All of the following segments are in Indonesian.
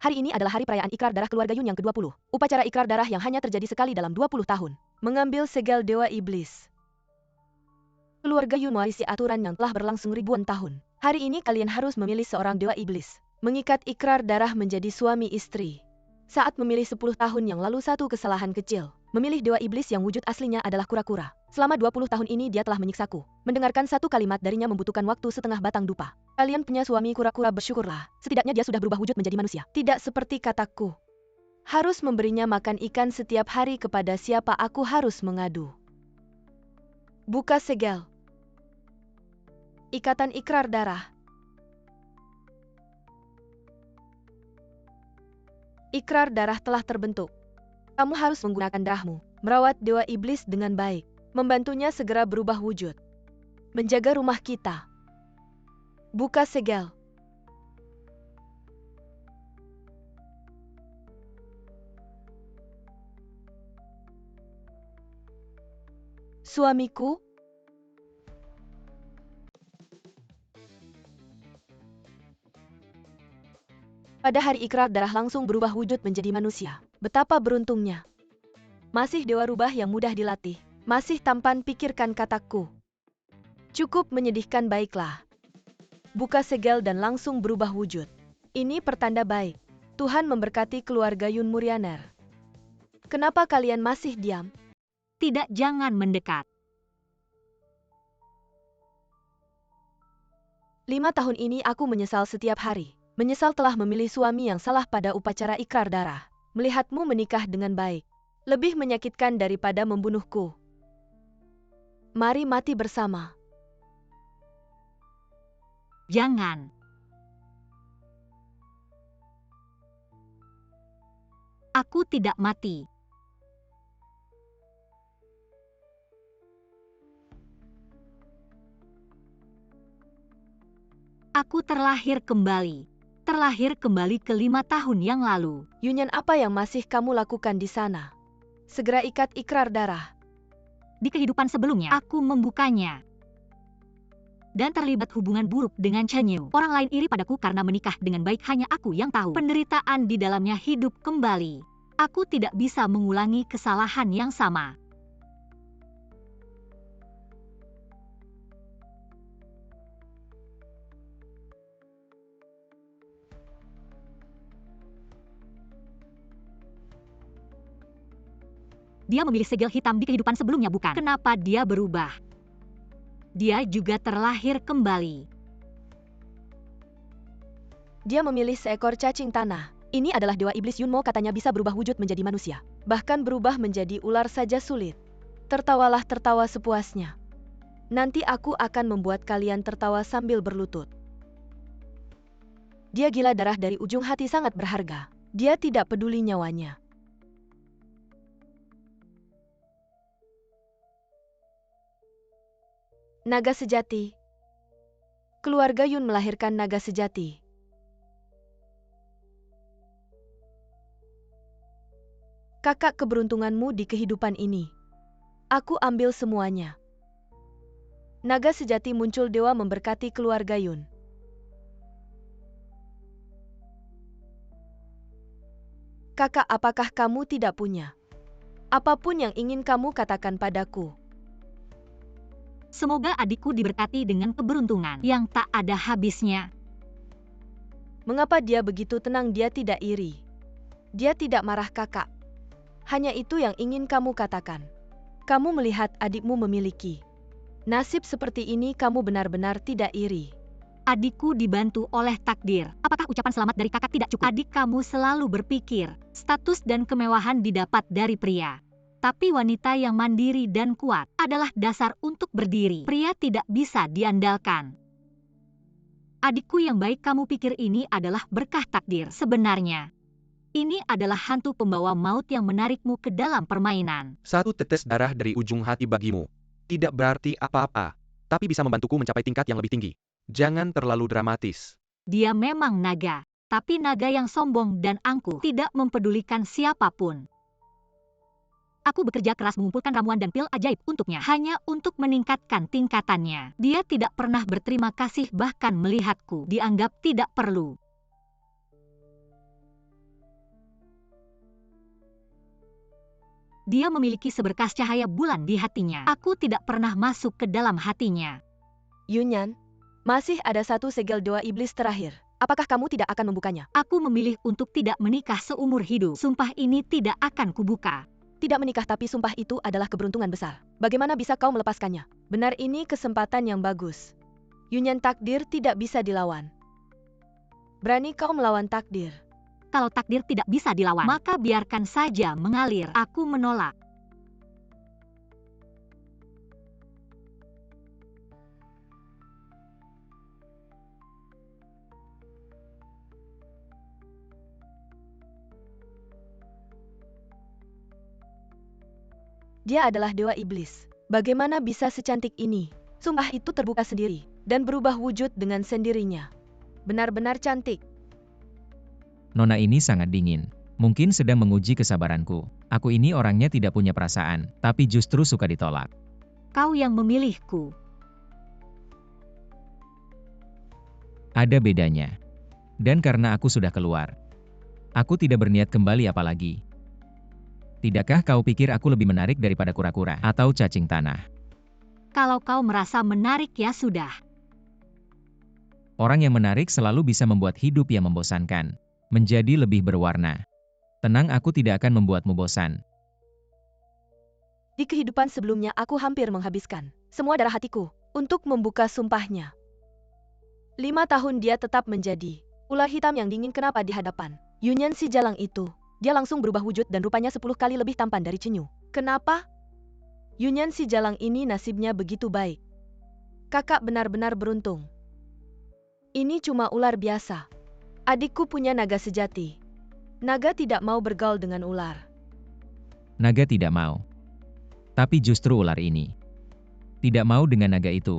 Hari ini adalah hari perayaan ikrar darah keluarga Yun yang ke-20. Upacara ikrar darah yang hanya terjadi sekali dalam 20 tahun. Mengambil segel Dewa Iblis. Keluarga Yun mewarisi aturan yang telah berlangsung ribuan tahun. Hari ini kalian harus memilih seorang Dewa Iblis. Mengikat ikrar darah menjadi suami istri. Saat memilih 10 tahun yang lalu satu kesalahan kecil. Memilih Dewa Iblis yang wujud aslinya adalah kura-kura. Selama 20 tahun ini dia telah menyiksaku. Mendengarkan satu kalimat darinya membutuhkan waktu setengah batang dupa. Kalian punya suami kura-kura, bersyukurlah. Setidaknya dia sudah berubah wujud menjadi manusia. Tidak seperti kataku. Harus memberinya makan ikan setiap hari. Kepada siapa aku harus mengadu? Buka segel. Ikatan ikrar darah. Ikrar darah telah terbentuk. Kamu harus menggunakan darahmu, merawat Dewa Iblis dengan baik, membantunya segera berubah wujud, menjaga rumah kita. Buka segel. Suamiku, pada hari ikrar darah langsung berubah wujud menjadi manusia. Betapa beruntungnya. Masih dewa rubah yang mudah dilatih. Masih tampan, pikirkan kataku. Cukup menyedihkan, baiklah. Buka segel dan langsung berubah wujud. Ini pertanda baik. Tuhan memberkati keluarga Yun Muryaner. Kenapa kalian masih diam? Tidak, jangan mendekat. 5 tahun ini aku menyesal setiap hari. Menyesal telah memilih suami yang salah pada upacara ikrar darah. Melihatmu menikah dengan baik. Lebih menyakitkan daripada membunuhku. Mari mati bersama. Jangan. Aku tidak mati. Aku terlahir kembali. Terlahir kembali ke 5 tahun yang lalu. Yunyan, apa yang masih kamu lakukan di sana? Segera ikat ikrar darah. Di kehidupan sebelumnya, aku membukanya. Dan terlibat hubungan buruk dengan Chen Yu. Orang lain iri padaku karena menikah dengan baik, hanya aku yang tahu. Penderitaan di dalamnya hidup kembali. Aku tidak bisa mengulangi kesalahan yang sama. Dia memilih segel hitam di kehidupan sebelumnya, bukan? Kenapa dia berubah? Dia juga terlahir kembali. Dia memilih seekor cacing tanah. Ini adalah Dewa Iblis Yunmo, katanya bisa berubah wujud menjadi manusia. Bahkan berubah menjadi ular saja sulit. Tertawalah tertawa sepuasnya. Nanti aku akan membuat kalian tertawa sambil berlutut. Dia gila darah dari ujung hati, sangat berharga. Dia tidak peduli nyawanya. Naga sejati. Keluarga Yun melahirkan naga sejati. Kakak keberuntunganmu di kehidupan ini. Aku ambil semuanya. Naga sejati muncul, dewa memberkati keluarga Yun. Kakak, apakah kamu tidak punya? Apapun yang ingin kamu katakan padaku. Semoga adikku diberkati dengan keberuntungan yang tak ada habisnya. Mengapa dia begitu tenang? Dia tidak iri. Dia tidak marah, kakak. Hanya itu yang ingin kamu katakan. Kamu melihat adikmu memiliki nasib seperti ini, kamu benar-benar tidak iri. Adikku dibantu oleh takdir. Apakah ucapan selamat dari kakak tidak cukup? Adik kamu selalu berpikir, status dan kemewahan didapat dari pria. Tapi wanita yang mandiri dan kuat adalah dasar untuk berdiri. Pria tidak bisa diandalkan. Adikku yang baik, kamu pikir ini adalah berkah takdir? Sebenarnya, ini adalah hantu pembawa maut yang menarikmu ke dalam permainan. Satu tetes darah dari ujung hati bagimu tidak berarti apa-apa, tapi bisa membantuku mencapai tingkat yang lebih tinggi. Jangan terlalu dramatis. Dia memang naga, tapi naga yang sombong dan angkuh, tidak mempedulikan siapapun. Aku bekerja keras mengumpulkan ramuan dan pil ajaib untuknya, hanya untuk meningkatkan tingkatannya. Dia tidak pernah berterima kasih, bahkan melihatku dianggap tidak perlu. Dia memiliki seberkas cahaya bulan di hatinya. Aku tidak pernah masuk ke dalam hatinya. Yunyan, masih ada satu segel doa iblis terakhir. Apakah kamu tidak akan membukanya? Aku memilih untuk tidak menikah seumur hidup. Sumpah ini tidak akan kubuka. Tidak menikah tapi sumpah itu adalah keberuntungan besar. Bagaimana bisa kau melepaskannya? Benar ini kesempatan yang bagus. Yunyan, takdir tidak bisa dilawan. Berani kau melawan takdir? Kalau takdir tidak bisa dilawan, maka biarkan saja mengalir. Aku menolak. Dia adalah dewa iblis. Bagaimana bisa secantik ini? Sumpah itu terbuka sendiri dan berubah wujud dengan sendirinya. Benar-benar cantik. Nona ini sangat dingin. Mungkin sedang menguji kesabaranku. Aku ini orangnya tidak punya perasaan, tapi justru suka ditolak. Kau yang memilihku. Ada bedanya. Dan karena aku sudah keluar, aku tidak berniat kembali apalagi. Tidakkah kau pikir aku lebih menarik daripada kura-kura atau cacing tanah? Kalau kau merasa menarik ya sudah. Orang yang menarik selalu bisa membuat hidup yang membosankan menjadi lebih berwarna. Tenang, aku tidak akan membuatmu bosan. Di kehidupan sebelumnya aku hampir menghabiskan semua darah hatiku untuk membuka sumpahnya. 5 tahun dia tetap menjadi ular hitam yang dingin. Kenapa di hadapan Yunyan si jalang itu, dia langsung berubah wujud dan rupanya 10 kali lebih tampan dari Chenyu. Kenapa? Yunyan si jalang ini nasibnya begitu baik. Kakak benar-benar beruntung. Ini cuma ular biasa. Adikku punya naga sejati. Naga tidak mau bergaul dengan ular. Naga tidak mau. Tapi justru ular ini tidak mau dengan naga itu.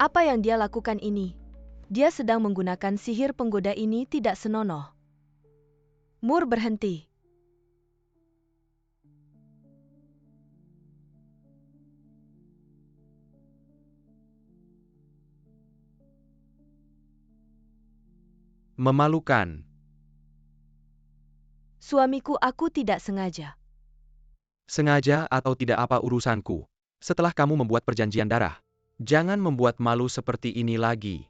Apa yang dia lakukan ini? Dia sedang menggunakan sihir penggoda ini tidak senonoh. Mur berhenti. Memalukan. Suamiku, aku tidak sengaja. Sengaja atau tidak apa urusanku. Setelah kamu membuat perjanjian darah, jangan membuat malu seperti ini lagi.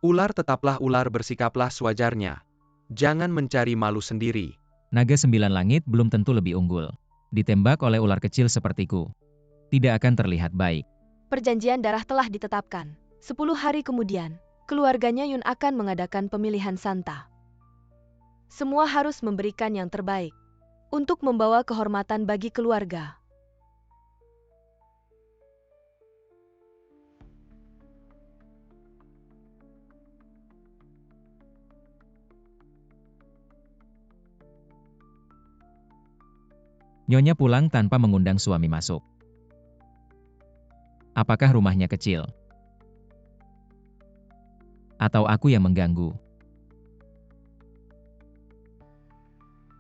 Ular tetaplah ular, bersikaplah sewajarnya. Jangan mencari malu sendiri. Naga 9 langit belum tentu lebih unggul. Ditembak oleh ular kecil sepertiku tidak akan terlihat baik. Perjanjian darah telah ditetapkan. 10 hari kemudian, keluarganya Yun akan mengadakan pemilihan Santa. Semua harus memberikan yang terbaik untuk membawa kehormatan bagi keluarga. Nyonya pulang tanpa mengundang suami masuk. Apakah rumahnya kecil? Atau aku yang mengganggu?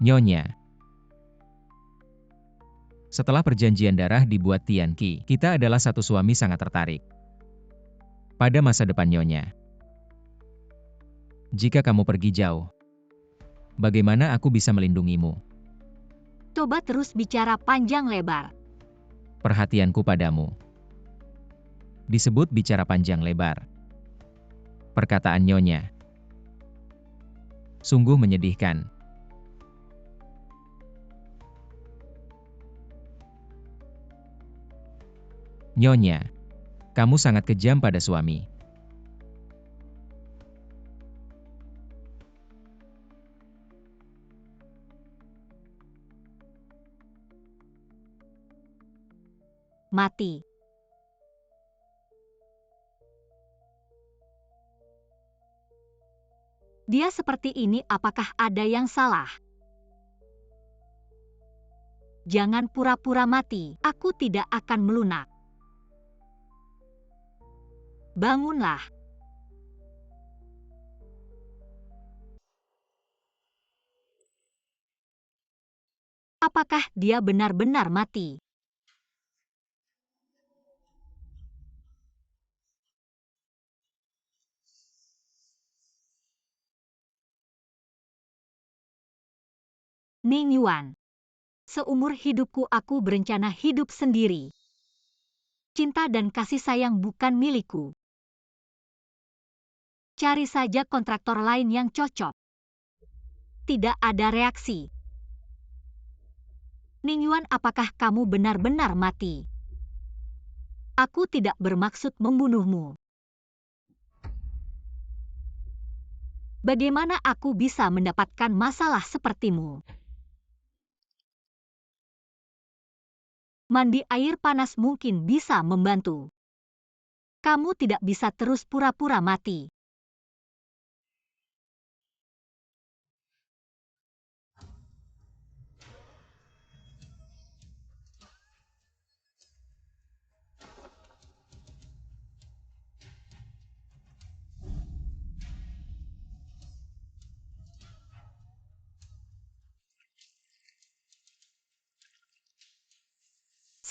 Nyonya. Setelah perjanjian darah dibuat Tian Qi, kita adalah satu suami sangat tertarik pada masa depan Nyonya. Jika kamu pergi jauh, bagaimana aku bisa melindungimu? Coba terus bicara panjang lebar. Perhatianku padamu disebut bicara panjang lebar. Perkataan Nyonya sungguh menyedihkan. Nyonya, kamu sangat kejam pada suami. Mati. Dia seperti ini, apakah ada yang salah? Jangan pura-pura mati, aku tidak akan melunak. Bangunlah. Apakah dia benar-benar mati? Ning Yuan. Seumur hidupku aku berencana hidup sendiri. Cinta dan kasih sayang bukan milikku. Cari saja kontraktor lain yang cocok. Tidak ada reaksi. Ning Yuan, apakah kamu benar-benar mati? Aku tidak bermaksud membunuhmu. Bagaimana aku bisa mendapatkan masalah sepertimu? Mandi air panas mungkin bisa membantu. Kamu tidak bisa terus pura-pura mati.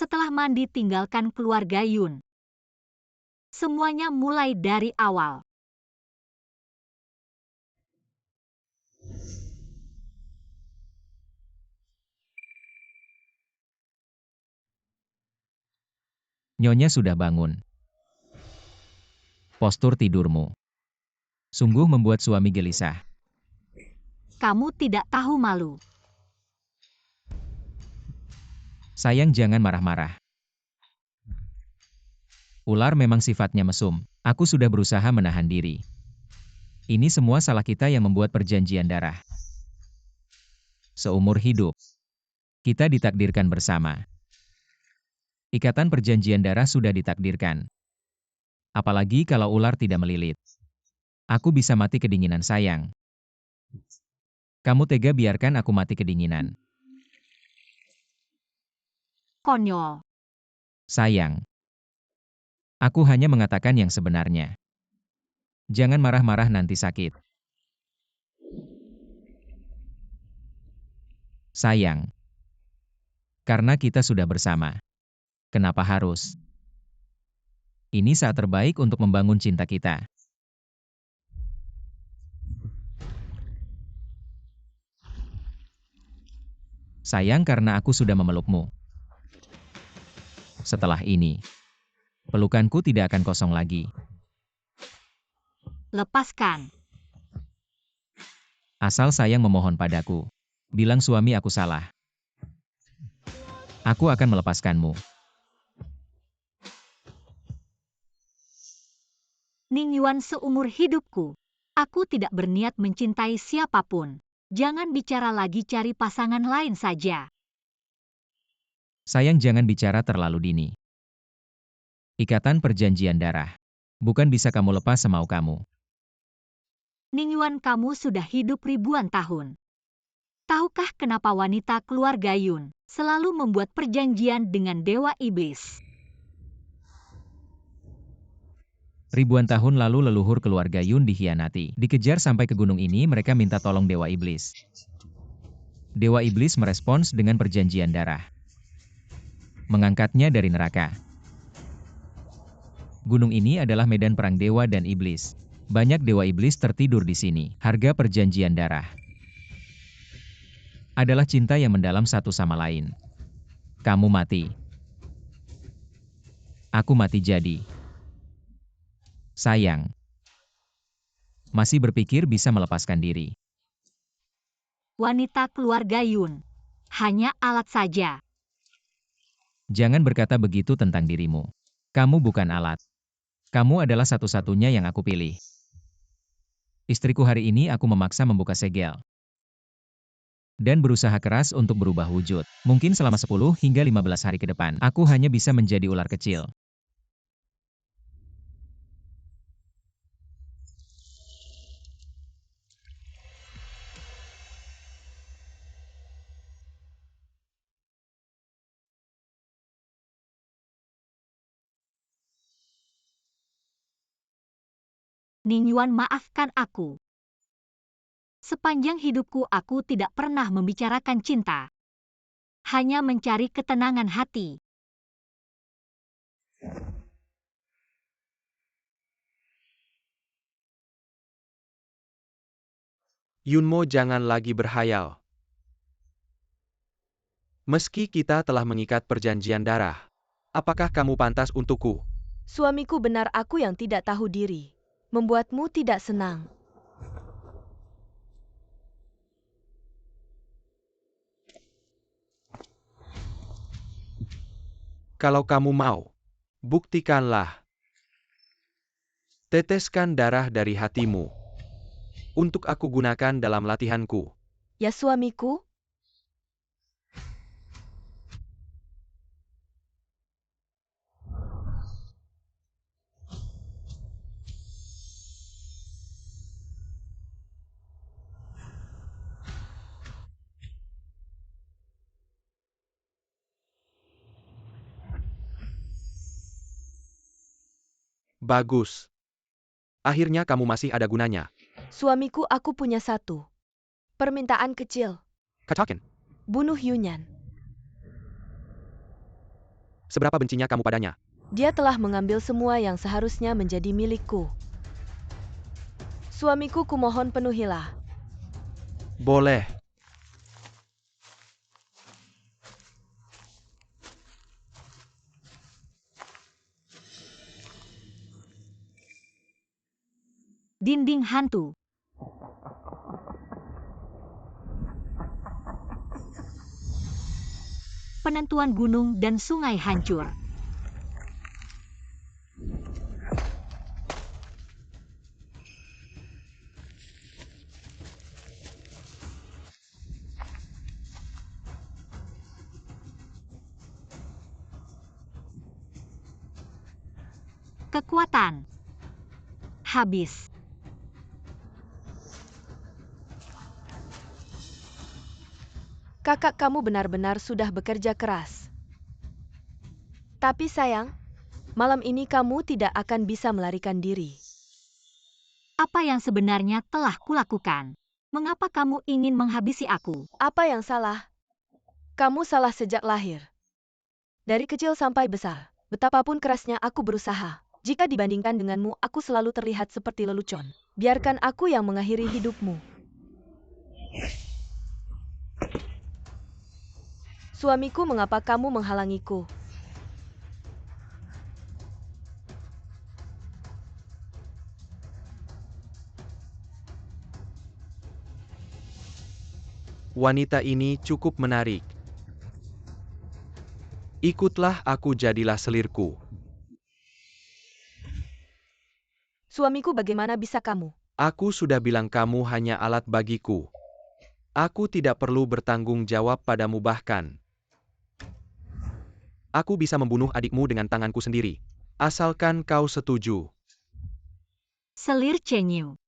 Setelah mandi, tinggalkan keluarga Yun. Semuanya mulai dari awal. Nyonya sudah bangun. Postur tidurmu sungguh membuat suami gelisah. Kamu tidak tahu malu. Sayang, jangan marah-marah. Ular memang sifatnya mesum. Aku sudah berusaha menahan diri. Ini semua salah kita yang membuat perjanjian darah. Seumur hidup, kita ditakdirkan bersama. Ikatan perjanjian darah sudah ditakdirkan. Apalagi kalau ular tidak melilit. Aku bisa mati kedinginan, sayang. Kamu tega biarkan aku mati kedinginan. Konyol. Sayang. Aku hanya mengatakan yang sebenarnya. Jangan marah-marah, nanti sakit. Sayang. Karena kita sudah bersama. Kenapa harus? Ini saat terbaik untuk membangun cinta kita. Sayang, karena aku sudah memelukmu. Setelah ini, pelukanku tidak akan kosong lagi. Lepaskan. Asal sayang memohon padaku. Bilang suami aku salah. Aku akan melepaskanmu. Ning Yuan, seumur hidupku, aku tidak berniat mencintai siapapun. Jangan bicara lagi, cari pasangan lain saja. Sayang, jangan bicara terlalu dini. Ikatan perjanjian darah. Bukan bisa kamu lepas semau kamu. Ning Yuan, kamu sudah hidup ribuan tahun. Tahukah kenapa wanita keluarga Yun selalu membuat perjanjian dengan Dewa Iblis? Ribuan tahun lalu leluhur keluarga Yun dikhianati. Dikejar sampai ke gunung ini, mereka minta tolong Dewa Iblis. Dewa Iblis merespons dengan perjanjian darah. Mengangkatnya dari neraka. Gunung ini adalah medan perang dewa dan iblis. Banyak dewa iblis tertidur di sini. Harga perjanjian darah adalah cinta yang mendalam satu sama lain. Kamu mati. Aku mati jadi. Sayang. Masih berpikir bisa melepaskan diri. Wanita keluarga Yun hanya alat saja. Jangan berkata begitu tentang dirimu. Kamu bukan alat. Kamu adalah satu-satunya yang aku pilih. Istriku, hari ini aku memaksa membuka segel. Dan berusaha keras untuk berubah wujud. Mungkin selama 10 hingga 15 hari ke depan, aku hanya bisa menjadi ular kecil. Ning Yuan, maafkan aku. Sepanjang hidupku aku tidak pernah membicarakan cinta. hanya mencari ketenangan hati. Yunmo, jangan lagi berhayal. Meski kita telah mengikat perjanjian darah, apakah kamu pantas untukku? Suamiku, benar aku yang tidak tahu diri. Membuatmu tidak senang. Kalau kamu mau, buktikanlah. Teteskan darah dari hatimu untuk aku gunakan dalam latihanku. Ya suamiku? Bagus. Akhirnya kamu masih ada gunanya. Suamiku, aku punya satu permintaan kecil. Katakan, Bunuh Yunyan. seberapa bencinya kamu padanya? Dia telah mengambil semua yang seharusnya menjadi milikku. Suamiku, kumohon penuhilah. Boleh. Dinding hantu. Penentuan gunung dan sungai hancur. Kekuatan habis. Kakak, kamu benar-benar sudah bekerja keras. Tapi sayang, malam ini kamu tidak akan bisa melarikan diri. Apa yang sebenarnya telah kulakukan? Mengapa kamu ingin menghabisi aku? Apa yang salah? Kamu salah sejak lahir. Dari kecil sampai besar, betapapun kerasnya aku berusaha. Jika dibandingkan denganmu, aku selalu terlihat seperti lelucon. Biarkan aku yang mengakhiri hidupmu. Suamiku, mengapa kamu menghalangiku? Wanita ini cukup menarik. Ikutlah aku, jadilah selirku. Suamiku, bagaimana bisa kamu? Aku sudah bilang kamu hanya alat bagiku. Aku tidak perlu bertanggung jawab padamu bahkan. Aku bisa membunuh adikmu dengan tanganku sendiri. Asalkan kau setuju. Selir Chenyu.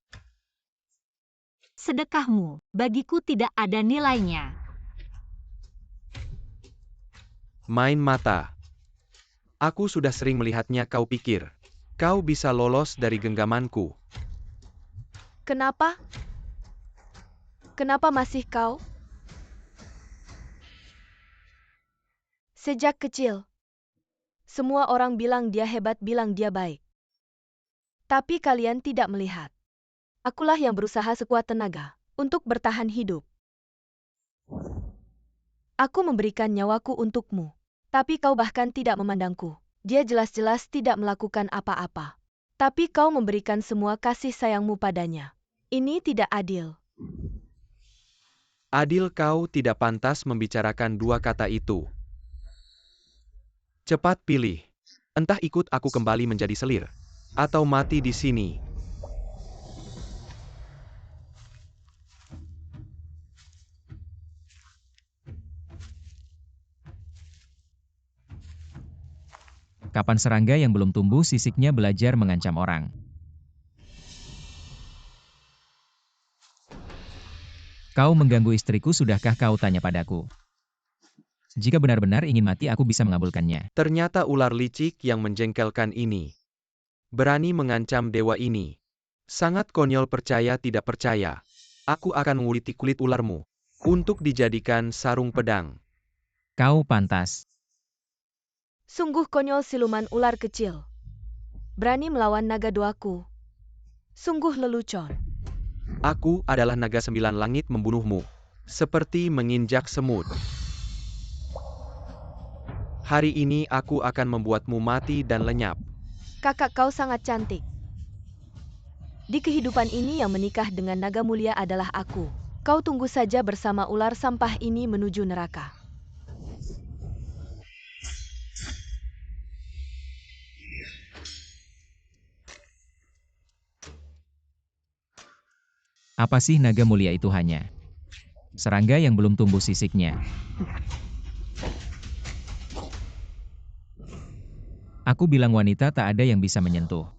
Sedekahmu bagiku tidak ada nilainya. Main mata. Aku sudah sering melihatnya. Kau pikir kau bisa lolos dari genggamanku? Kenapa? Kenapa masih kau? Sejak kecil, semua orang bilang dia hebat, bilang dia baik. Tapi kalian tidak melihat. Akulah yang berusaha sekuat tenaga untuk bertahan hidup. Aku memberikan nyawaku untukmu, tapi kau bahkan tidak memandangku. Dia jelas-jelas tidak melakukan apa-apa. Tapi kau memberikan semua kasih sayangmu padanya. Ini tidak adil. Adil, kau tidak pantas membicarakan dua kata itu. Cepat pilih. Entah ikut aku kembali menjadi selir, atau mati di sini. Kapan serangga yang belum tumbuh sisiknya belajar mengancam orang? Kau mengganggu istriku, sudahkah kau tanya padaku? Jika benar-benar ingin mati, aku bisa mengabulkannya. Ternyata ular licik yang menjengkelkan ini berani mengancam dewa ini. Sangat konyol, percaya tidak percaya. Aku akan menguliti kulit ularmu untuk dijadikan sarung pedang. Kau pantas. Sungguh konyol siluman ular kecil. Berani melawan naga doaku. Sungguh lelucon. Aku adalah naga 9 langit membunuhmu. Seperti menginjak semut. Hari ini aku akan membuatmu mati dan lenyap. Kakak kau sangat cantik. Di kehidupan ini yang menikah dengan naga mulia adalah aku. Kau tunggu saja bersama ular sampah ini menuju neraka. Apa sih naga mulia itu hanya? Serangga yang belum tumbuh sisiknya. Aku bilang wanita tak ada yang bisa menyentuh.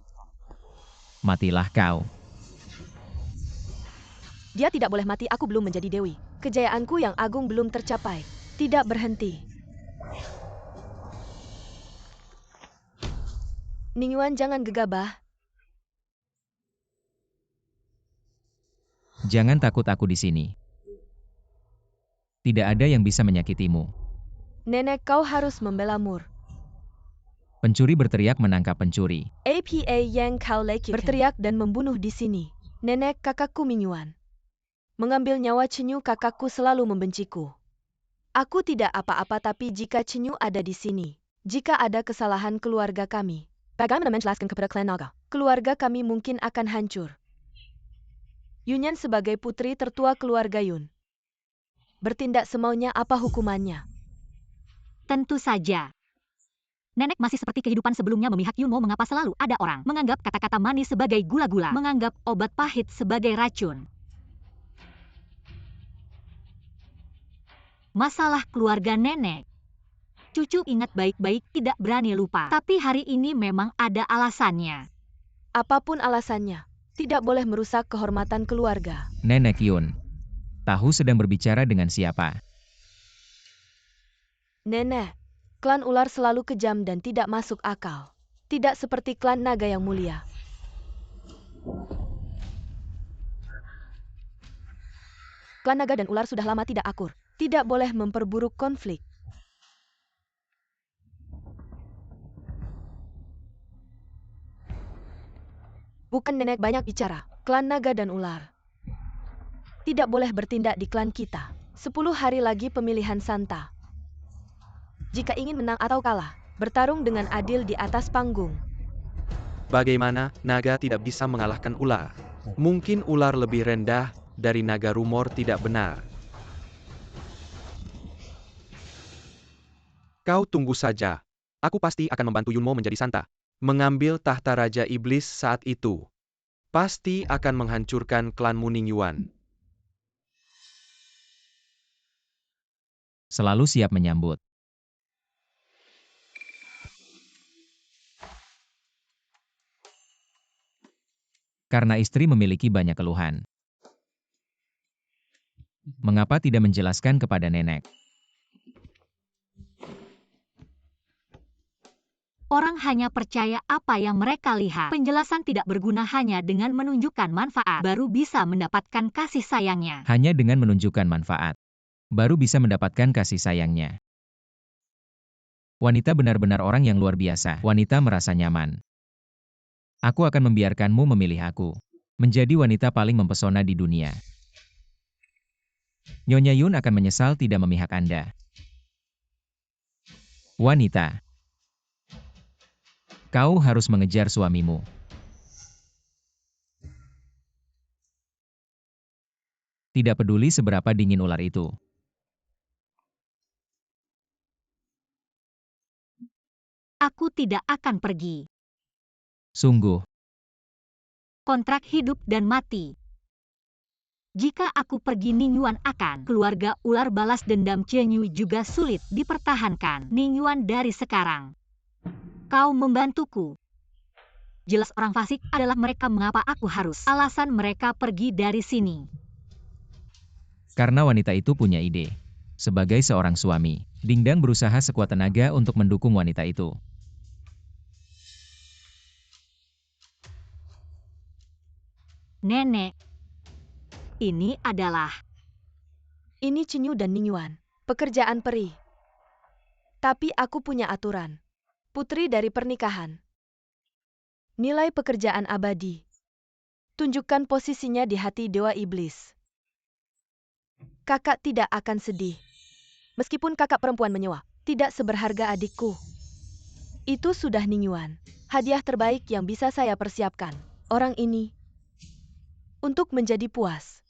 Matilah kau. Dia tidak boleh mati, aku belum menjadi dewi. Kejayaanku yang agung belum tercapai. Tidak berhenti. Ningyuan, jangan gegabah. Jangan takut, aku di sini. Tidak ada yang bisa menyakitimu. Nenek, kau harus membela Mur. Pencuri berteriak menangkap pencuri. APA yang kau leki berteriak dan membunuh di sini. Nenek, kakakku Mingyuan. Mengambil nyawa Cenyu, kakakku selalu membenciku. Aku tidak apa-apa, tapi jika Cenyu ada di sini, jika ada kesalahan keluarga kami, bagaimana menjelaskan kepada klan naga? Keluarga kami mungkin akan hancur. Yunyan sebagai putri tertua keluarga Yun. Bertindak semaunya, apa hukumannya? Tentu saja. Nenek masih seperti kehidupan sebelumnya memihak Yunmo. Mengapa selalu ada orang menganggap kata-kata manis sebagai gula-gula, menganggap obat pahit sebagai racun? Masalah keluarga nenek. Cucu ingat baik-baik, tidak berani lupa. Tapi hari ini memang ada alasannya. Apapun alasannya, tidak boleh merusak kehormatan keluarga. Nenek Yun. Tahu sedang berbicara dengan siapa? Nenek, klan ular selalu kejam dan tidak masuk akal. Tidak seperti klan naga yang mulia. Klan naga dan ular sudah lama tidak akur. Tidak boleh memperburuk konflik. Bukan nenek banyak bicara. Klan naga dan ular tidak boleh bertindak di klan kita. 10 hari lagi pemilihan Santa. Jika ingin menang atau kalah, bertarung dengan adil di atas panggung. Bagaimana naga tidak bisa mengalahkan ular? Mungkin ular lebih rendah dari naga, rumor tidak benar. Kau tunggu saja. Aku pasti akan membantu Yunmo menjadi Santa. Mengambil tahta Raja Iblis saat itu. Pasti akan menghancurkan klanmu Ningyuan. Selalu siap menyambut. Karena istri memiliki banyak keluhan. Mengapa tidak menjelaskan kepada nenek? Orang hanya percaya apa yang mereka lihat. Penjelasan tidak berguna, hanya dengan menunjukkan manfaat baru bisa mendapatkan kasih sayangnya. Hanya dengan menunjukkan manfaat, baru bisa mendapatkan kasih sayangnya. Wanita benar-benar orang yang luar biasa. Wanita merasa nyaman. Aku akan membiarkanmu memilih aku. Menjadi wanita paling mempesona di dunia. Nyonya Yun akan menyesal tidak memihak Anda. Wanita. Kau harus mengejar suamimu. Tidak peduli seberapa dingin ular itu. Aku tidak akan pergi. Sungguh. Kontrak hidup dan mati. Jika aku pergi, Ningyuan akan. Keluarga ular balas dendam Cenyu juga sulit dipertahankan. Ningyuan, dari sekarang kau membantuku. Jelas orang fasik adalah mereka. Mengapa aku harus? Alasan mereka pergi dari sini. Karena wanita itu punya ide. Sebagai seorang suami, Dingdang berusaha sekuat tenaga untuk mendukung wanita itu. Nenek, ini adalah... Ini Cenyu dan Ningyuan. Pekerjaan perih. Tapi aku punya aturan. Putri dari pernikahan. Nilai pekerjaan abadi. Tunjukkan posisinya di hati Dewa Iblis. Kakak tidak akan sedih. Meskipun kakak perempuan menyewa, tidak seberharga adikku. Itu sudah Ning Yuan. Hadiah terbaik yang bisa saya persiapkan. Orang ini. Untuk menjadi puas.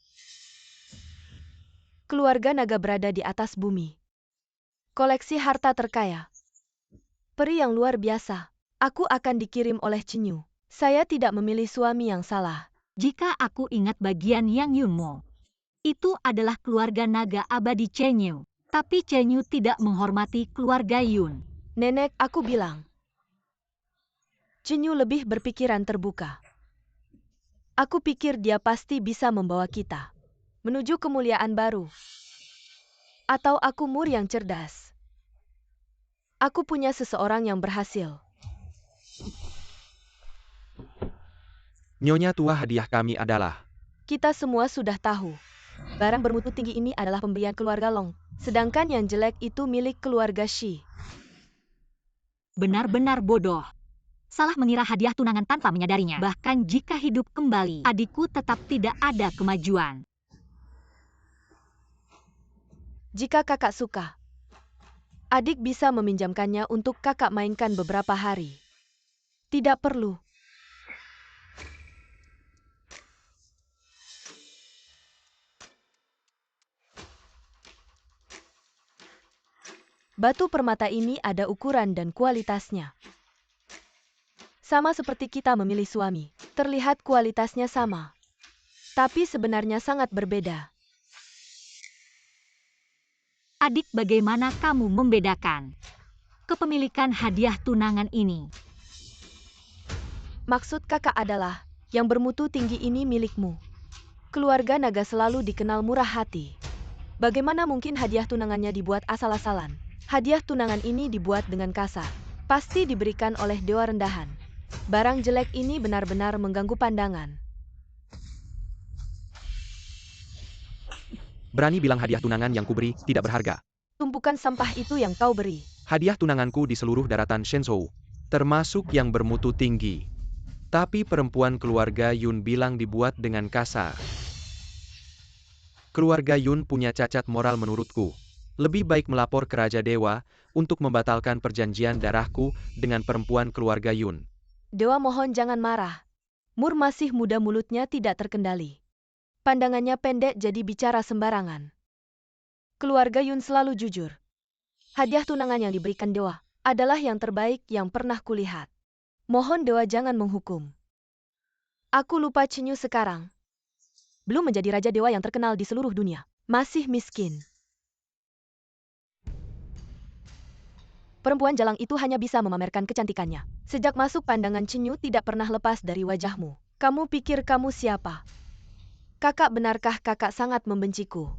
Keluarga naga berada di atas bumi. Koleksi harta terkaya. Peri yang luar biasa. Aku akan dikirim oleh Chenyu. Saya tidak memilih suami yang salah. Jika aku ingat bagian Yang Yunmo, itu adalah keluarga naga abadi Chenyu. Tapi Chenyu tidak menghormati keluarga Yun. Nenek, aku bilang. Chenyu lebih berpikiran terbuka. Aku pikir dia pasti bisa membawa kita menuju kemuliaan baru. Atau aku Mur yang cerdas. Aku punya seseorang yang berhasil. Nyonya tua, hadiah kami adalah... Kita semua sudah tahu. Barang bermutu tinggi ini adalah pemberian keluarga Long. Sedangkan yang jelek itu milik keluarga Shi. Benar-benar bodoh. Salah mengira hadiah tunangan tanpa menyadarinya. Bahkan jika hidup kembali, adikku tetap tidak ada kemajuan. Jika kakak suka, adik bisa meminjamkannya untuk kakak mainkan beberapa hari. Tidak perlu. Batu permata ini ada ukuran dan kualitasnya. Sama seperti kita memilih suami, terlihat kualitasnya sama. Tapi sebenarnya sangat berbeda. Adik, bagaimana kamu membedakan kepemilikan hadiah tunangan ini? Maksud kakak adalah, yang bermutu tinggi ini milikmu. Keluarga naga selalu dikenal murah hati. Bagaimana mungkin hadiah tunangannya dibuat asal-asalan? Hadiah tunangan ini dibuat dengan kasar. Pasti diberikan oleh dewa rendahan. Barang jelek ini benar-benar mengganggu pandangan. Berani bilang hadiah tunangan yang kuberi tidak berharga. Tumpukan sampah itu yang kau beri. Hadiah tunanganku di seluruh daratan Shenzhou, termasuk yang bermutu tinggi. Tapi perempuan keluarga Yun bilang dibuat dengan kasar. Keluarga Yun punya cacat moral menurutku. Lebih baik melapor ke Raja Dewa untuk membatalkan perjanjian darahku dengan perempuan keluarga Yun. Dewa mohon jangan marah. Mur masih muda, mulutnya tidak terkendali. Pandangannya pendek jadi bicara sembarangan. Keluarga Yun selalu jujur. Hadiah tunangan yang diberikan dewa adalah yang terbaik yang pernah kulihat. Mohon dewa jangan menghukum. Aku lupa Chenyu sekarang. Belum menjadi raja dewa yang terkenal di seluruh dunia. Masih miskin. Perempuan jalang itu hanya bisa memamerkan kecantikannya. Sejak masuk pandangan Chenyu tidak pernah lepas dari wajahmu. Kamu pikir kamu siapa? Kakak, benarkah kakak sangat membenciku?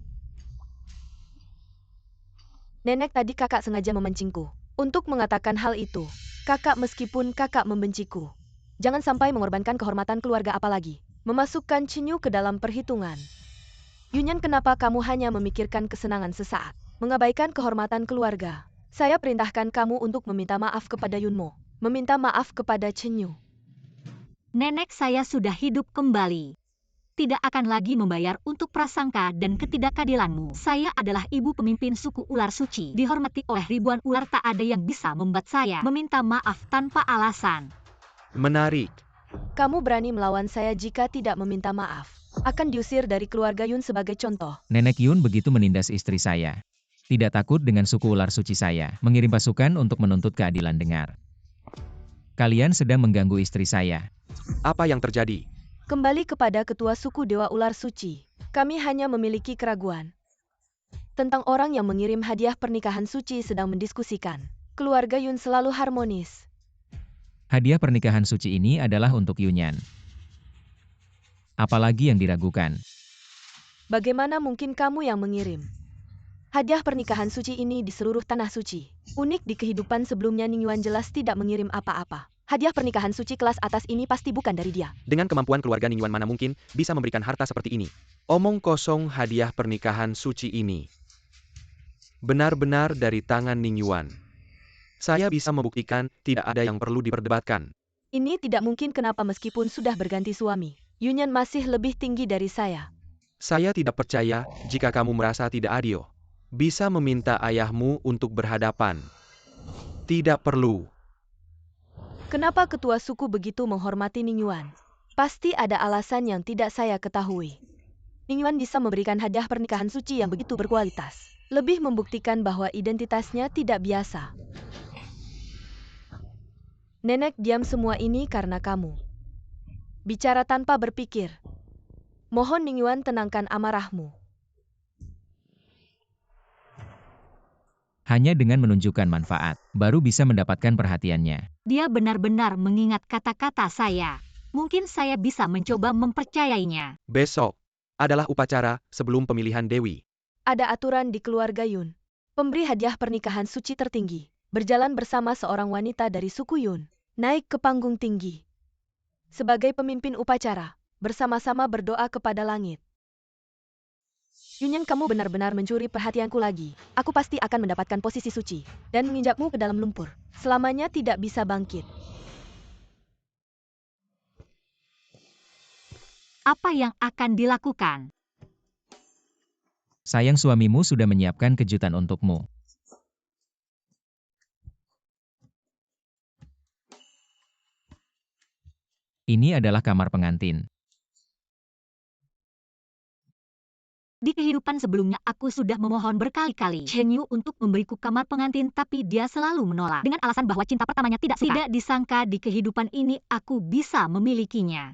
Nenek, tadi kakak sengaja memancingku untuk mengatakan hal itu. Kakak, meskipun kakak membenciku, jangan sampai mengorbankan kehormatan keluarga apalagi memasukkan Chenyu ke dalam perhitungan. Yunyan, kenapa kamu hanya memikirkan kesenangan sesaat, mengabaikan kehormatan keluarga? Saya perintahkan kamu untuk meminta maaf kepada Yunmo, meminta maaf kepada Chenyu. Nenek, saya sudah hidup kembali. Tidak akan lagi membayar untuk prasangka dan ketidakadilanmu. Saya adalah ibu pemimpin suku ular suci. Dihormati oleh ribuan ular, tak ada yang bisa membuat saya meminta maaf tanpa alasan. Menarik. Kamu berani melawan saya jika tidak meminta maaf. Akan diusir dari keluarga Yun sebagai contoh. Nenek Yun begitu menindas istri saya. Tidak takut dengan suku ular suci saya. Mengirim pasukan untuk menuntut keadilan. Dengar. Kalian sedang mengganggu istri saya. Apa yang terjadi? Kembali kepada ketua suku Dewa Ular Suci. Kami hanya memiliki keraguan tentang orang yang mengirim hadiah pernikahan suci sedang mendiskusikan. Keluarga Yun selalu harmonis. Hadiah pernikahan suci ini adalah untuk Yunyan. Apalagi yang diragukan? Bagaimana mungkin kamu yang mengirim hadiah pernikahan suci ini di seluruh tanah suci? Unik, di kehidupan sebelumnya Ning Yuan jelas tidak mengirim apa-apa. Hadiah pernikahan suci kelas atas ini pasti bukan dari dia. Dengan kemampuan keluarga Ning Yuan mana mungkin bisa memberikan harta seperti ini? Omong kosong, hadiah pernikahan suci ini benar-benar dari tangan Ning Yuan. Saya bisa membuktikan, tidak ada yang perlu diperdebatkan. Ini tidak mungkin kenapa meskipun sudah berganti suami. Yunyan masih lebih tinggi dari saya. Saya tidak percaya, jika kamu merasa tidak adil. Bisa meminta ayahmu untuk berhadapan. Tidak perlu. Kenapa ketua suku begitu menghormati Ningyuan? Pasti ada alasan yang tidak saya ketahui. Ningyuan bisa memberikan hadiah pernikahan suci yang begitu berkualitas. Lebih membuktikan bahwa identitasnya tidak biasa. Nenek diam semua ini karena kamu. Bicara tanpa berpikir. Mohon Ningyuan tenangkan amarahmu. Hanya dengan menunjukkan manfaat, baru bisa mendapatkan perhatiannya. Dia benar-benar mengingat kata-kata saya. Mungkin saya bisa mencoba mempercayainya. Besok adalah upacara sebelum pemilihan Dewi. Ada aturan di keluarga Yun. Pemberi hadiah pernikahan suci tertinggi. Berjalan bersama seorang wanita dari suku Yun. Naik ke panggung tinggi. Sebagai pemimpin upacara, bersama-sama berdoa kepada langit. Yunyan, kamu benar-benar mencuri perhatianku lagi. Aku pasti akan mendapatkan posisi suci. Dan menginjakmu ke dalam lumpur. Selamanya tidak bisa bangkit. Apa yang akan dilakukan? Sayang, suamimu sudah menyiapkan kejutan untukmu. Ini adalah kamar pengantin. Di kehidupan sebelumnya aku sudah memohon berkali-kali Chen Yu untuk memberiku kamar pengantin, tapi dia selalu menolak dengan alasan bahwa cinta pertamanya tidak suka. Tidak disangka di kehidupan ini aku bisa memilikinya.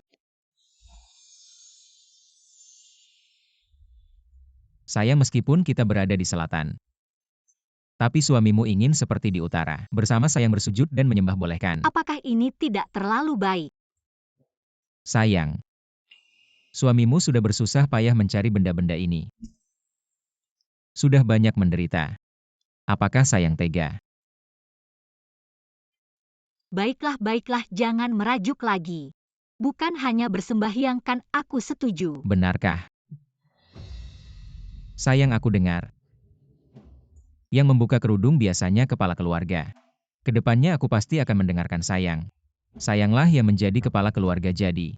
Sayang, meskipun kita berada di selatan, tapi suamimu ingin seperti di utara. Bersama sayang bersujud dan menyembah bolehkan. Apakah ini tidak terlalu baik? Sayang, suamimu sudah bersusah payah mencari benda-benda ini. Sudah banyak menderita. Apakah sayang tega? Baiklah, jangan merajuk lagi. Bukan hanya bersembahyang kan aku setuju. Benarkah? Sayang, aku dengar. Yang membuka kerudung biasanya kepala keluarga. Kedepannya aku pasti akan mendengarkan sayang. Sayanglah yang menjadi kepala keluarga jadi.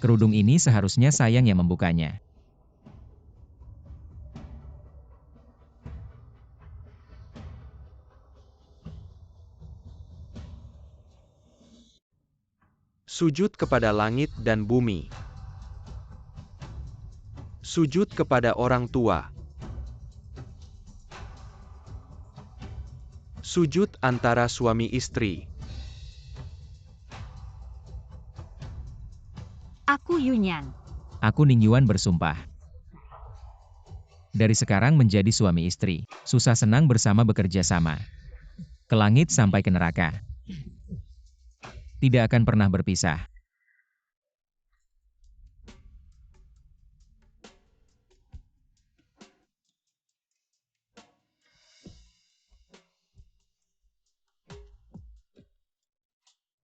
Kerudung ini seharusnya sayang yang membukanya. Sujud kepada langit dan bumi. Sujud kepada orang tua. Sujud antara suami istri. Aku Yunyan. Aku Ningyuan bersumpah. Dari sekarang menjadi suami istri. Susah senang bersama bekerja sama. Ke langit sampai ke neraka. Tidak akan pernah berpisah.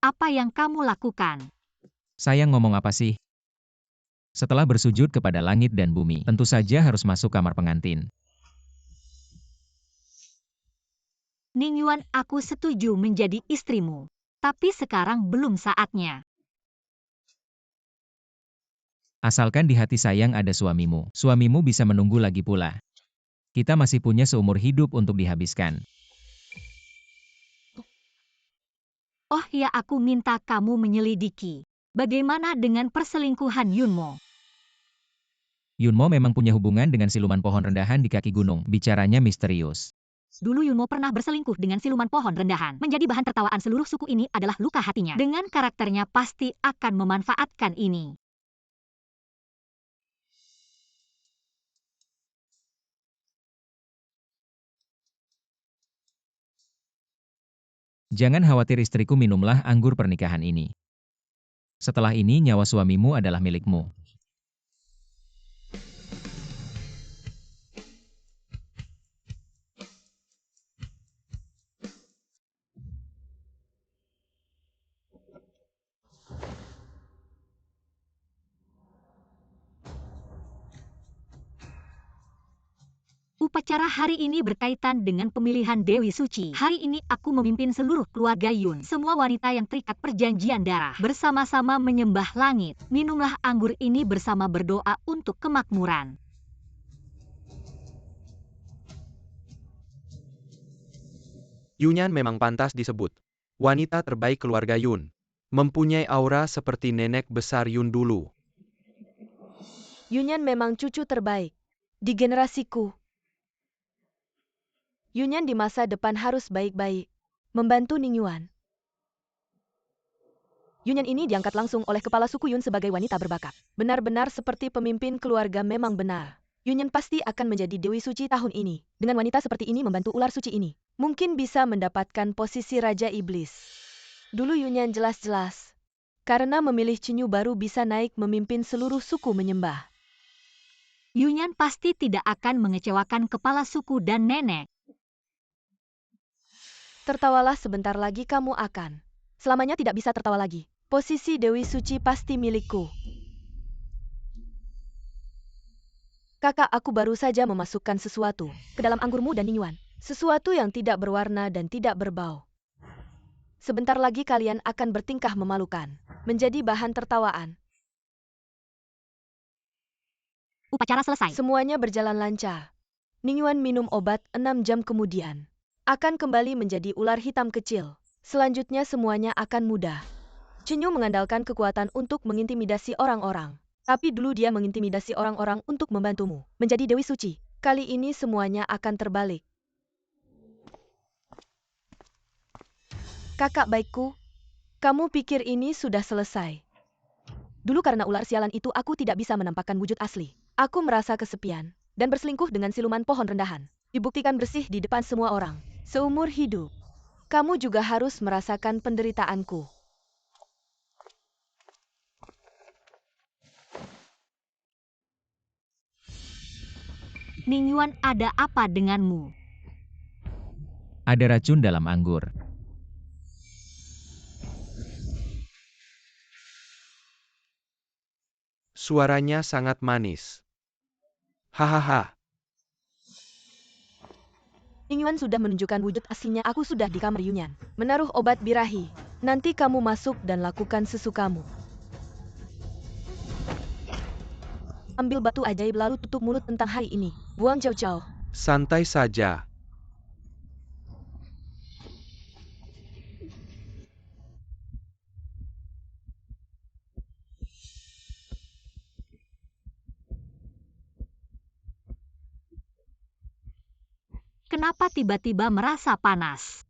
Apa yang kamu lakukan? Sayang, ngomong apa sih? Setelah bersujud kepada langit dan bumi, tentu saja harus masuk kamar pengantin. Ningyuan, aku setuju menjadi istrimu. Tapi sekarang belum saatnya. Asalkan di hati sayang ada suamimu. Suamimu bisa menunggu lagi pula. Kita masih punya seumur hidup untuk dihabiskan. Oh ya, aku minta kamu menyelidiki. Bagaimana dengan perselingkuhan Yunmo? Yunmo memang punya hubungan dengan siluman pohon rendahan di kaki gunung. Bicaranya misterius. Dulu Yunmo pernah berselingkuh dengan siluman pohon rendahan. Menjadi bahan tertawaan seluruh suku ini adalah luka hatinya. Dengan karakternya pasti akan memanfaatkan ini. Jangan khawatir istriku, minumlah anggur pernikahan ini. Setelah ini nyawa suamimu adalah milikmu. Upacara hari ini berkaitan dengan pemilihan Dewi Suci. Hari ini aku memimpin seluruh keluarga Yun. Semua wanita yang terikat perjanjian darah bersama-sama menyembah langit. Minumlah anggur ini bersama berdoa untuk kemakmuran. Yunyan memang pantas disebut wanita terbaik keluarga Yun. Mempunyai aura seperti nenek besar Yun dulu. Yunyan memang cucu terbaik di generasiku. Yunyan di masa depan harus baik-baik membantu Ningyuan. Yunyan ini diangkat langsung oleh kepala suku Yun sebagai wanita berbakat. Benar-benar seperti pemimpin keluarga memang benar. Yunyan pasti akan menjadi Dewi Suci tahun ini. Dengan wanita seperti ini membantu ular suci ini, mungkin bisa mendapatkan posisi Raja Iblis. Dulu Yunyan jelas-jelas. Karena memilih Cinyu baru bisa naik memimpin seluruh suku menyembah. Yunyan pasti tidak akan mengecewakan kepala suku dan nenek. Tertawalah sebentar lagi kamu akan. Selamanya tidak bisa tertawa lagi. Posisi Dewi Suci pasti milikku. Kakak, aku baru saja memasukkan sesuatu ke dalam anggurmu dan Ningyuan. Sesuatu yang tidak berwarna dan tidak berbau. Sebentar lagi kalian akan bertingkah memalukan, menjadi bahan tertawaan. Upacara selesai. Semuanya berjalan lancar. Ningyuan minum obat 6 jam kemudian. Akan kembali menjadi ular hitam kecil. Selanjutnya semuanya akan mudah. Cinyu mengandalkan kekuatan untuk mengintimidasi orang-orang. Tapi dulu dia mengintimidasi orang-orang untuk membantumu menjadi Dewi Suci. Kali ini semuanya akan terbalik. Kakak baikku, kamu pikir ini sudah selesai? Dulu karena ular sialan itu aku tidak bisa menampakkan wujud asli. Aku merasa kesepian dan berselingkuh dengan siluman pohon rendahan. Dibuktikan bersih di depan semua orang. Seumur hidup, kamu juga harus merasakan penderitaanku. Ningyuan, ada apa denganmu? Ada racun dalam anggur. Suaranya sangat manis. Hahaha. Ningyuan sudah menunjukkan wujud aslinya. Aku sudah di kamar Yunyan, menaruh obat birahi. Nanti kamu masuk dan lakukan sesukamu. Ambil batu ajaib lalu tutup mulut tentang hari ini. Buang jauh-jauh. Santai saja. Kenapa tiba-tiba merasa panas?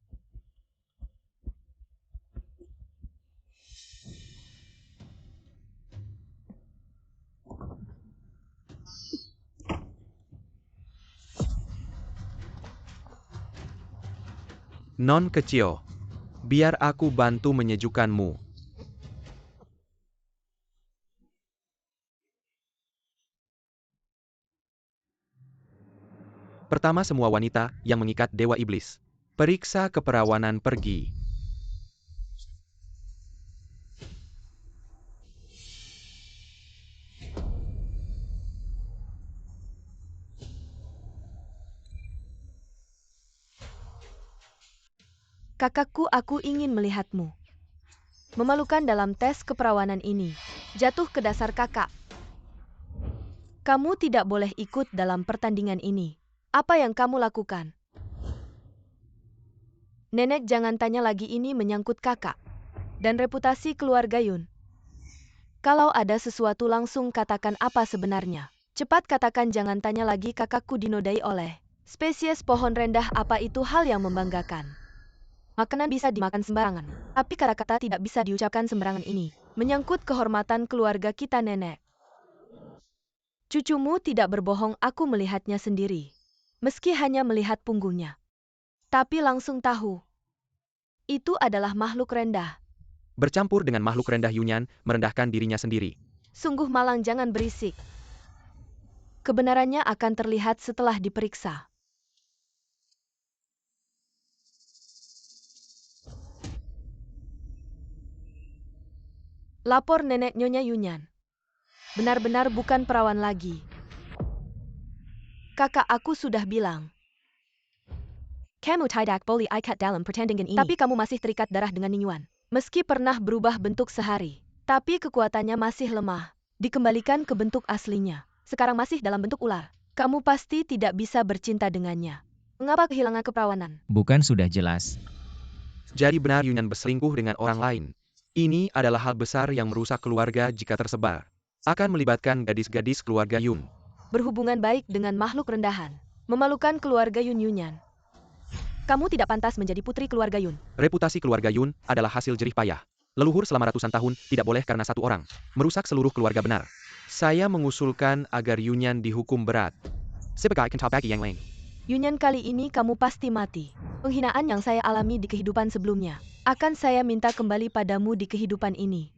Non kecil. Biar aku bantu menyejukkanmu. Pertama semua wanita yang mengikat Dewa Iblis. Periksa keperawanan pergi. Kakakku, aku ingin melihatmu. Memalukan dalam tes keperawanan ini. Jatuh ke dasar kakak. Kamu tidak boleh ikut dalam pertandingan ini. Apa yang kamu lakukan? Nenek, jangan tanya lagi, ini menyangkut kakak dan reputasi keluarga Yun. Kalau ada sesuatu langsung katakan apa sebenarnya. Cepat katakan, jangan tanya lagi. Kakakku dinodai oleh spesies pohon rendah. Apa itu hal yang membanggakan? Makanan bisa dimakan sembarangan, tapi kata-kata tidak bisa diucapkan sembarangan. Ini menyangkut kehormatan keluarga kita, nenek. Cucumu tidak berbohong, aku melihatnya sendiri. Meski hanya melihat punggungnya. Tapi langsung tahu. Itu adalah makhluk rendah. Bercampur dengan makhluk rendah, Yunyan merendahkan dirinya sendiri. Sungguh malang, jangan berisik. Kebenarannya akan terlihat setelah diperiksa. Lapor nenek Nyonya Yunyan. Benar-benar bukan perawan lagi. Kakak aku sudah bilang. Kamu tidak boleh ikat dalam pertandingan ini. Tapi kamu masih terikat darah dengan Ning Yuan. Meski pernah berubah bentuk sehari, tapi kekuatannya masih lemah. Dikembalikan ke bentuk aslinya. Sekarang masih dalam bentuk ular. Kamu pasti tidak bisa bercinta dengannya. Mengapa kehilangan keperawanan? Bukan sudah jelas. Jadi benar Yunyan berselingkuh dengan orang lain. Ini adalah hal besar yang merusak keluarga jika tersebar. Akan melibatkan gadis-gadis keluarga Yun. Berhubungan baik dengan makhluk rendahan. Memalukan keluarga Yun Yunyan. Kamu tidak pantas menjadi putri keluarga Yun. Reputasi keluarga Yun adalah hasil jerih payah. Leluhur selama ratusan tahun tidak boleh karena satu orang merusak seluruh keluarga benar. Saya mengusulkan agar Yunyan dihukum berat. Sebagai bagi yang lain. Yunyan, kali ini kamu pasti mati. Penghinaan yang saya alami di kehidupan sebelumnya akan saya minta kembali padamu di kehidupan ini.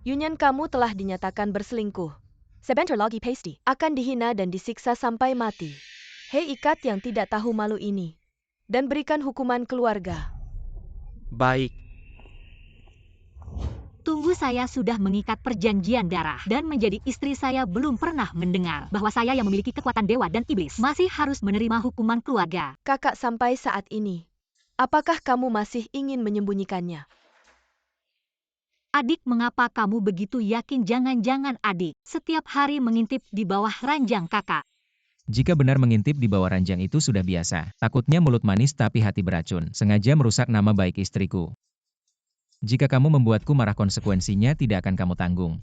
Yunyan, kamu telah dinyatakan berselingkuh. Sebentar lagi pasti akan dihina dan disiksa sampai mati. Hei ikat yang tidak tahu malu ini. Dan berikan hukuman keluarga. Baik. Tunggu, saya sudah mengikat perjanjian darah dan menjadi istri. Saya belum pernah mendengar bahwa saya yang memiliki kekuatan dewa dan iblis masih harus menerima hukuman keluarga. Kakak, sampai saat ini, apakah kamu masih ingin menyembunyikannya? Adik, mengapa kamu begitu yakin? Jangan-jangan adik setiap hari mengintip di bawah ranjang kakak. Jika benar mengintip di bawah ranjang itu sudah biasa. Takutnya mulut manis tapi hati beracun. Sengaja merusak nama baik istriku. Jika kamu membuatku marah, konsekuensinya tidak akan kamu tanggung.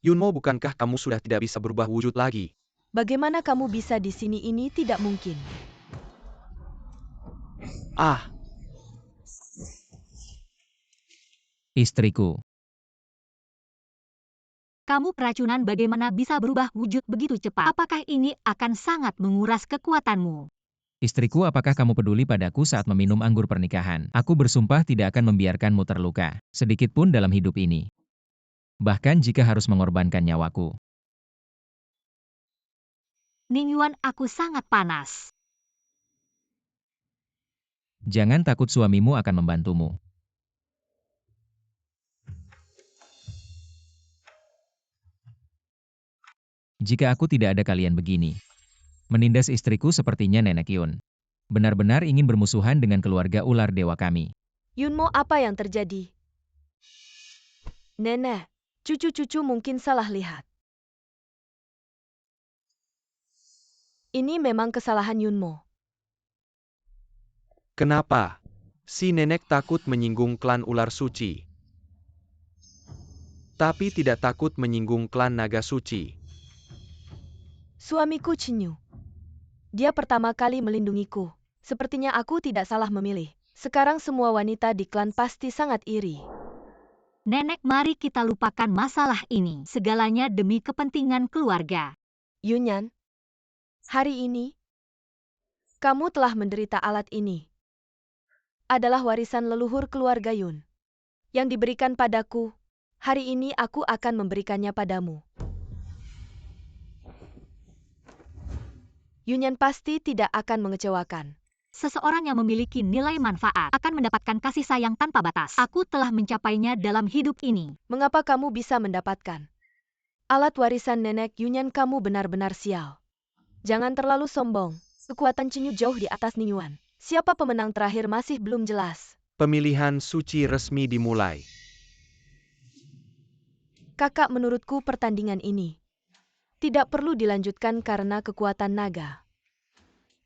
Yunmo, bukankah kamu sudah tidak bisa berubah wujud lagi? Bagaimana kamu bisa di sini? Ini tidak mungkin. Ah, Istriku. Kamu keracunan, bagaimana bisa berubah wujud begitu cepat? Apakah ini akan sangat menguras kekuatanmu? Istriku, apakah kamu peduli padaku saat meminum anggur pernikahan? Aku bersumpah tidak akan membiarkanmu terluka, sedikit pun dalam hidup ini. Bahkan jika harus mengorbankan nyawaku. Ning Yuan, aku sangat panas. Jangan takut, suamimu akan membantumu. Jika aku tidak ada, kalian begini. Menindas istriku sepertinya Nenek Yun. Benar-benar ingin bermusuhan dengan keluarga ular dewa kami. Yunmo, apa yang terjadi? Nenek, cucu-cucu mungkin salah lihat. Ini memang kesalahan Yunmo. kenapa? Si nenek takut menyinggung klan ular suci. Tapi tidak takut menyinggung klan naga suci. Suamiku Chinyu. Dia pertama kali melindungiku. Sepertinya aku tidak salah memilih. Sekarang semua wanita di klan pasti sangat iri. Nenek, mari kita lupakan masalah ini. Segalanya demi kepentingan keluarga. Yunyan, hari ini, kamu telah menderita. Alat ini adalah warisan leluhur keluarga Yun yang diberikan padaku. Hari ini aku akan memberikannya padamu. Yunyan pasti tidak akan mengecewakan. Seseorang yang memiliki nilai manfaat akan mendapatkan kasih sayang tanpa batas. Aku telah mencapainya dalam hidup ini. Mengapa kamu bisa mendapatkan alat warisan nenek Yunyan? Kamu benar-benar sial. Jangan terlalu sombong. Kekuatan Chinyu jauh di atas Ning Yuan. Siapa pemenang terakhir masih belum jelas. Pemilihan suci resmi dimulai. Kakak, menurutku pertandingan ini tidak perlu dilanjutkan karena kekuatan naga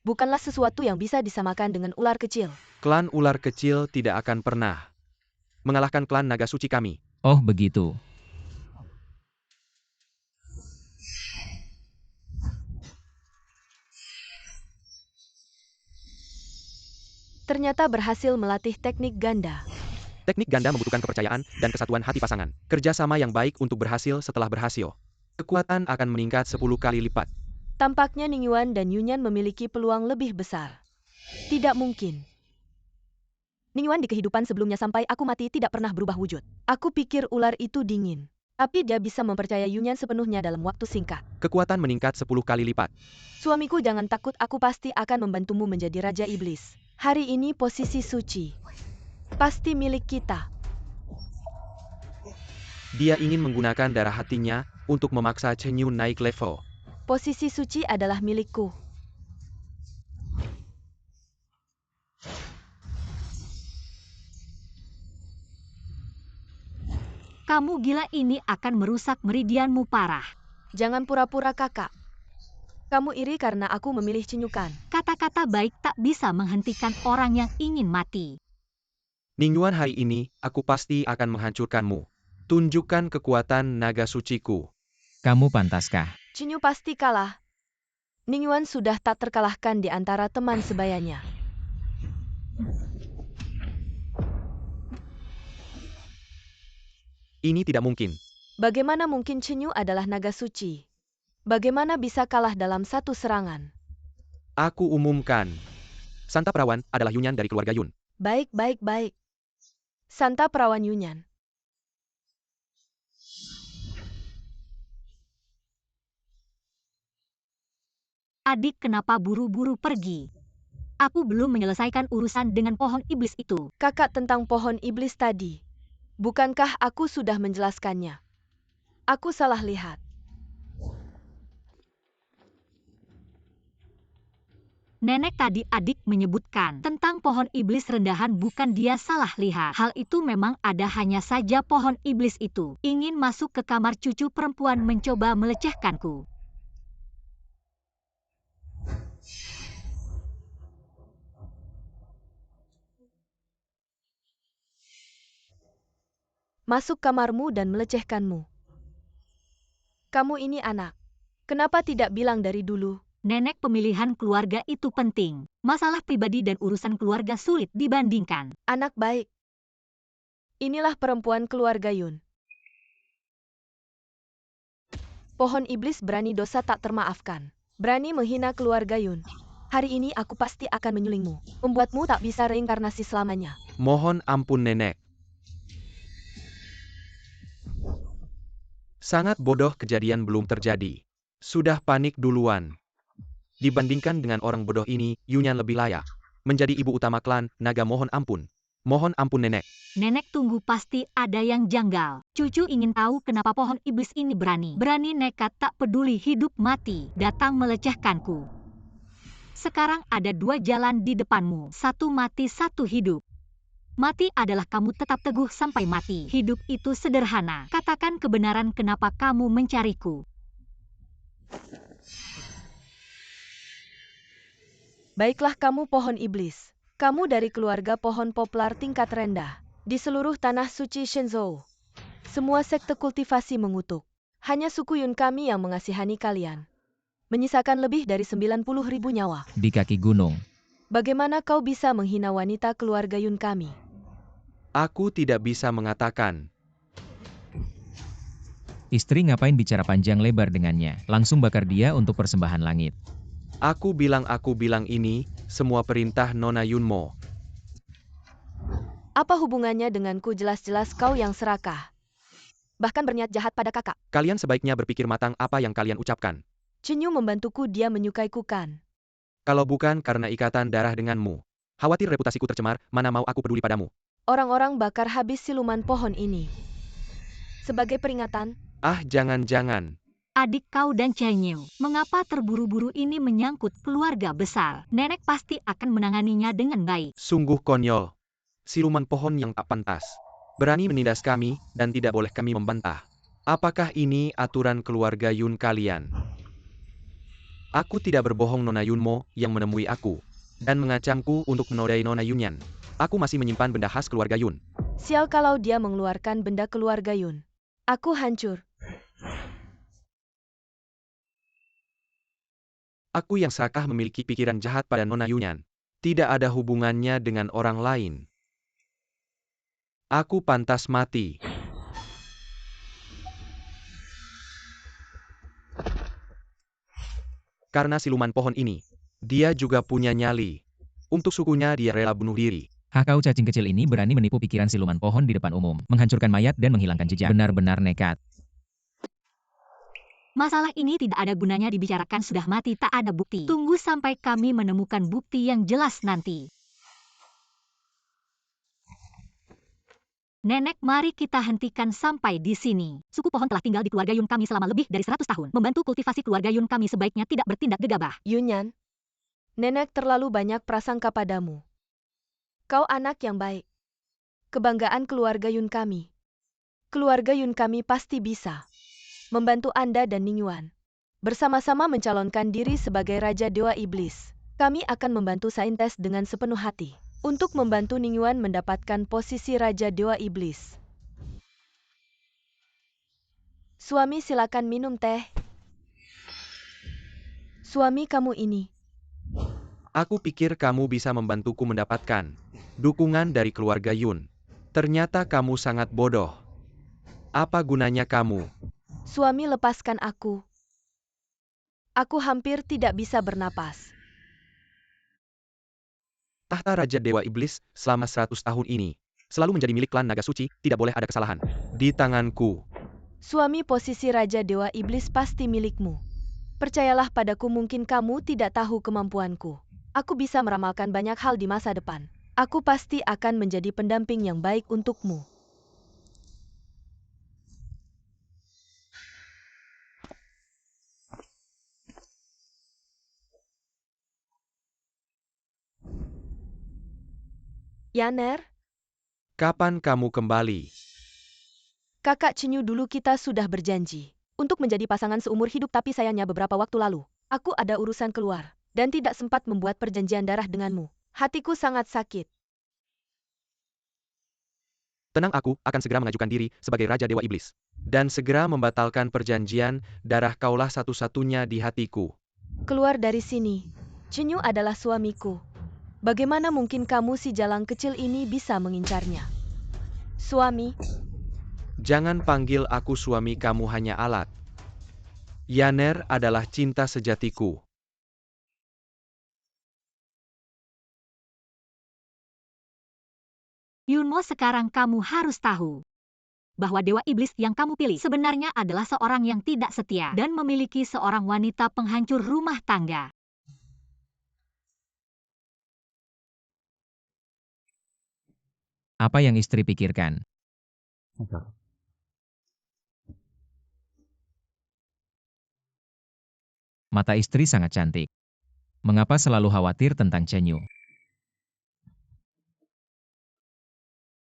bukanlah sesuatu yang bisa disamakan dengan ular kecil. Klan ular kecil tidak akan pernah mengalahkan klan naga suci kami. Oh begitu. Ternyata berhasil melatih teknik ganda. Teknik ganda membutuhkan kepercayaan dan kesatuan hati pasangan. Kerjasama yang baik untuk berhasil. Setelah berhasil, kekuatan akan meningkat 10 kali lipat. Tampaknya Ning Yuan dan Yunyan memiliki peluang lebih besar. Tidak mungkin. Ning Yuan di kehidupan sebelumnya sampai aku mati tidak pernah berubah wujud. Aku pikir ular itu dingin. Tapi dia bisa mempercayai Yunyan sepenuhnya dalam waktu singkat. Kekuatan meningkat 10 kali lipat. Suamiku, jangan takut, aku pasti akan membantumu menjadi Raja Iblis. Hari ini posisi suci. Pasti milik kita. Dia ingin menggunakan darah hatinya untuk memaksa Chen Yun naik level. Posisi suci adalah milikku. Kamu gila, ini akan merusak meridianmu parah. Jangan pura-pura kakak. Kamu iri karena aku memilih Cinyukan. Kata-kata baik tak bisa menghentikan orang yang ingin mati. Ningyuan, hari ini, aku pasti akan menghancurkanmu. Tunjukkan kekuatan naga suciku. Kamu pantaskah? Cinyu pasti kalah. Ningyuan sudah tak terkalahkan di antara teman sebayanya. Ini tidak mungkin. Bagaimana mungkin Cinyu adalah naga suci? Bagaimana bisa kalah dalam satu serangan? Aku umumkan. Santa Perawan adalah Yunyan dari keluarga Yun. Baik. Santa Perawan Yunyan. Adik, kenapa buru-buru pergi? Aku belum menyelesaikan urusan dengan pohon iblis itu. Kakak, tentang pohon iblis tadi. Bukankah aku sudah menjelaskannya? Aku salah lihat. Nenek tadi adik menyebutkan tentang pohon iblis rendahan, bukan dia salah lihat. Hal itu memang ada, hanya saja pohon iblis itu ingin masuk ke kamar cucu perempuan, mencoba melecehkanku. Masuk kamarmu dan melecehkanmu. Kamu ini anak. Kenapa tidak bilang dari dulu? Nenek, pemilihan keluarga itu penting. Masalah pribadi dan urusan keluarga sulit dibandingkan. Anak baik. Inilah perempuan keluarga Yun. Pohon iblis berani dosa tak termaafkan. Berani menghina keluarga Yun. Hari ini aku pasti akan menyulingmu. Membuatmu tak bisa reinkarnasi selamanya. Mohon ampun, Nenek. Sangat bodoh, kejadian belum terjadi. Sudah panik duluan. Dibandingkan dengan orang bodoh ini, Yunyan lebih layak menjadi ibu utama klan naga. Mohon ampun. Mohon ampun, Nenek. Nenek, tunggu, pasti ada yang janggal. Cucu ingin tahu kenapa pohon iblis ini berani nekat, tak peduli hidup mati, datang melecehkanku. Sekarang ada dua jalan di depanmu. Satu mati, satu hidup. Mati adalah kamu tetap teguh sampai mati. Hidup itu sederhana. Katakan kebenaran, kenapa kamu mencariku. Baiklah, kamu pohon iblis. Kamu dari keluarga pohon poplar tingkat rendah. Di seluruh tanah suci Shenzhou, semua sekte kultivasi mengutuk. Hanya suku Yun kami yang mengasihani kalian. Menyisakan lebih dari 90.000 nyawa. Di kaki gunung. Bagaimana kau bisa menghina wanita keluarga Yun kami? Aku tidak bisa mengatakan. Istri ngapain bicara panjang lebar dengannya? Langsung bakar dia untuk persembahan langit. Aku bilang ini semua perintah Nona Yunmo. Apa hubungannya denganku? Jelas-jelas kau yang serakah. Bahkan berniat jahat pada kakak. Kalian sebaiknya berpikir matang apa yang kalian ucapkan. Cinyu membantuku, dia menyukaiku kan? Kalau bukan karena ikatan darah denganmu, khawatir reputasiku tercemar, mana mau aku peduli padamu. Orang-orang bakar habis siluman pohon ini. Sebagai peringatan. Ah, jangan-jangan. Adik kau dan Chenyu, mengapa terburu-buru? Ini menyangkut keluarga besar. Nenek pasti akan menanganinya dengan baik. Sungguh konyol. Siluman pohon yang tak pantas. Berani menindas kami, dan tidak boleh kami membantah. Apakah ini aturan keluarga Yun kalian? Aku tidak berbohong, Nona Yunmo yang menemui aku dan mengacamku untuk menodai Nona Yunyan. Aku masih menyimpan benda khas keluarga Yun. Sial kalau dia mengeluarkan benda keluarga Yun. Aku hancur. Aku yang serakah memiliki pikiran jahat pada Nona Yunyan. Tidak ada hubungannya dengan orang lain. Aku pantas mati. Karena siluman pohon ini, dia juga punya nyali. Untuk sukunya dia rela bunuh diri. Kau cacing kecil ini berani menipu pikiran siluman pohon di depan umum, menghancurkan mayat dan menghilangkan jejak. Benar-benar nekat. Masalah ini tidak ada gunanya dibicarakan, sudah mati tak ada bukti. Tunggu sampai kami menemukan bukti yang jelas nanti. Nenek, mari kita hentikan sampai di sini. Suku pohon telah tinggal di keluarga Yun kami selama lebih dari 100 tahun. Membantu kultivasi keluarga Yun kami sebaiknya tidak bertindak gegabah. Yunyan, nenek terlalu banyak prasangka padamu. Kau anak yang baik. Kebanggaan keluarga Yun kami. Keluarga Yun kami pasti bisa membantu Anda dan Ningyuan. Bersama-sama mencalonkan diri sebagai Raja Dewa Iblis. Kami akan membantu saintes dengan sepenuh hati untuk membantu Ningyuan mendapatkan posisi Raja Dewa Iblis. Suami, silakan minum teh. Suami kamu ini. Aku pikir kamu bisa membantuku mendapatkan dukungan dari keluarga Yun. Ternyata kamu sangat bodoh. Apa gunanya kamu? Suami, lepaskan aku. Aku hampir tidak bisa bernapas. Tahta Raja Dewa Iblis selama 100 tahun ini selalu menjadi milik klan Naga Suci, tidak boleh ada kesalahan di tanganku. Suami, posisi Raja Dewa Iblis pasti milikmu. Percayalah padaku, mungkin kamu tidak tahu kemampuanku. Aku bisa meramalkan banyak hal di masa depan. Aku pasti akan menjadi pendamping yang baik untukmu. Yaner, Kapan kamu kembali? kakak Cinyu, dulu kita sudah berjanji untuk menjadi pasangan seumur hidup, tapi sayangnya beberapa waktu lalu, aku ada urusan keluar dan tidak sempat membuat perjanjian darah denganmu. Hatiku sangat sakit. Tenang, aku akan segera mengajukan diri sebagai Raja Dewa Iblis. Dan segera membatalkan perjanjian darah. Kaulah satu-satunya di hatiku. Keluar dari sini. Cinyu adalah suamiku. Bagaimana mungkin kamu si jalang kecil ini bisa mengincarnya? Suami, Jangan panggil aku suami, kamu hanya alat. Yaner adalah cinta sejatiku. Yunmo, sekarang kamu harus tahu bahwa Dewa Iblis yang kamu pilih sebenarnya adalah seorang yang tidak setia dan memiliki seorang wanita penghancur rumah tangga. Apa yang istri pikirkan? Mata istri sangat cantik. Mengapa selalu khawatir tentang Chenyu?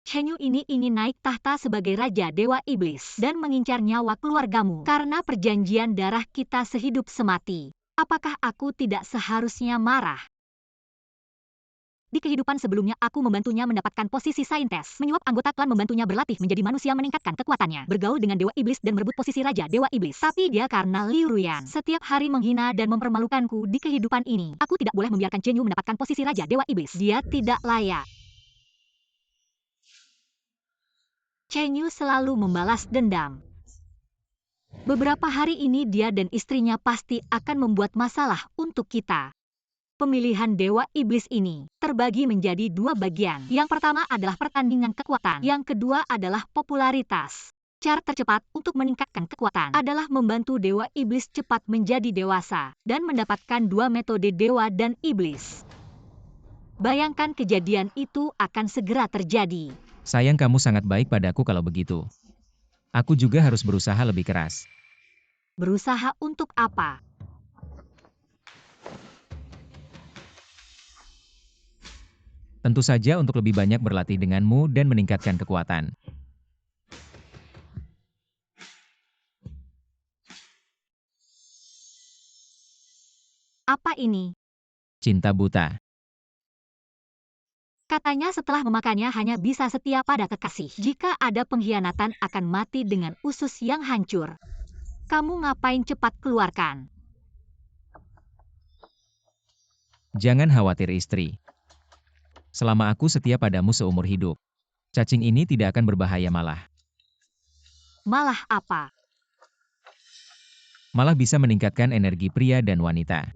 Chenyu ini ingin naik tahta sebagai Raja Dewa Iblis dan mengincar nyawa keluargamu karena perjanjian darah kita sehidup semati. Apakah aku tidak seharusnya marah? Di kehidupan sebelumnya, aku membantunya mendapatkan posisi saintes, menyuap anggota klan, membantunya berlatih menjadi manusia, meningkatkan kekuatannya, bergaul dengan Dewa Iblis dan merebut posisi Raja Dewa Iblis. Tapi dia karena Liu Ruyan setiap hari menghina dan mempermalukanku di kehidupan ini. Aku tidak boleh membiarkan Chenyu mendapatkan posisi Raja Dewa Iblis. Dia tidak layak. Chenyu selalu membalas dendam. Beberapa hari ini dia dan istrinya pasti akan membuat masalah untuk kita. Pemilihan Dewa Iblis ini terbagi menjadi dua bagian. Yang pertama adalah pertandingan kekuatan. Yang kedua adalah popularitas. Cara tercepat untuk meningkatkan kekuatan adalah membantu Dewa Iblis cepat menjadi dewasa dan mendapatkan dua metode Dewa dan Iblis. Bayangkan kejadian itu akan segera terjadi. Sayang, kamu sangat baik padaku kalau begitu. Aku juga harus berusaha lebih keras. Berusaha untuk apa? Tentu saja untuk lebih banyak berlatih denganmu dan meningkatkan kekuatan. Apa ini? Cinta buta. Katanya setelah memakannya hanya bisa setia pada kekasih. Jika ada pengkhianatan akan mati dengan usus yang hancur. Kamu ngapain cepat keluarkan? Jangan khawatir istri. Selama aku setia padamu seumur hidup, cacing ini tidak akan berbahaya, malah apa? Malah bisa meningkatkan energi pria dan wanita.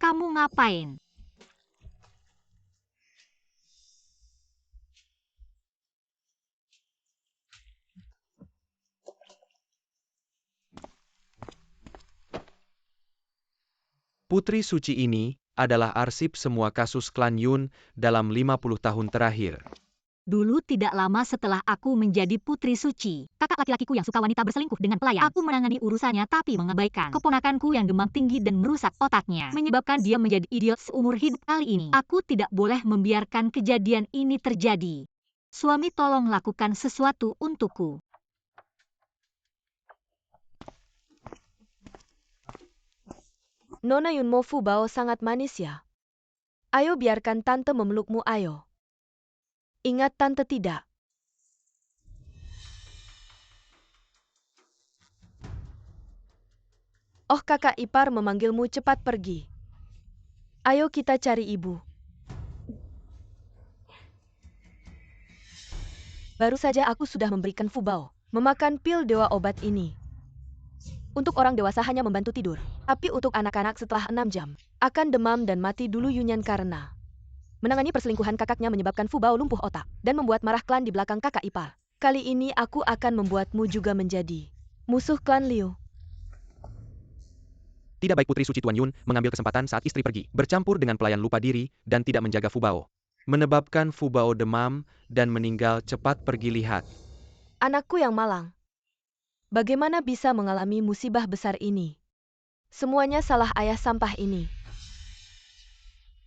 Kamu ngapain? Putri suci ini adalah arsip semua kasus klan Yun dalam 50 tahun terakhir. Dulu tidak lama setelah aku menjadi putri suci, kakak laki-lakiku yang suka wanita berselingkuh dengan pelayan. Aku menangani urusannya tapi mengabaikan keponakanku yang demam tinggi dan merusak otaknya, menyebabkan dia menjadi idiot seumur hidup. Kali ini, aku tidak boleh membiarkan kejadian ini terjadi. Suami, tolong lakukan sesuatu untukku. Nona Yunmo Fubao sangat manis ya. Ayo biarkan tante memelukmu, ayo. Ingat tante tidak. Oh, kakak ipar memanggilmu, cepat pergi. Ayo kita cari ibu. Baru saja aku sudah memberikan Fubao memakan pil dewa obat ini. Untuk orang dewasa hanya membantu tidur. Tapi untuk anak-anak setelah 6 jam, akan demam dan mati dulu. Yunyan karena menangani perselingkuhan kakaknya menyebabkan Fubao lumpuh otak dan membuat marah klan di belakang kakak ipar. Kali ini aku akan membuatmu juga menjadi musuh klan Liu. Tidak baik Putri Suci Tuan Yun mengambil kesempatan saat istri pergi, bercampur dengan pelayan lupa diri, dan tidak menjaga Fubao. Menyebabkan Fubao demam dan meninggal cepat. Pergi lihat. Anakku yang malang. Bagaimana bisa mengalami musibah besar ini? Semuanya salah ayah sampah ini.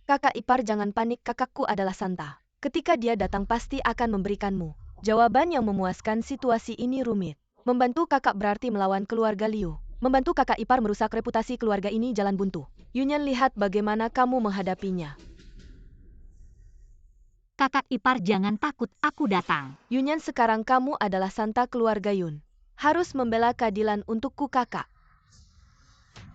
Kakak ipar jangan panik, kakakku adalah Santa. Ketika dia datang pasti akan memberikanmu jawaban yang memuaskan. Situasi ini rumit. Membantu kakak berarti melawan keluarga Liu. Membantu kakak ipar merusak reputasi keluarga ini jalan buntu. Yunyan, lihat bagaimana kamu menghadapinya. Kakak ipar jangan takut, aku datang. Yunyan, sekarang kamu adalah Santa keluarga Yun. Harus membela keadilan untukku kakak.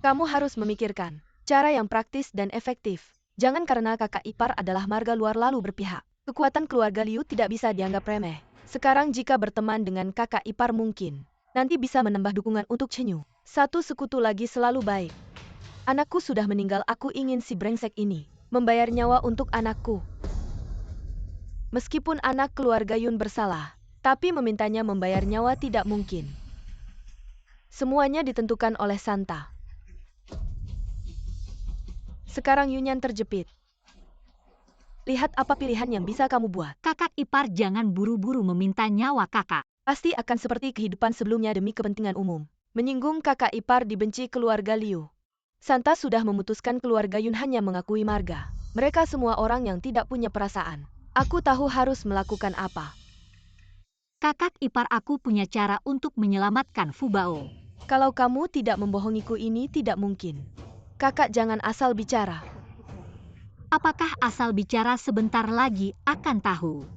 Kamu harus memikirkan cara yang praktis dan efektif. Jangan karena kakak ipar adalah marga luar lalu berpihak. Kekuatan keluarga Liu tidak bisa dianggap remeh. Sekarang jika berteman dengan kakak ipar mungkin nanti bisa menambah dukungan untuk Chenyu. Satu sekutu lagi selalu baik. Anakku sudah meninggal, aku ingin si brengsek ini membayar nyawa untuk anakku. Meskipun anak keluarga Yun bersalah, tapi memintanya membayar nyawa tidak mungkin. Semuanya ditentukan oleh Santa. Sekarang Yunyan terjepit. Lihat apa pilihan yang bisa kamu buat. Kakak ipar jangan buru-buru meminta nyawa kakak. Pasti akan seperti kehidupan sebelumnya demi kepentingan umum. Menyinggung kakak ipar dibenci keluarga Liu. Santa sudah memutuskan keluarga Yun hanya mengakui marga. Mereka semua orang yang tidak punya perasaan. Aku tahu harus melakukan apa. Kakak ipar, aku punya cara untuk menyelamatkan Fubao. Kalau kamu tidak membohongiku ini tidak mungkin. Kakak jangan asal bicara. Apakah asal bicara sebentar lagi akan tahu.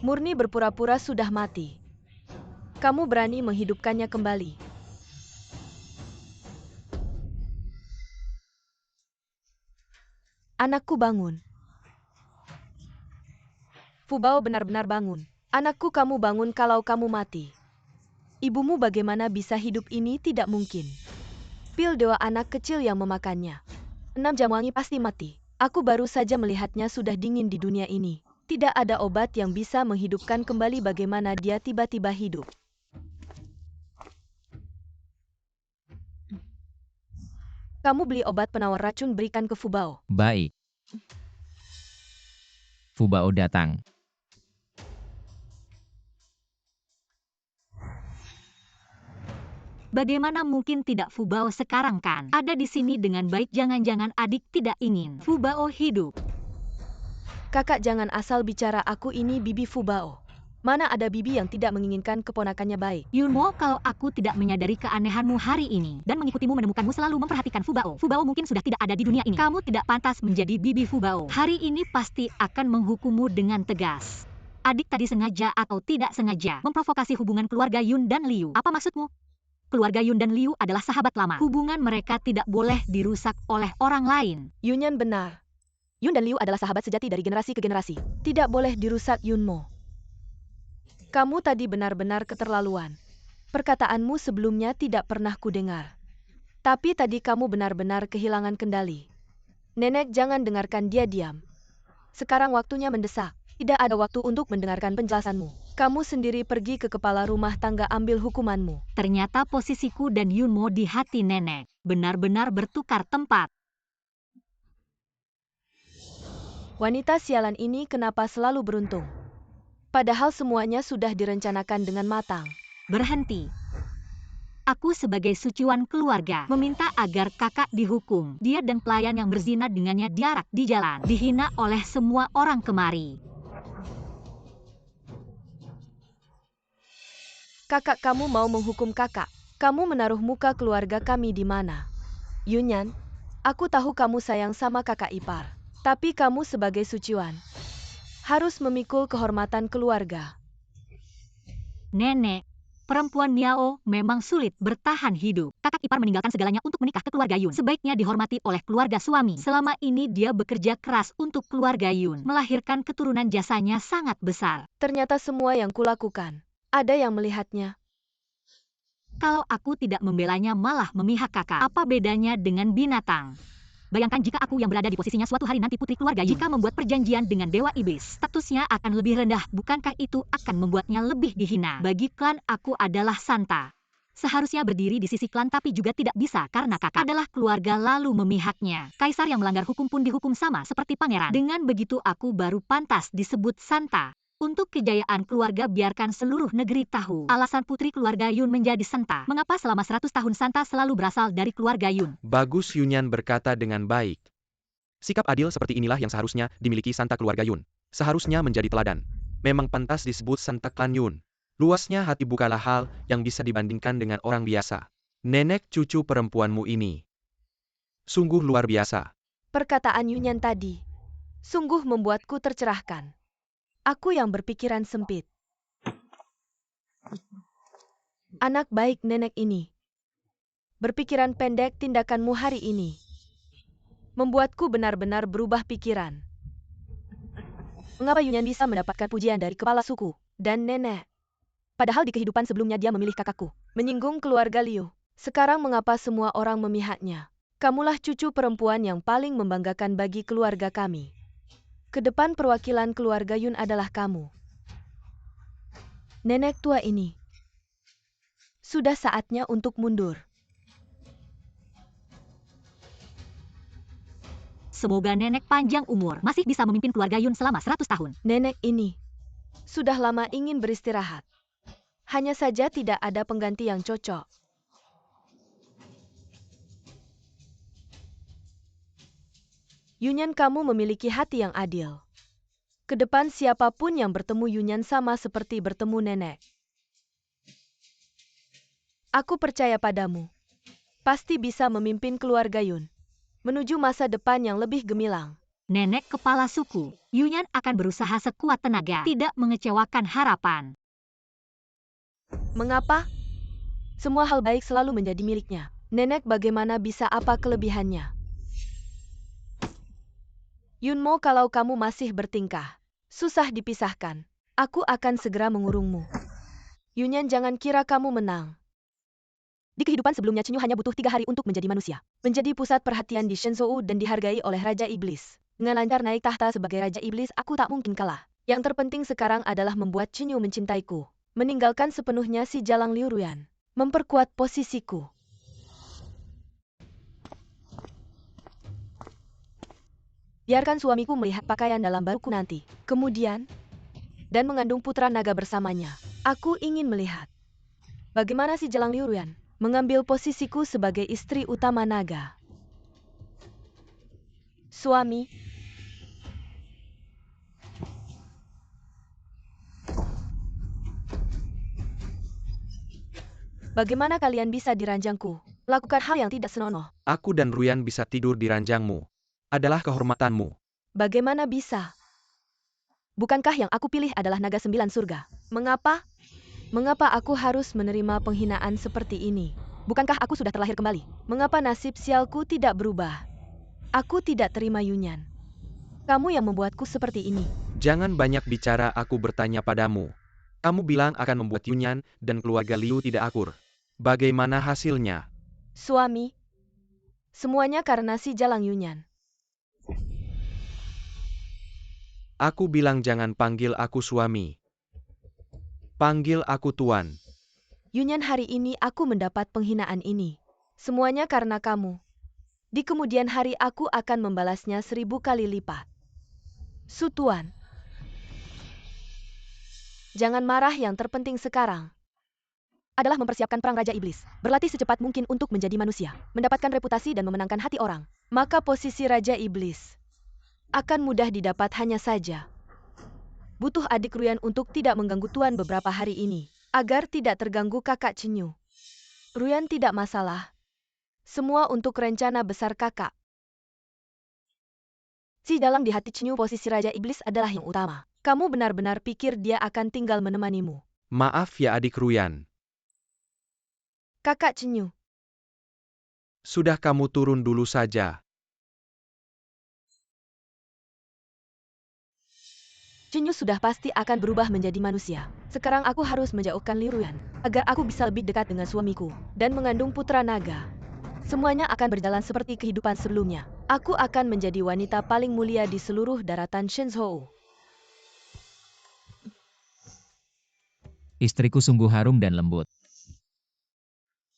Murni berpura-pura sudah mati. Kamu berani menghidupkannya kembali. Anakku bangun. Fubao benar-benar bangun. Anakku, kamu bangun. Kalau kamu mati, ibumu bagaimana bisa hidup? Ini tidak mungkin. Pil dewa anak kecil yang memakannya. 6 jam wangi pasti mati. Aku baru saja melihatnya sudah dingin di dunia ini. Tidak ada obat yang bisa menghidupkan kembali. Bagaimana dia tiba-tiba hidup? Kamu beli obat penawar racun, berikan ke Fubao. Baik. Fubao datang. Bagaimana mungkin tidak? Fubao sekarang kan ada di sini dengan baik. Jangan-jangan adik tidak ingin Fubao hidup. Kakak jangan asal bicara. Aku ini bibi Fubao. Mana ada bibi yang tidak menginginkan keponakannya baik. Yunmo, kalau aku tidak menyadari keanehanmu hari ini dan mengikutimu menemukanmu selalu memperhatikan Fubao. Fubao mungkin sudah tidak ada di dunia ini. Kamu tidak pantas menjadi bibi Fubao. Hari ini pasti akan menghukummu dengan tegas. Adik tadi sengaja atau tidak sengaja memprovokasi hubungan keluarga Yun dan Liu. Apa maksudmu? Keluarga Yun dan Liu adalah sahabat lama. Hubungan mereka tidak boleh dirusak oleh orang lain. Yunyan benar. Yun dan Liu adalah sahabat sejati dari generasi ke generasi. Tidak boleh dirusak. Yunmo, kamu tadi benar-benar keterlaluan. Perkataanmu sebelumnya tidak pernah kudengar. Tapi tadi kamu benar-benar kehilangan kendali. Nenek, jangan dengarkan dia, diam. Sekarang waktunya mendesak. Tidak ada waktu untuk mendengarkan penjelasanmu. Kamu sendiri pergi ke kepala rumah tangga ambil hukumanmu. Ternyata posisiku dan Yunmo di hati nenek benar-benar bertukar tempat. Wanita sialan ini kenapa selalu beruntung? Padahal semuanya sudah direncanakan dengan matang. Berhenti. Aku sebagai suciwan keluarga meminta agar kakak dihukum. Dia dan pelayan yang berzina dengannya diarak di jalan, dihina oleh semua orang kemari. Kakak kamu mau menghukum kakak. Kamu menaruh muka keluarga kami di mana? Yunyan, aku tahu kamu sayang sama kakak ipar. Tapi kamu sebagai suciwan harus memikul kehormatan keluarga. Nenek, perempuan Miao memang sulit bertahan hidup. Kakak ipar meninggalkan segalanya untuk menikah ke keluarga Yun. Sebaiknya dihormati oleh keluarga suami. Selama ini dia bekerja keras untuk keluarga Yun. Melahirkan keturunan jasanya sangat besar. Ternyata semua yang kulakukan, ada yang melihatnya. Kalau aku tidak membelanya malah memihak kakak. Apa bedanya dengan binatang? Bayangkan jika aku yang berada di posisinya suatu hari nanti putri keluarga Yun. Jika membuat perjanjian dengan Dewa Iblis, statusnya akan lebih rendah. Bukankah itu akan membuatnya lebih dihina? Bagi klan aku adalah Santa. Seharusnya berdiri di sisi klan tapi juga tidak bisa karena kakak adalah keluarga lalu memihaknya. Kaisar yang melanggar hukum pun dihukum sama seperti pangeran. Dengan begitu aku baru pantas disebut Santa. Untuk kejayaan keluarga biarkan seluruh negeri tahu. Alasan putri keluarga Yun menjadi Santa. Mengapa selama 100 tahun Santa selalu berasal dari keluarga Yun? Bagus, Yunyan berkata dengan baik. Sikap adil seperti inilah yang seharusnya dimiliki Santa keluarga Yun. Seharusnya menjadi teladan. Memang pantas disebut Santa klan Yun. Luasnya hati bukanlah hal yang bisa dibandingkan dengan orang biasa. Nenek cucu perempuanmu ini sungguh luar biasa. Perkataan Yunyan tadi sungguh membuatku tercerahkan. Aku yang berpikiran sempit. Anak baik nenek ini. Berpikiran pendek tindakanmu hari ini membuatku benar-benar berubah pikiran. Mengapa Yunyan bisa mendapatkan pujian dari kepala suku dan nenek? Padahal di kehidupan sebelumnya dia memilih kakakku. Menyinggung keluarga Liu. Sekarang mengapa semua orang memihaknya? Kamulah cucu perempuan yang paling membanggakan bagi keluarga kami. Kedepan perwakilan keluarga Yun adalah kamu. Nenek tua ini. Sudah saatnya untuk mundur. Semoga nenek panjang umur, masih bisa memimpin keluarga Yun selama 100 tahun. Nenek ini sudah lama ingin beristirahat. Hanya saja tidak ada pengganti yang cocok. Yunyan, kamu memiliki hati yang adil. Kedepan siapapun yang bertemu Yunyan sama seperti bertemu nenek. Aku percaya padamu. Pasti bisa memimpin keluarga Yun menuju masa depan yang lebih gemilang. Nenek kepala suku, Yunyan akan berusaha sekuat tenaga, tidak mengecewakan harapan. Mengapa? Semua hal baik selalu menjadi miliknya. Nenek bagaimana bisa apa kelebihannya? Yunmo, kalau kamu masih bertingkah susah dipisahkan, aku akan segera mengurungmu. Yunyan, jangan kira kamu menang. Di kehidupan sebelumnya Cinyu hanya butuh 3 hari untuk menjadi manusia. Menjadi pusat perhatian di Shenzhou dan dihargai oleh Raja Iblis. Dengan lancar naik tahta sebagai Raja Iblis, aku tak mungkin kalah. Yang terpenting sekarang adalah membuat Cinyu mencintaiku. Meninggalkan sepenuhnya si Jalang Liu Ruyan. Memperkuat posisiku. Biarkan suamiku melihat pakaian dalam baruku nanti. Kemudian, dan mengandung putra naga bersamanya. Aku ingin melihat bagaimana si Jalang Liu Ruyan mengambil posisiku sebagai istri utama naga. Suami, bagaimana kalian bisa di ranjangku? Lakukan hal yang tidak senonoh. Aku dan Ruyan bisa tidur di ranjangmu. Adalah kehormatanmu. Bagaimana bisa? Bukankah yang aku pilih adalah naga 9 surga? Mengapa? Mengapa aku harus menerima penghinaan seperti ini? Bukankah aku sudah terlahir kembali? Mengapa nasib sialku tidak berubah? Aku tidak terima Yunyan. Kamu yang membuatku seperti ini. Jangan banyak bicara, aku bertanya padamu. Kamu bilang akan membuat Yunyan dan keluarga Liu tidak akur. Bagaimana hasilnya? Suami, semuanya karena si Jalang Yunyan. Aku bilang jangan panggil aku suami. Panggil aku tuan. Yunyan, hari ini aku mendapat penghinaan ini. Semuanya karena kamu. Di kemudian hari aku akan membalasnya 1000 kali lipat. Su Tuan. Jangan marah, yang terpenting sekarang adalah mempersiapkan perang Raja Iblis. Berlatih secepat mungkin untuk menjadi manusia. Mendapatkan reputasi dan memenangkan hati orang. Maka posisi Raja Iblis akan mudah didapat, hanya saja butuh adik Ruyan untuk tidak mengganggu Tuan beberapa hari ini. Agar tidak terganggu kakak Chenyu. Ruyan tidak masalah. Semua untuk rencana besar kakak. Si dalang di hati Chenyu, posisi Raja Iblis adalah yang utama. Kamu benar-benar pikir dia akan tinggal menemanimu? Maaf ya adik Ruyan. Kakak Chenyu. Sudah, kamu turun dulu saja. Chenyu sudah pasti akan berubah menjadi manusia. Sekarang aku harus menjauhkan Li Ruyan agar aku bisa lebih dekat dengan suamiku dan mengandung putra naga. Semuanya akan berjalan seperti kehidupan sebelumnya. Aku akan menjadi wanita paling mulia di seluruh daratan Shenzhou. Istriku sungguh harum dan lembut.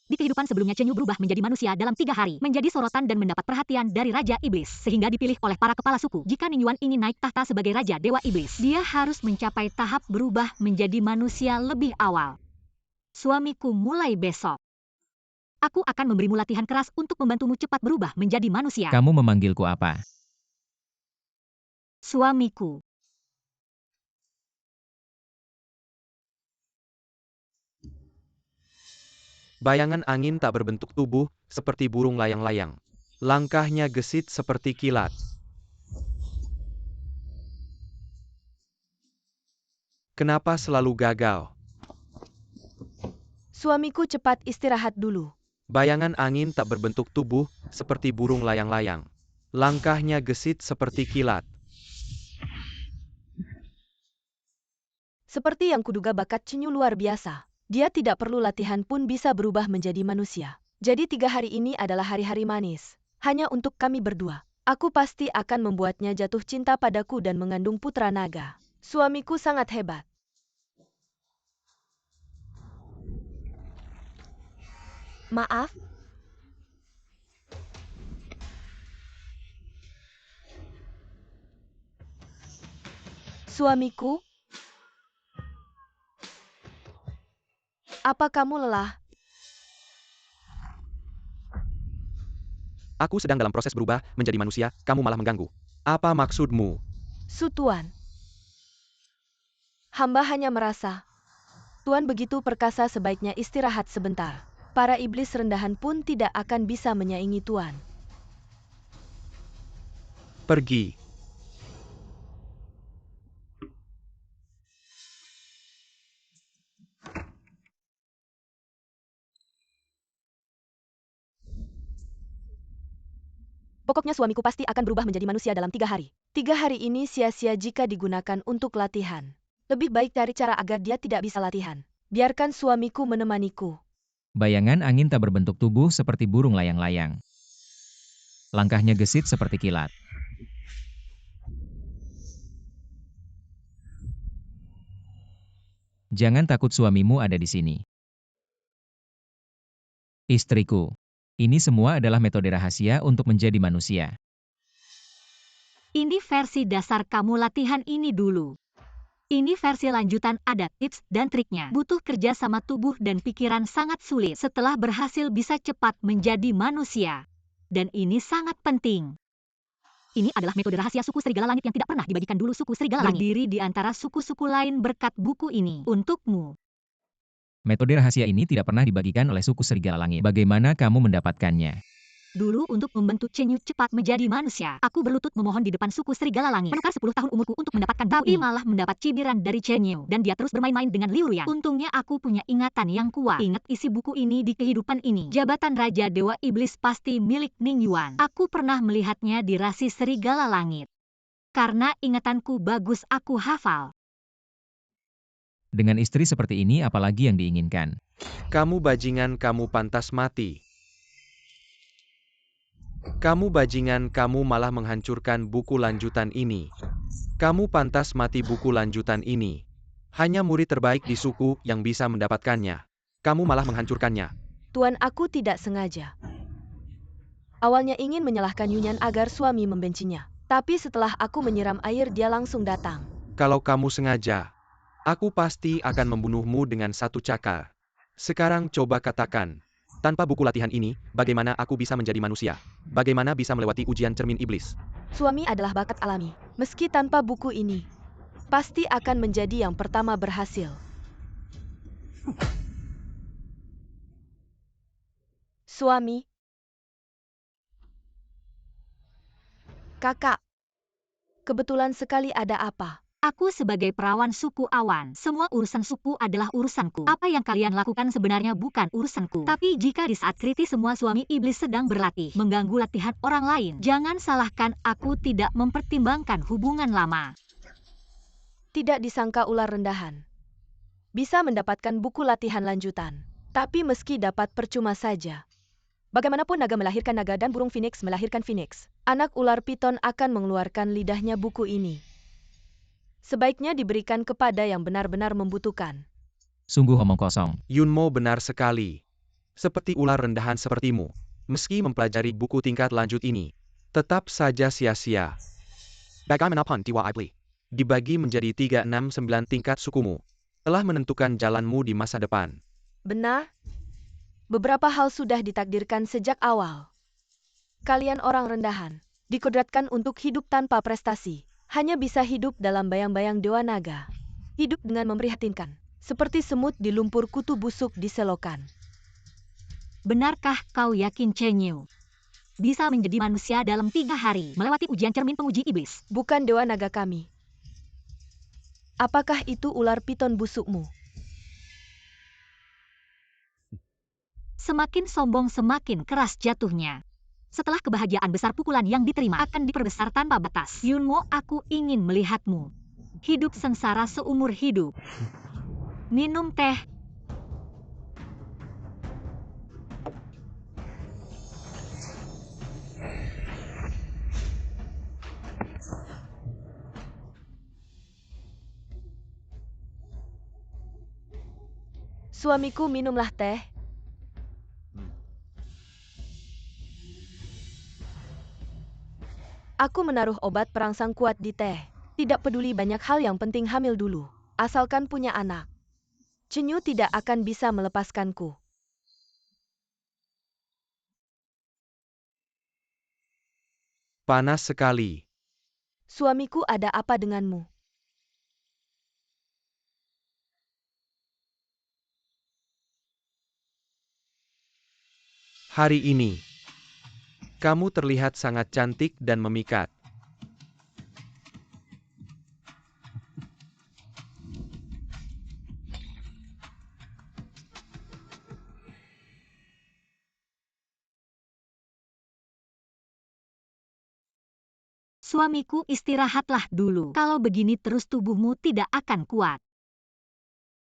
Di kehidupan sebelumnya Chenyu berubah menjadi manusia dalam 3 hari, menjadi sorotan dan mendapat perhatian dari Raja Iblis, sehingga dipilih oleh para kepala suku. Jika Ning Yuan ingin naik tahta sebagai Raja Dewa Iblis, dia harus mencapai tahap berubah menjadi manusia lebih awal. Suamiku, mulai besok aku akan memberimu latihan keras untuk membantumu cepat berubah menjadi manusia. Kamu memanggilku apa? Suamiku. Bayangan angin tak berbentuk tubuh, seperti burung layang-layang. Langkahnya gesit seperti kilat. Kenapa selalu gagal? Suamiku, cepat istirahat dulu. Bayangan angin tak berbentuk tubuh, seperti burung layang-layang. Langkahnya gesit seperti kilat. Seperti yang kuduga, bakat Chenyu luar biasa. Dia tidak perlu latihan pun bisa berubah menjadi manusia. Jadi 3 hari ini adalah hari-hari manis. Hanya untuk kami berdua. Aku pasti akan membuatnya jatuh cinta padaku dan mengandung putra naga. Suamiku sangat hebat. Maaf. Suamiku? Apa kamu lelah? Aku sedang dalam proses berubah menjadi manusia, kamu malah mengganggu. Apa maksudmu? Su Tuan. Hamba hanya merasa Tuan begitu perkasa, sebaiknya istirahat sebentar. Para iblis rendahan pun tidak akan bisa menyaingi Tuan. Pergi. Pokoknya suamiku pasti akan berubah menjadi manusia dalam 3 hari. 3 hari ini sia-sia jika digunakan untuk latihan. Lebih baik cari cara agar dia tidak bisa latihan. Biarkan suamiku menemaniku. Bayangan angin tak berbentuk tubuh seperti burung layang-layang. Langkahnya gesit seperti kilat. Jangan takut, suamimu ada di sini. Istriku. Ini semua adalah metode rahasia untuk menjadi manusia. Ini versi dasar, kamu latihan ini dulu. Ini versi lanjutan, ada tips dan triknya. Butuh kerja sama tubuh dan pikiran, sangat sulit. Setelah berhasil bisa cepat menjadi manusia. Dan ini sangat penting. Ini adalah metode rahasia suku Serigala Langit yang tidak pernah dibagikan dulu suku Serigala Langit. Berdiri di antara suku-suku lain berkat buku ini. Untukmu. Metode rahasia ini tidak pernah dibagikan oleh suku Serigala Langit. Bagaimana kamu mendapatkannya? Dulu untuk membantu Chenyu cepat menjadi manusia, aku berlutut memohon di depan suku Serigala Langit. Menukar 10 tahun umurku untuk mendapatkan buku ini. Malah mendapat cibiran dari Chenyu. Dan dia terus bermain-main dengan Liu Ruyan. Untungnya aku punya ingatan yang kuat. Ingat isi buku ini di kehidupan ini. Jabatan Raja Dewa Iblis pasti milik Ning Yuan. Aku pernah melihatnya di rasi Serigala Langit. Karena ingatanku bagus, aku hafal. Dengan istri seperti ini, apalagi yang diinginkan? Kamu bajingan, kamu pantas mati. Kamu bajingan, kamu malah menghancurkan buku lanjutan ini. Kamu pantas mati buku lanjutan ini. Hanya murid terbaik di suku yang bisa mendapatkannya. Kamu malah menghancurkannya. Tuan, aku tidak sengaja. Awalnya ingin menyalahkan Yunyan agar suami membencinya. Tapi setelah aku menyiram air, dia langsung datang. Kalau kamu sengaja, aku pasti akan membunuhmu dengan satu cakar. Sekarang coba katakan, tanpa buku latihan ini, bagaimana aku bisa menjadi manusia? Bagaimana bisa melewati ujian cermin iblis? Suami adalah bakat alami. Meski tanpa buku ini, pasti akan menjadi yang pertama berhasil. Suami. Kakak. Kebetulan sekali, ada apa? Aku sebagai perawan suku Awan, semua urusan suku adalah urusanku. Apa yang kalian lakukan sebenarnya bukan urusanku. Tapi jika di saat kritis semua suami iblis sedang berlatih, mengganggu latihan orang lain, jangan salahkan aku tidak mempertimbangkan hubungan lama. Tidak disangka ular rendahan bisa mendapatkan buku latihan lanjutan. Tapi meski dapat percuma saja. Bagaimanapun naga melahirkan naga dan burung phoenix melahirkan phoenix. Anak ular piton akan mengeluarkan lidahnya buku ini. Sebaiknya diberikan kepada yang benar-benar membutuhkan. Sungguh omong kosong. Yunmo benar sekali. Seperti ular rendahan sepertimu. Meski mempelajari buku tingkat lanjut ini, tetap saja sia-sia. Bagaimanapun Dewa Iblis dibagi menjadi 3, 6, 9 tingkat sukumu, telah menentukan jalanmu di masa depan. Benar? Beberapa hal sudah ditakdirkan sejak awal. Kalian orang rendahan, dikodratkan untuk hidup tanpa prestasi. Hanya bisa hidup dalam bayang-bayang dewa naga. Hidup dengan memprihatinkan, seperti semut di lumpur kutu busuk di selokan. Benarkah kau yakin Chenyu bisa menjadi manusia dalam 3 hari melewati ujian cermin penguji iblis? Bukan dewa naga kami. Apakah itu ular piton busukmu? Semakin sombong semakin keras jatuhnya. Setelah kebahagiaan besar pukulan yang diterima akan diperbesar tanpa batas. Yunmo, aku ingin melihatmu hidup sengsara seumur hidup. Minum teh. Suamiku, minumlah teh. Aku menaruh obat perangsang kuat di teh. Tidak peduli banyak hal, yang penting hamil dulu. Asalkan punya anak. Chenyu tidak akan bisa melepaskanku. Panas sekali. Suamiku, ada apa denganmu? Hari ini, kamu terlihat sangat cantik dan memikat. Suamiku, istirahatlah dulu. Kalau begini terus tubuhmu tidak akan kuat.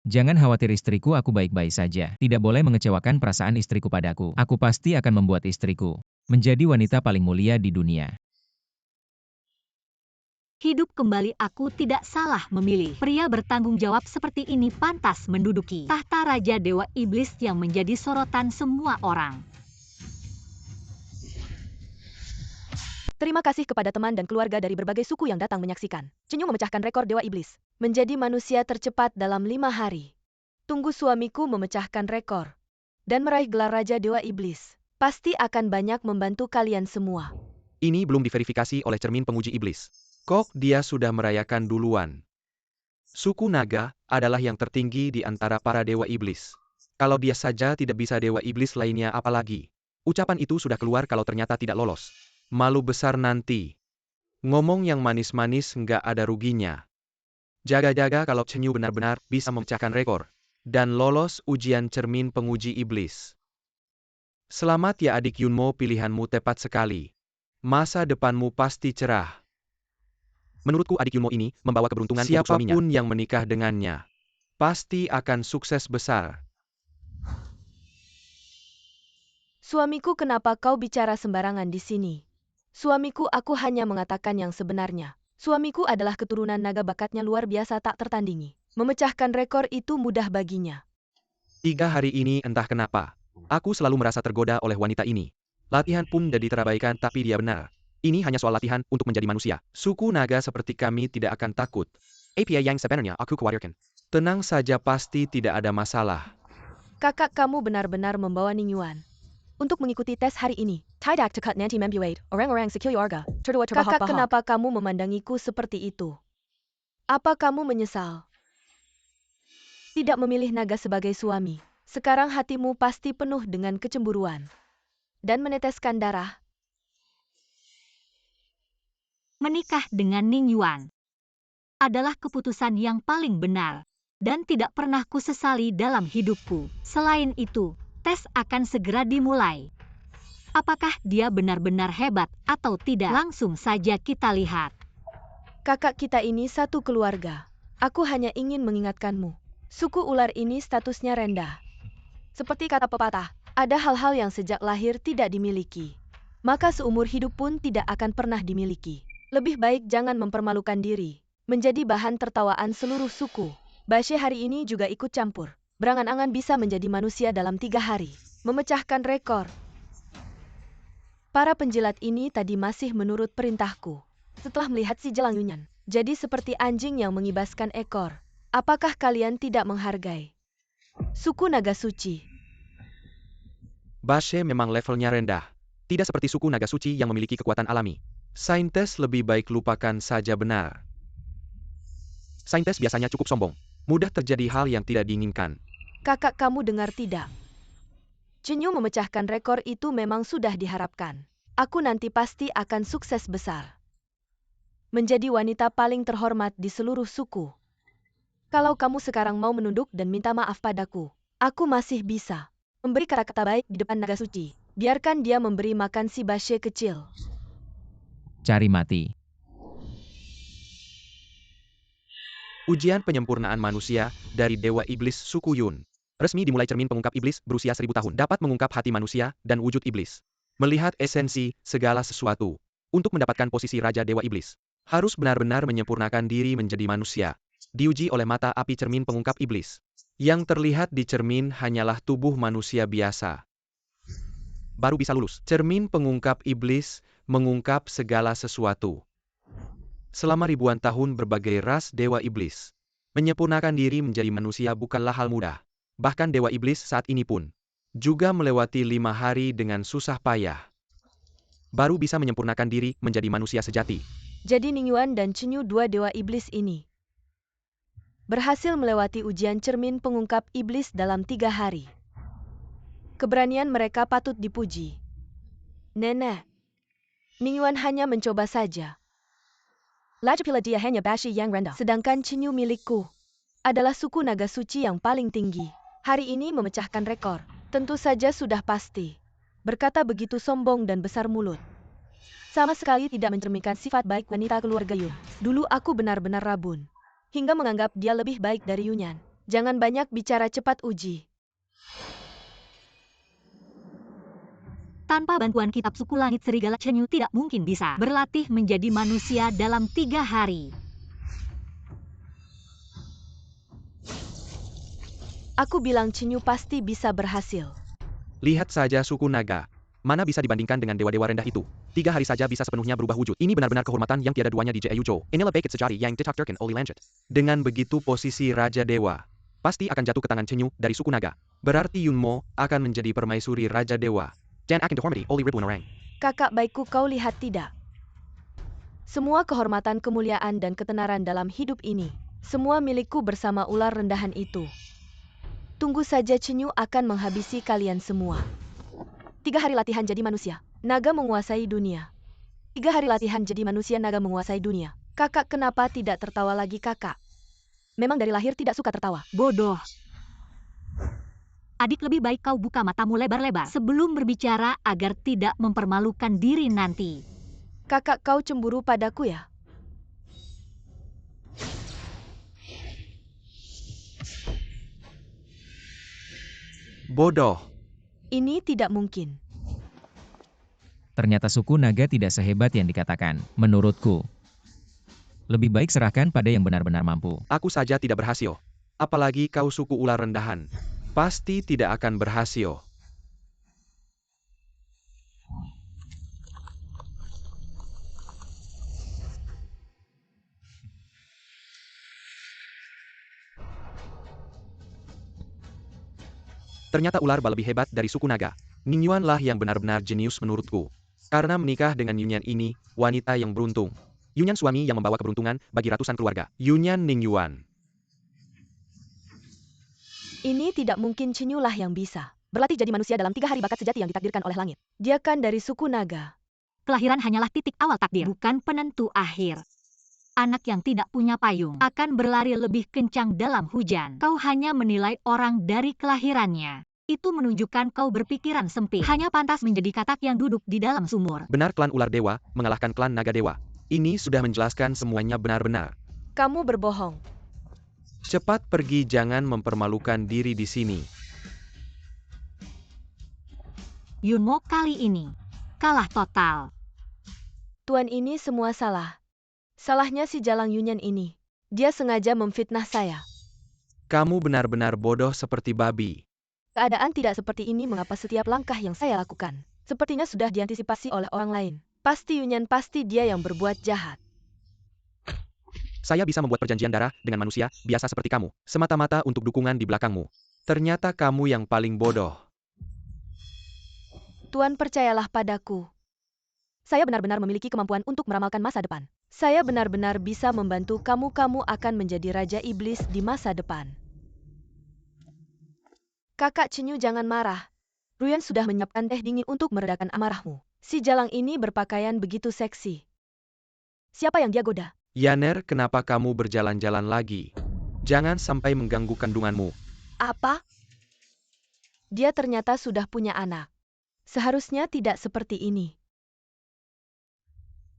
Jangan khawatir istriku, aku baik-baik saja. Tidak boleh mengecewakan perasaan istriku padaku. Aku pasti akan membuat istriku menjadi wanita paling mulia di dunia. Hidup kembali, aku tidak salah memilih. Pria bertanggung jawab seperti ini pantas menduduki tahta Raja Dewa Iblis yang menjadi sorotan semua orang. Terima kasih kepada teman dan keluarga dari berbagai suku yang datang menyaksikan. Chenyu memecahkan rekor Dewa Iblis. Menjadi manusia tercepat dalam 5 hari. Tunggu suamiku memecahkan rekor. Dan meraih gelar Raja Dewa Iblis. Pasti akan banyak membantu kalian semua. Ini belum diverifikasi oleh cermin penguji iblis. Kok dia sudah merayakan duluan? Suku naga adalah yang tertinggi di antara para dewa iblis. Kalau dia saja tidak bisa, dewa iblis lainnya apalagi? Ucapan itu sudah keluar kalau ternyata tidak lolos. Malu besar nanti. Ngomong yang manis-manis nggak ada ruginya. Jaga-jaga kalau Chenyu benar-benar bisa memecahkan rekor. Dan lolos ujian cermin penguji iblis. Selamat ya adik Yunmo, pilihanmu tepat sekali. Masa depanmu pasti cerah. Menurutku adik Yunmo ini membawa keberuntungan untuk suaminya. Siapapun yang menikah dengannya, pasti akan sukses besar. Suamiku, kenapa kau bicara sembarangan di sini? Suamiku, aku hanya mengatakan yang sebenarnya. Suamiku adalah keturunan naga, bakatnya luar biasa tak tertandingi. Memecahkan rekor itu mudah baginya. 3 hari ini entah kenapa. Aku selalu merasa tergoda oleh wanita ini. Latihan pun jadi terabaikan, tapi dia benar. Ini hanya soal latihan untuk menjadi manusia. Suku naga seperti kami tidak akan takut. Apa yang sebenarnya aku khawatirkan? Tenang saja, pasti tidak ada masalah. Kakak kamu benar-benar membawa Ningyuan untuk mengikuti tes hari ini. Tidak tekat nanti membuat orang-orang sekili warga tertawa terbahak-bahak. Kakak, kenapa kamu memandangiku seperti itu? Apa kamu menyesal tidak memilih naga sebagai suami? Sekarang hatimu pasti penuh dengan kecemburuan dan meneteskan darah. Menikah dengan Ningyuan adalah keputusan yang paling benar dan tidak pernah kusesali dalam hidupku. Selain itu, tes akan segera dimulai. Apakah dia benar-benar hebat atau tidak? Langsung saja kita lihat. Kakak kita ini satu keluarga. Aku hanya ingin mengingatkanmu. Suku ular ini statusnya rendah. Seperti kata pepatah, ada hal-hal yang sejak lahir tidak dimiliki, maka seumur hidup pun tidak akan pernah dimiliki. Lebih baik jangan mempermalukan diri, menjadi bahan tertawaan seluruh suku. Bashe hari ini juga ikut campur. Berangan-angan bisa menjadi manusia dalam 3 hari. Memecahkan rekor. Para penjilat ini tadi masih menurut perintahku. Setelah melihat si Jelang Yunyan jadi seperti anjing yang mengibaskan ekor. Apakah kalian tidak menghargai suku naga suci? Bashe memang levelnya rendah. Tidak seperti suku naga suci yang memiliki kekuatan alami. Saintes lebih baik lupakan saja, benar. Saintes biasanya cukup sombong. Mudah terjadi hal yang tidak diinginkan. Kakak kamu dengar tidak? Chenyu memecahkan rekor itu memang sudah diharapkan. Aku nanti pasti akan sukses besar. Menjadi wanita paling terhormat di seluruh suku. Kalau kamu sekarang mau menunduk dan minta maaf padaku, aku masih bisa memberi kata-kata baik di depan naga suci. Biarkan dia memberi makan si Bashe kecil. Cari mati. Ujian penyempurnaan manusia dari Dewa Iblis Suku Yun. Resmi dimulai. Cermin pengungkap iblis berusia 1000 tahun dapat mengungkap hati manusia dan wujud iblis. Melihat esensi segala sesuatu. Untuk mendapatkan posisi Raja Dewa Iblis, harus benar-benar menyempurnakan diri menjadi manusia. Diuji oleh mata api cermin pengungkap iblis. Yang terlihat di cermin hanyalah tubuh manusia biasa. Baru bisa lulus. Cermin pengungkap iblis mengungkap segala sesuatu. Selama ribuan tahun berbagai ras Dewa Iblis menyempurnakan diri menjadi manusia bukanlah hal mudah. Bahkan Dewa Iblis saat ini pun juga melewati 5 hari dengan susah payah. Baru bisa menyempurnakan diri menjadi manusia sejati. Jadi Ningyuan dan Chenyu, dua Dewa Iblis ini, berhasil melewati ujian cermin pengungkap iblis dalam 3 hari. Keberanian mereka patut dipuji. Nenek, Ningyuan hanya mencoba saja. Lagipula dia hanya Bashe yang rendah. Sedangkan Chenyu milikku adalah suku naga suci yang paling tinggi. Hari ini memecahkan rekor. Tentu saja sudah pasti. Berkata begitu sombong dan besar mulut. Sama sekali tidak mencerminkan sifat baik wanita keluarga Yun. Dulu aku benar-benar rabun. Hingga menganggap dia lebih baik dari Yunyan. Jangan banyak bicara, cepat uji. Tanpa bantuan kitab suku langit serigala, Chenyu tidak mungkin bisa berlatih menjadi manusia dalam 3 hari. Aku bilang Chenyu pasti bisa berhasil. Lihat saja suku naga. Mana bisa dibandingkan dengan dewa-dewa rendah itu. 3 hari saja bisa sepenuhnya berubah wujud. Ini benar-benar kehormatan yang tiada duanya di Jeeyujo. Inilah baik sejati yang ditakdirkan oleh lanjut. Dengan begitu posisi Raja Dewa pasti akan jatuh ke tangan Chenyu dari suku naga. Berarti Yunmo akan menjadi permaisuri Raja Dewa. Dan akan dihormati oleh ribuan orang. Kakak baikku, kau lihat tidak? Semua kehormatan, kemuliaan dan ketenaran dalam hidup ini, semua milikku bersama ular rendahan itu. Tunggu saja, Chenyu akan menghabisi kalian semua. 3 hari latihan jadi manusia, naga menguasai dunia. 3 hari latihan jadi manusia, naga menguasai dunia. Kakak kenapa tidak tertawa lagi, kakak? Memang dari lahir tidak suka tertawa. Bodoh. Adik, lebih baik kau buka matamu lebar-lebar sebelum berbicara agar tidak mempermalukan diri nanti. Kakak, kau cemburu padaku ya? Bodoh. Ini tidak mungkin. Ternyata suku naga tidak sehebat yang dikatakan, menurutku. Lebih baik serahkan pada yang benar-benar mampu. Aku saja tidak berhasil. Apalagi kau suku ular rendahan. Pasti tidak akan berhasil. Ternyata ular bal lebih hebat dari suku naga. Ning Yuan lah yang benar-benar jenius menurutku. Karena menikah dengan Yunyan ini, wanita yang beruntung. Yunyan suami yang membawa keberuntungan bagi ratusan keluarga. Yunyan Ning Yuan. Ini tidak mungkin Cinyu lah yang bisa berlatih jadi manusia dalam 3 hari bakat sejati yang ditakdirkan oleh langit. Dia kan dari suku naga. Kelahiran hanyalah titik awal takdir, bukan penentu akhir. Anak yang tidak punya payung akan berlari lebih kencang dalam hujan. Kau hanya menilai orang dari kelahirannya. Itu menunjukkan kau berpikiran sempit. Hanya pantas menjadi katak yang duduk di dalam sumur. Benar klan ular dewa mengalahkan klan naga dewa. Ini sudah menjelaskan semuanya benar-benar. Kamu berbohong. Cepat pergi, jangan mempermalukan diri di sini. Yunmo kali ini kalah total. Tuan, ini semua salah. Salahnya si Jalang Yunyan ini. Dia sengaja memfitnah saya. Kamu benar-benar bodoh seperti babi. Keadaan tidak seperti ini, mengapa setiap langkah yang saya lakukan sepertinya sudah diantisipasi oleh orang lain. Pasti Yunyan, pasti dia yang berbuat jahat. Saya bisa membuat perjanjian darah dengan manusia biasa seperti kamu, semata-mata untuk dukungan di belakangmu. Ternyata kamu yang paling bodoh. Tuan, percayalah padaku. Saya benar-benar memiliki kemampuan untuk meramalkan masa depan. Saya benar-benar bisa membantu kamu. Kamu akan menjadi Raja Iblis di masa depan. Kakak Cinyu, jangan marah. Ruyan sudah menyiapkan teh dingin untuk meredakan amarahmu. Si Jalang ini berpakaian begitu seksi. Siapa yang dia goda? Yaner, kenapa kamu berjalan-jalan lagi? Jangan sampai mengganggu kandunganmu. Apa? Dia ternyata sudah punya anak. Seharusnya tidak seperti ini.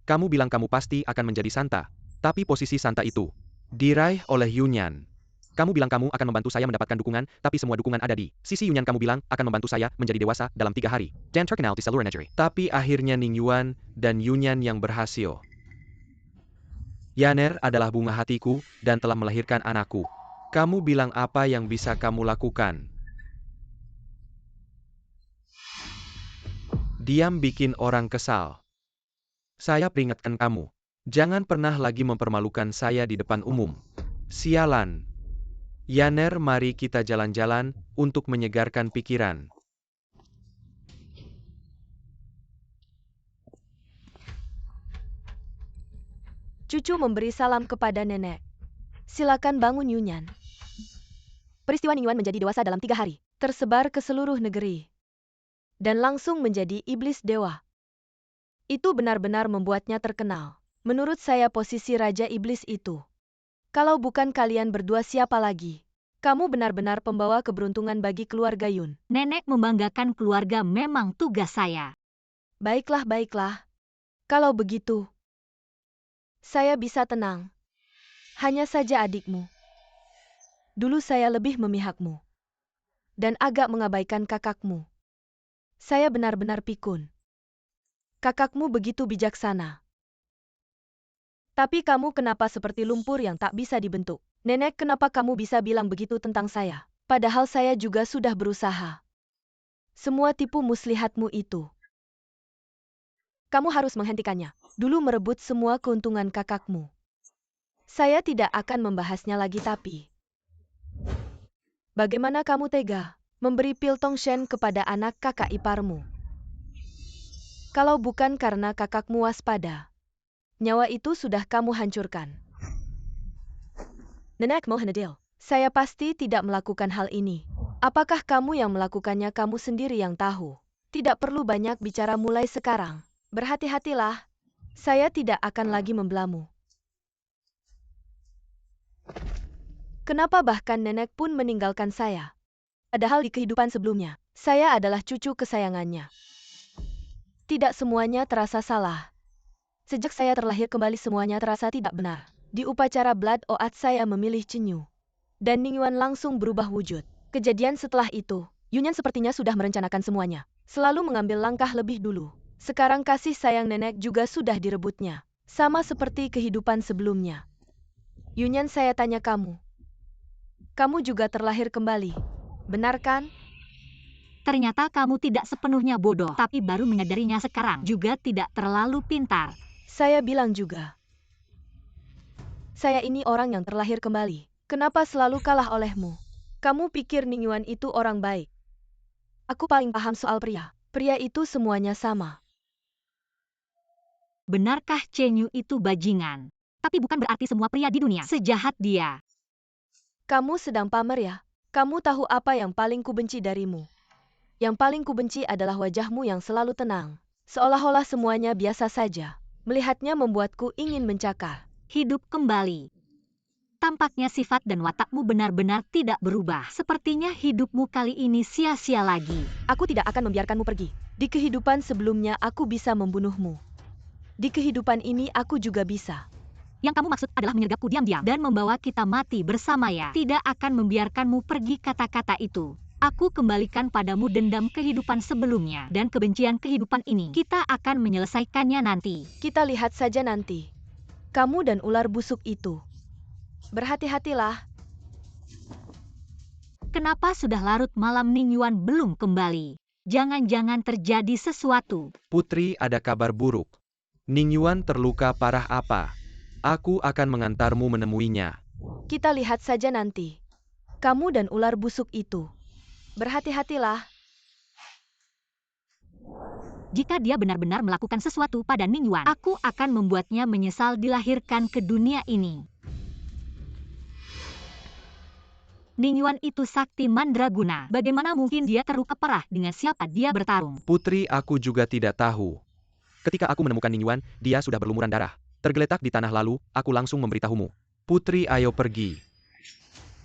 Kamu bilang kamu pasti akan menjadi Santa. Tapi posisi Santa itu diraih oleh Yunyan. Kamu bilang kamu akan membantu saya mendapatkan dukungan, tapi semua dukungan ada di sisi Yunyan. Kamu bilang akan membantu saya menjadi dewasa dalam 3 hari. Dan terkenal di seluruh negeri. Tapi akhirnya Ning Yuan dan Yunyan yang berhasil. Yaner adalah bunga hatiku dan telah melahirkan anakku. Kamu bilang apa yang bisa kamu lakukan? Diam bikin orang kesal. Saya peringatkan kamu. Jangan pernah lagi mempermalukan saya di depan umum. Sialan. Yaner, mari kita jalan-jalan untuk menyegarkan pikiran. Cucu memberi salam kepada nenek. Silakan bangun, Yunyan. Peristiwa Ning Yuan menjadi dewasa dalam 3 hari, tersebar ke seluruh negeri. Dan langsung menjadi iblis dewa. Itu benar-benar membuatnya terkenal. Menurut saya posisi Raja Iblis itu. Kalau bukan kalian berdua, siapa lagi? Kamu benar-benar pembawa keberuntungan bagi keluarga Yun. Nenek membanggakan keluarga memang tugas saya. Baiklah, baiklah. Kalau begitu, saya bisa tenang. Hanya saja adikmu. Dulu saya lebih memihakmu. Dan agak mengabaikan kakakmu. Saya benar-benar pikun. Kakakmu begitu bijaksana. Tapi kamu kenapa seperti lumpur yang tak bisa dibentuk? Nenek, kenapa kamu bisa bilang begitu tentang saya? Padahal saya juga sudah berusaha. Semua tipu muslihatmu itu. Kamu harus menghentikannya. Dulu merebut semua keuntungan kakakmu. Saya tidak akan membahasnya lagi, tapi bagaimana kamu tega memberi pil Tongshen kepada anak kakak iparmu? Kalau bukan karena kakakmu waspada, nyawa itu sudah kamu hancurkan. Nenek Mohanedil, saya pasti tidak melakukan hal ini. Apakah kamu yang melakukannya? Kamu sendiri yang tahu. Tidak perlu banyak bicara mulai sekarang. Berhati-hatilah. Saya tidak akan lagi membelamu. Kenapa bahkan nenek pun meninggalkan saya? Padahal di kehidupan sebelumnya, saya adalah cucu kesayangannya. Tidak semuanya terasa salah. Sejak saya terlahir kembali semuanya terasa tidak benar. Di upacara Blood Oath saya memilih Cinyu. Dan Ning Yuan langsung berubah wujud. Kejadian setelah itu, Yunyan sepertinya sudah merencanakan semuanya. Selalu mengambil langkah lebih dulu. Sekarang kasih sayang nenek juga sudah direbutnya. Sama seperti kehidupan sebelumnya. Yunyan, saya tanya kamu. Kamu juga terlahir kembali. Benar kan? Ternyata kamu tidak sepenuhnya bodoh, tapi baru menyadarinya sekarang. Juga tidak terlalu pintar. Saya bilang juga. Saya ini orang yang terlahir kembali. Kenapa selalu kalah olehmu? Kamu pikir Ningyuan itu orang baik? Aku paling paham soal pria. Pria itu semuanya sama. Benarkah Chen Yu itu bajingan? Tapi bukan berarti semua pria di dunia sejahat dia. Kamu sedang pamer ya? Kamu tahu apa yang paling kubenci darimu? Yang paling kubenci adalah wajahmu yang selalu tenang. Seolah-olah semuanya biasa saja. Melihatnya membuatku ingin mencakar. Hidup kembali. Tampaknya sifat dan watakmu benar-benar tidak berubah. Sepertinya hidupmu kali ini sia-sia lagi. Aku tidak akan membiarkanmu pergi. Di kehidupan sebelumnya aku bisa membunuhmu. Di kehidupan ini aku juga bisa. Yang kamu maksud adalah menyergapku diam-diam dan membawa kita mati bersama ya. Tidak akan membiarkanmu pergi kata-kata itu. Aku kembalikan padamu dendam kehidupan sebelumnya dan kebencian kehidupan ini. Kita akan menyelesaikannya nanti. Kita lihat saja nanti. Kamu dan ular busuk itu. Berhati-hatilah. Kenapa sudah larut malam Ningyuan belum kembali? Jangan-jangan terjadi sesuatu. Putri, ada kabar buruk. Ningyuan terluka parah apa? Aku akan mengantarmu menemuinya. Kita lihat saja nanti. Kamu dan ular busuk itu. Berhati-hatilah. Jika dia benar-benar melakukan sesuatu pada Ningyuan, aku akan membuatnya menyesal dilahirkan ke dunia ini. Ningyuan itu sakti mandraguna. Bagaimana mungkin dia terluka parah dengan siapa dia bertarung? Putri, aku juga tidak tahu. Ketika aku menemukan Ningyuan, dia sudah berlumuran darah. Tergeletak di tanah lalu, aku langsung memberitahumu. Putri, ayo pergi.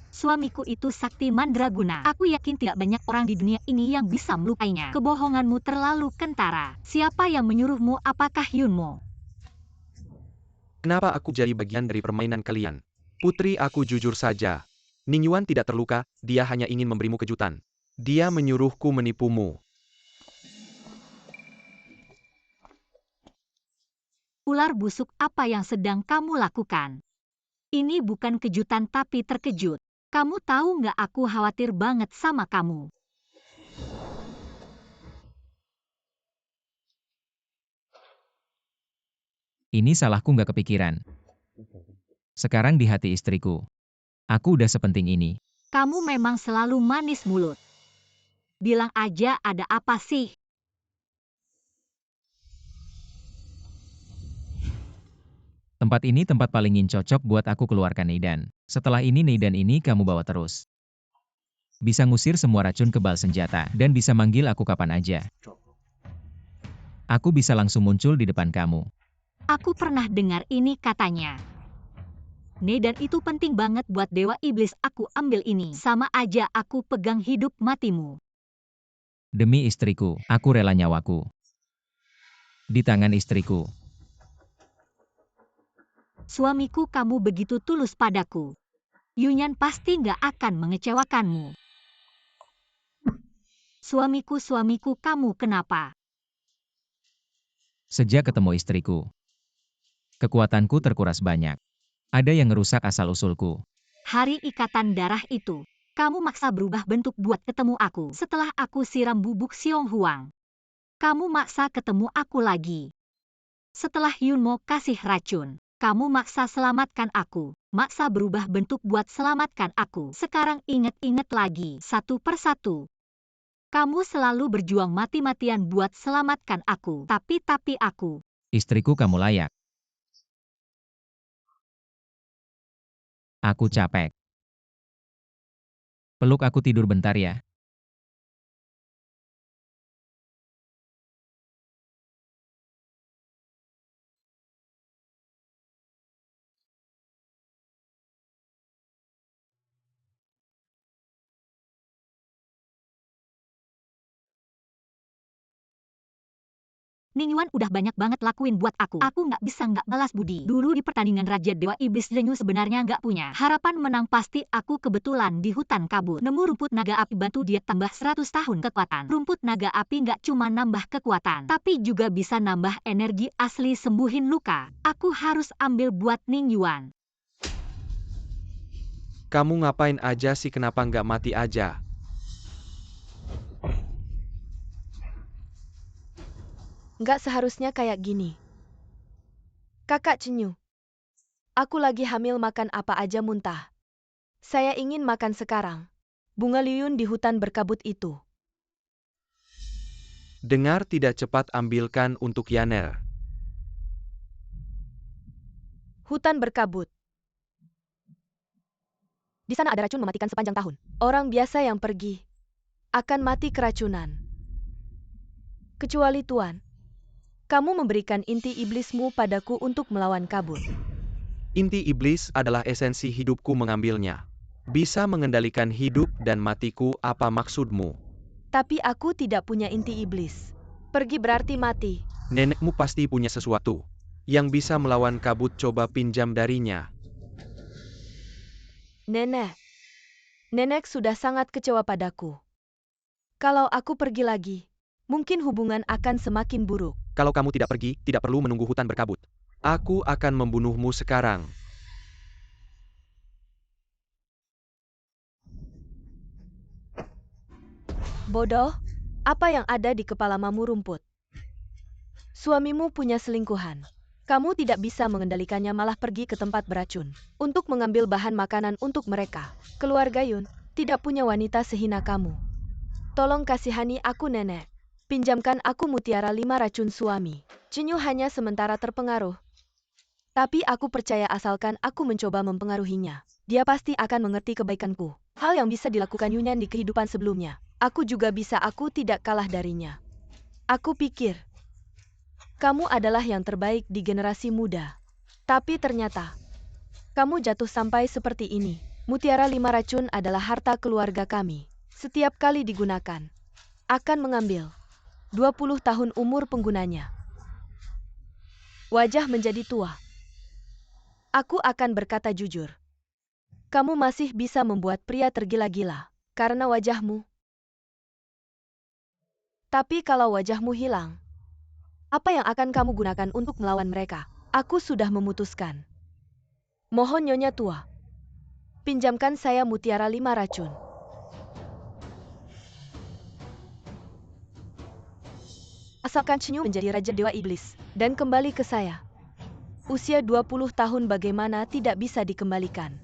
Suamiku itu sakti mandraguna. Aku yakin tidak banyak orang di dunia ini yang bisa melukainya. Kebohonganmu terlalu kentara. Siapa yang menyuruhmu? Apakah Yunmo? Kenapa aku jadi bagian dari permainan kalian? Putri, aku jujur saja. Ningyuan tidak terluka, dia hanya ingin memberimu kejutan. Dia menyuruhku menipumu. Ular busuk, apa yang sedang kamu lakukan? Ini bukan kejutan tapi terkejut. Kamu tahu nggak, aku khawatir banget sama kamu. Ini salahku nggak kepikiran. Sekarang di hati istriku. Aku udah sepenting ini. Kamu memang selalu manis mulut. Bilang aja ada apa sih? Tempat ini tempat paling cocok buat aku keluarkan Neidan. Setelah ini Neidan ini kamu bawa terus. Bisa ngusir semua racun kebal senjata, dan bisa manggil aku kapan aja. Aku bisa langsung muncul di depan kamu. Aku pernah dengar ini katanya. Neidan itu penting banget buat Dewa Iblis. Aku ambil ini. Sama aja aku pegang hidup matimu. Demi istriku, aku rela nyawaku. Di tangan istriku. Suamiku, kamu begitu tulus padaku. Yunyan pasti nggak akan mengecewakanmu. Suamiku, kamu kenapa? Sejak ketemu istriku, kekuatanku terkuras banyak. Ada yang ngerusak asal-usulku. Hari ikatan darah itu, kamu maksa berubah bentuk buat ketemu aku. Setelah aku siram bubuk Siong Huang, kamu maksa ketemu aku lagi. Setelah Yunmo kasih racun, kamu maksa selamatkan aku. Maksa berubah bentuk buat selamatkan aku. Sekarang inget-inget lagi, satu persatu. Kamu selalu berjuang mati-matian buat selamatkan aku. Tapi aku. Istriku, kamu layak. Aku capek. Peluk aku, tidur bentar ya. Ning Yuan udah banyak banget lakuin buat aku. Aku nggak bisa nggak balas budi. Dulu di pertandingan Raja Dewa Iblis Zenyu sebenarnya nggak punya harapan menang, pasti aku kebetulan di hutan kabut nemu rumput naga api bantu dia tambah 100 tahun kekuatan. Rumput naga api nggak cuma nambah kekuatan, tapi juga bisa nambah energi asli sembuhin luka. Aku harus ambil buat Ning Yuan. Kamu ngapain aja sih, kenapa nggak mati aja? Nggak seharusnya kayak gini. Kakak Cenyu, aku lagi hamil, makan apa aja muntah. Saya ingin makan sekarang. Bunga liun di hutan berkabut itu. Dengar, tidak, cepat ambilkan untuk Yaner. Hutan berkabut. Di sana ada racun mematikan sepanjang tahun. Orang biasa yang pergi akan mati keracunan. Kecuali Tuan, kamu memberikan inti iblismu padaku untuk melawan kabut. Inti iblis adalah esensi hidupku, mengambilnya. Bisa mengendalikan hidup dan matiku, apa maksudmu? Tapi aku tidak punya inti iblis. Pergi berarti mati. Nenekmu pasti punya sesuatu yang bisa melawan kabut, coba pinjam darinya. Nenek sudah sangat kecewa padaku. Kalau aku pergi lagi, mungkin hubungan akan semakin buruk. Kalau kamu tidak pergi, tidak perlu menunggu hutan berkabut. Aku akan membunuhmu sekarang. Bodoh, apa yang ada di kepalamamu rumput? Suamimu punya selingkuhan. Kamu tidak bisa mengendalikannya, malah pergi ke tempat beracun untuk mengambil bahan makanan untuk mereka. Keluarga Yun tidak punya wanita sehina kamu. Tolong kasihani aku, Nenek. Pinjamkan aku mutiara 5 racun suami. Cenyu hanya sementara terpengaruh. Tapi aku percaya asalkan aku mencoba mempengaruhinya, dia pasti akan mengerti kebaikanku. Hal yang bisa dilakukan Yunyan di kehidupan sebelumnya, aku juga bisa, aku tidak kalah darinya. Aku pikir, kamu adalah yang terbaik di generasi muda. Tapi ternyata, kamu jatuh sampai seperti ini. Mutiara 5 racun adalah harta keluarga kami. Setiap kali digunakan, akan mengambil 20 tahun umur penggunanya. Wajah menjadi tua. Aku akan berkata jujur. Kamu masih bisa membuat pria tergila-gila karena wajahmu. Tapi kalau wajahmu hilang, apa yang akan kamu gunakan untuk melawan mereka? Aku sudah memutuskan. Mohon Nyonya Tua, pinjamkan saya mutiara 5 racun. Asalkan Cenyu menjadi Raja Dewa Iblis dan kembali ke saya. Usia 20 tahun bagaimana tidak bisa dikembalikan?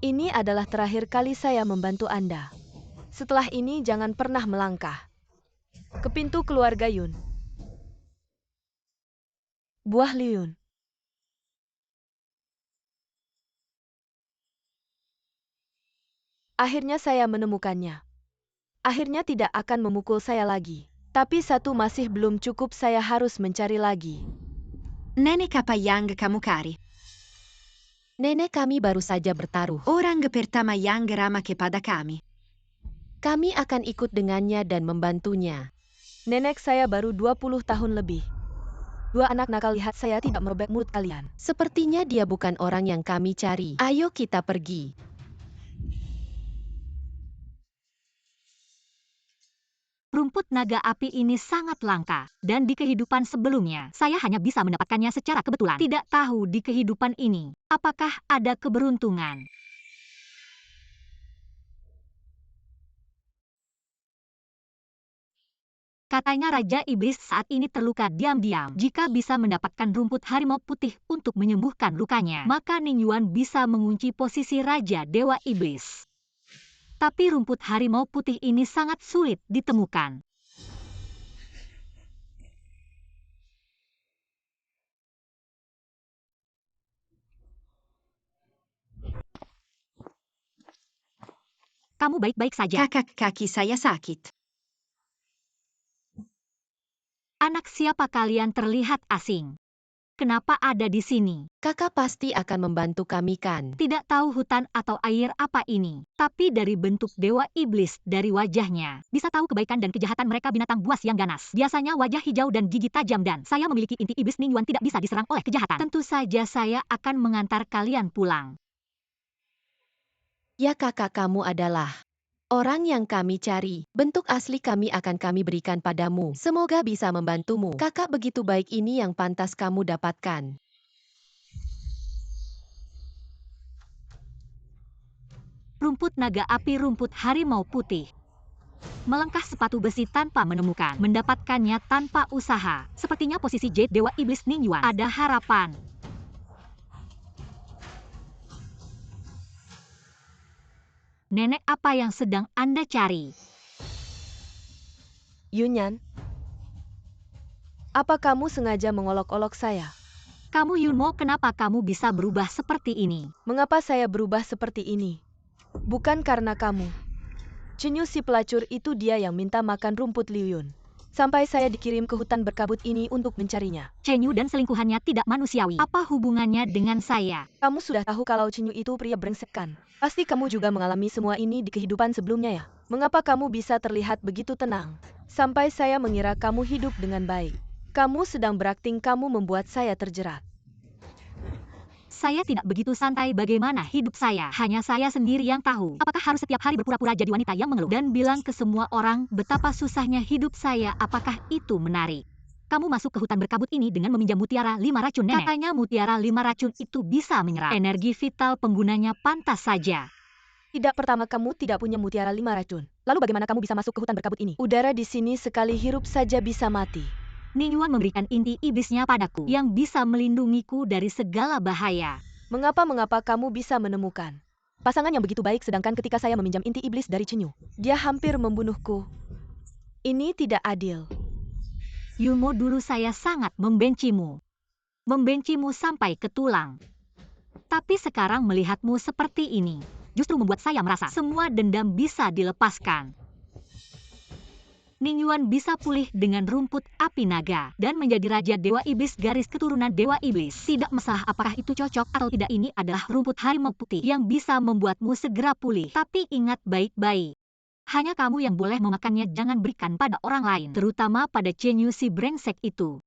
Ini adalah terakhir kali saya membantu Anda. Setelah ini jangan pernah melangkah ke pintu keluarga Yun. Buah Liun. Akhirnya saya menemukannya. Akhirnya tidak akan memukul saya lagi. Tapi satu masih belum cukup, saya harus mencari lagi. Nenek apa yang kamu cari? Nenek kami baru saja bertaruh. Orang pertama yang ramah kepada kami. Kami akan ikut dengannya dan membantunya. Nenek saya baru 20 tahun lebih. 2 anak nakal, lihat saya tidak merobek mulut kalian. Sepertinya dia bukan orang yang kami cari. Ayo kita pergi. Rumput naga api ini sangat langka, dan di kehidupan sebelumnya, saya hanya bisa mendapatkannya secara kebetulan. Tidak tahu di kehidupan ini, apakah ada keberuntungan. Katanya Raja Iblis saat ini terluka diam-diam. Jika bisa mendapatkan rumput harimau putih untuk menyembuhkan lukanya, maka Ning Yuan bisa mengunci posisi Raja Dewa Iblis. Tapi rumput harimau putih ini sangat sulit ditemukan. Kamu baik-baik saja. Kakak, kaki saya sakit. Anak siapa kalian terlihat asing? Kenapa ada di sini? Kakak pasti akan membantu kami kan? Tidak tahu hutan atau air apa ini. Tapi dari bentuk dewa iblis dari wajahnya, bisa tahu kebaikan dan kejahatan mereka binatang buas yang ganas. Biasanya wajah hijau dan gigi tajam dan saya memiliki inti iblis Ning Yuan tidak bisa diserang oleh kejahatan. Tentu saja saya akan mengantar kalian pulang. Ya kakak kamu adalah orang yang kami cari. Bentuk asli kami akan kami berikan padamu. Semoga bisa membantumu. Kakak begitu baik ini yang pantas kamu dapatkan. Rumput naga api rumput harimau putih. Melangkah sepatu besi tanpa menemukan. Mendapatkannya tanpa usaha. Sepertinya posisi Jade Dewa Iblis Ning Yuan ada harapan. Nenek apa yang sedang Anda cari? Yunyan, apa kamu sengaja mengolok-olok saya? Kamu Yunmo, kenapa kamu bisa berubah seperti ini? Mengapa saya berubah seperti ini? Bukan karena kamu. Chenyu si pelacur itu dia yang minta makan rumput Liu Yun. Sampai saya dikirim ke hutan berkabut ini untuk mencarinya. Chenyu dan selingkuhannya tidak manusiawi. Apa hubungannya dengan saya? Kamu sudah tahu kalau Chenyu itu pria brengsek kan? Pasti kamu juga mengalami semua ini di kehidupan sebelumnya ya? Mengapa kamu bisa terlihat begitu tenang? Sampai saya mengira kamu hidup dengan baik. Kamu sedang berakting, kamu membuat saya terjerat. Saya tidak begitu santai bagaimana hidup saya. Hanya saya sendiri yang tahu. Apakah harus setiap hari berpura-pura jadi wanita yang mengeluh dan bilang ke semua orang betapa susahnya hidup saya? Apakah itu menarik? Kamu masuk ke hutan berkabut ini dengan meminjam mutiara 5 racun nenek. Katanya mutiara 5 racun itu bisa menyerap energi vital penggunanya, pantas saja. Tidak, pertama kamu tidak punya mutiara 5 racun. Lalu bagaimana kamu bisa masuk ke hutan berkabut ini? Udara di sini sekali hirup saja bisa mati. Ning Yuan memberikan inti iblisnya padaku yang bisa melindungiku dari segala bahaya. Mengapa kamu bisa menemukan pasangan yang begitu baik sedangkan ketika saya meminjam inti iblis dari Chenyu, dia hampir membunuhku. Ini tidak adil. Yunmo, dulu saya sangat membencimu. Membencimu sampai ke tulang. Tapi sekarang melihatmu seperti ini, justru membuat saya merasa semua dendam bisa dilepaskan. Ning Yuan bisa pulih dengan rumput api naga dan menjadi Raja Dewa Iblis garis keturunan Dewa Iblis. Tidak masalah apakah itu cocok atau tidak, ini adalah rumput harimau putih yang bisa membuatmu segera pulih. Tapi ingat baik-baik. Hanya kamu yang boleh memakannya, jangan berikan pada orang lain. Terutama pada Chenyu si brengsek itu.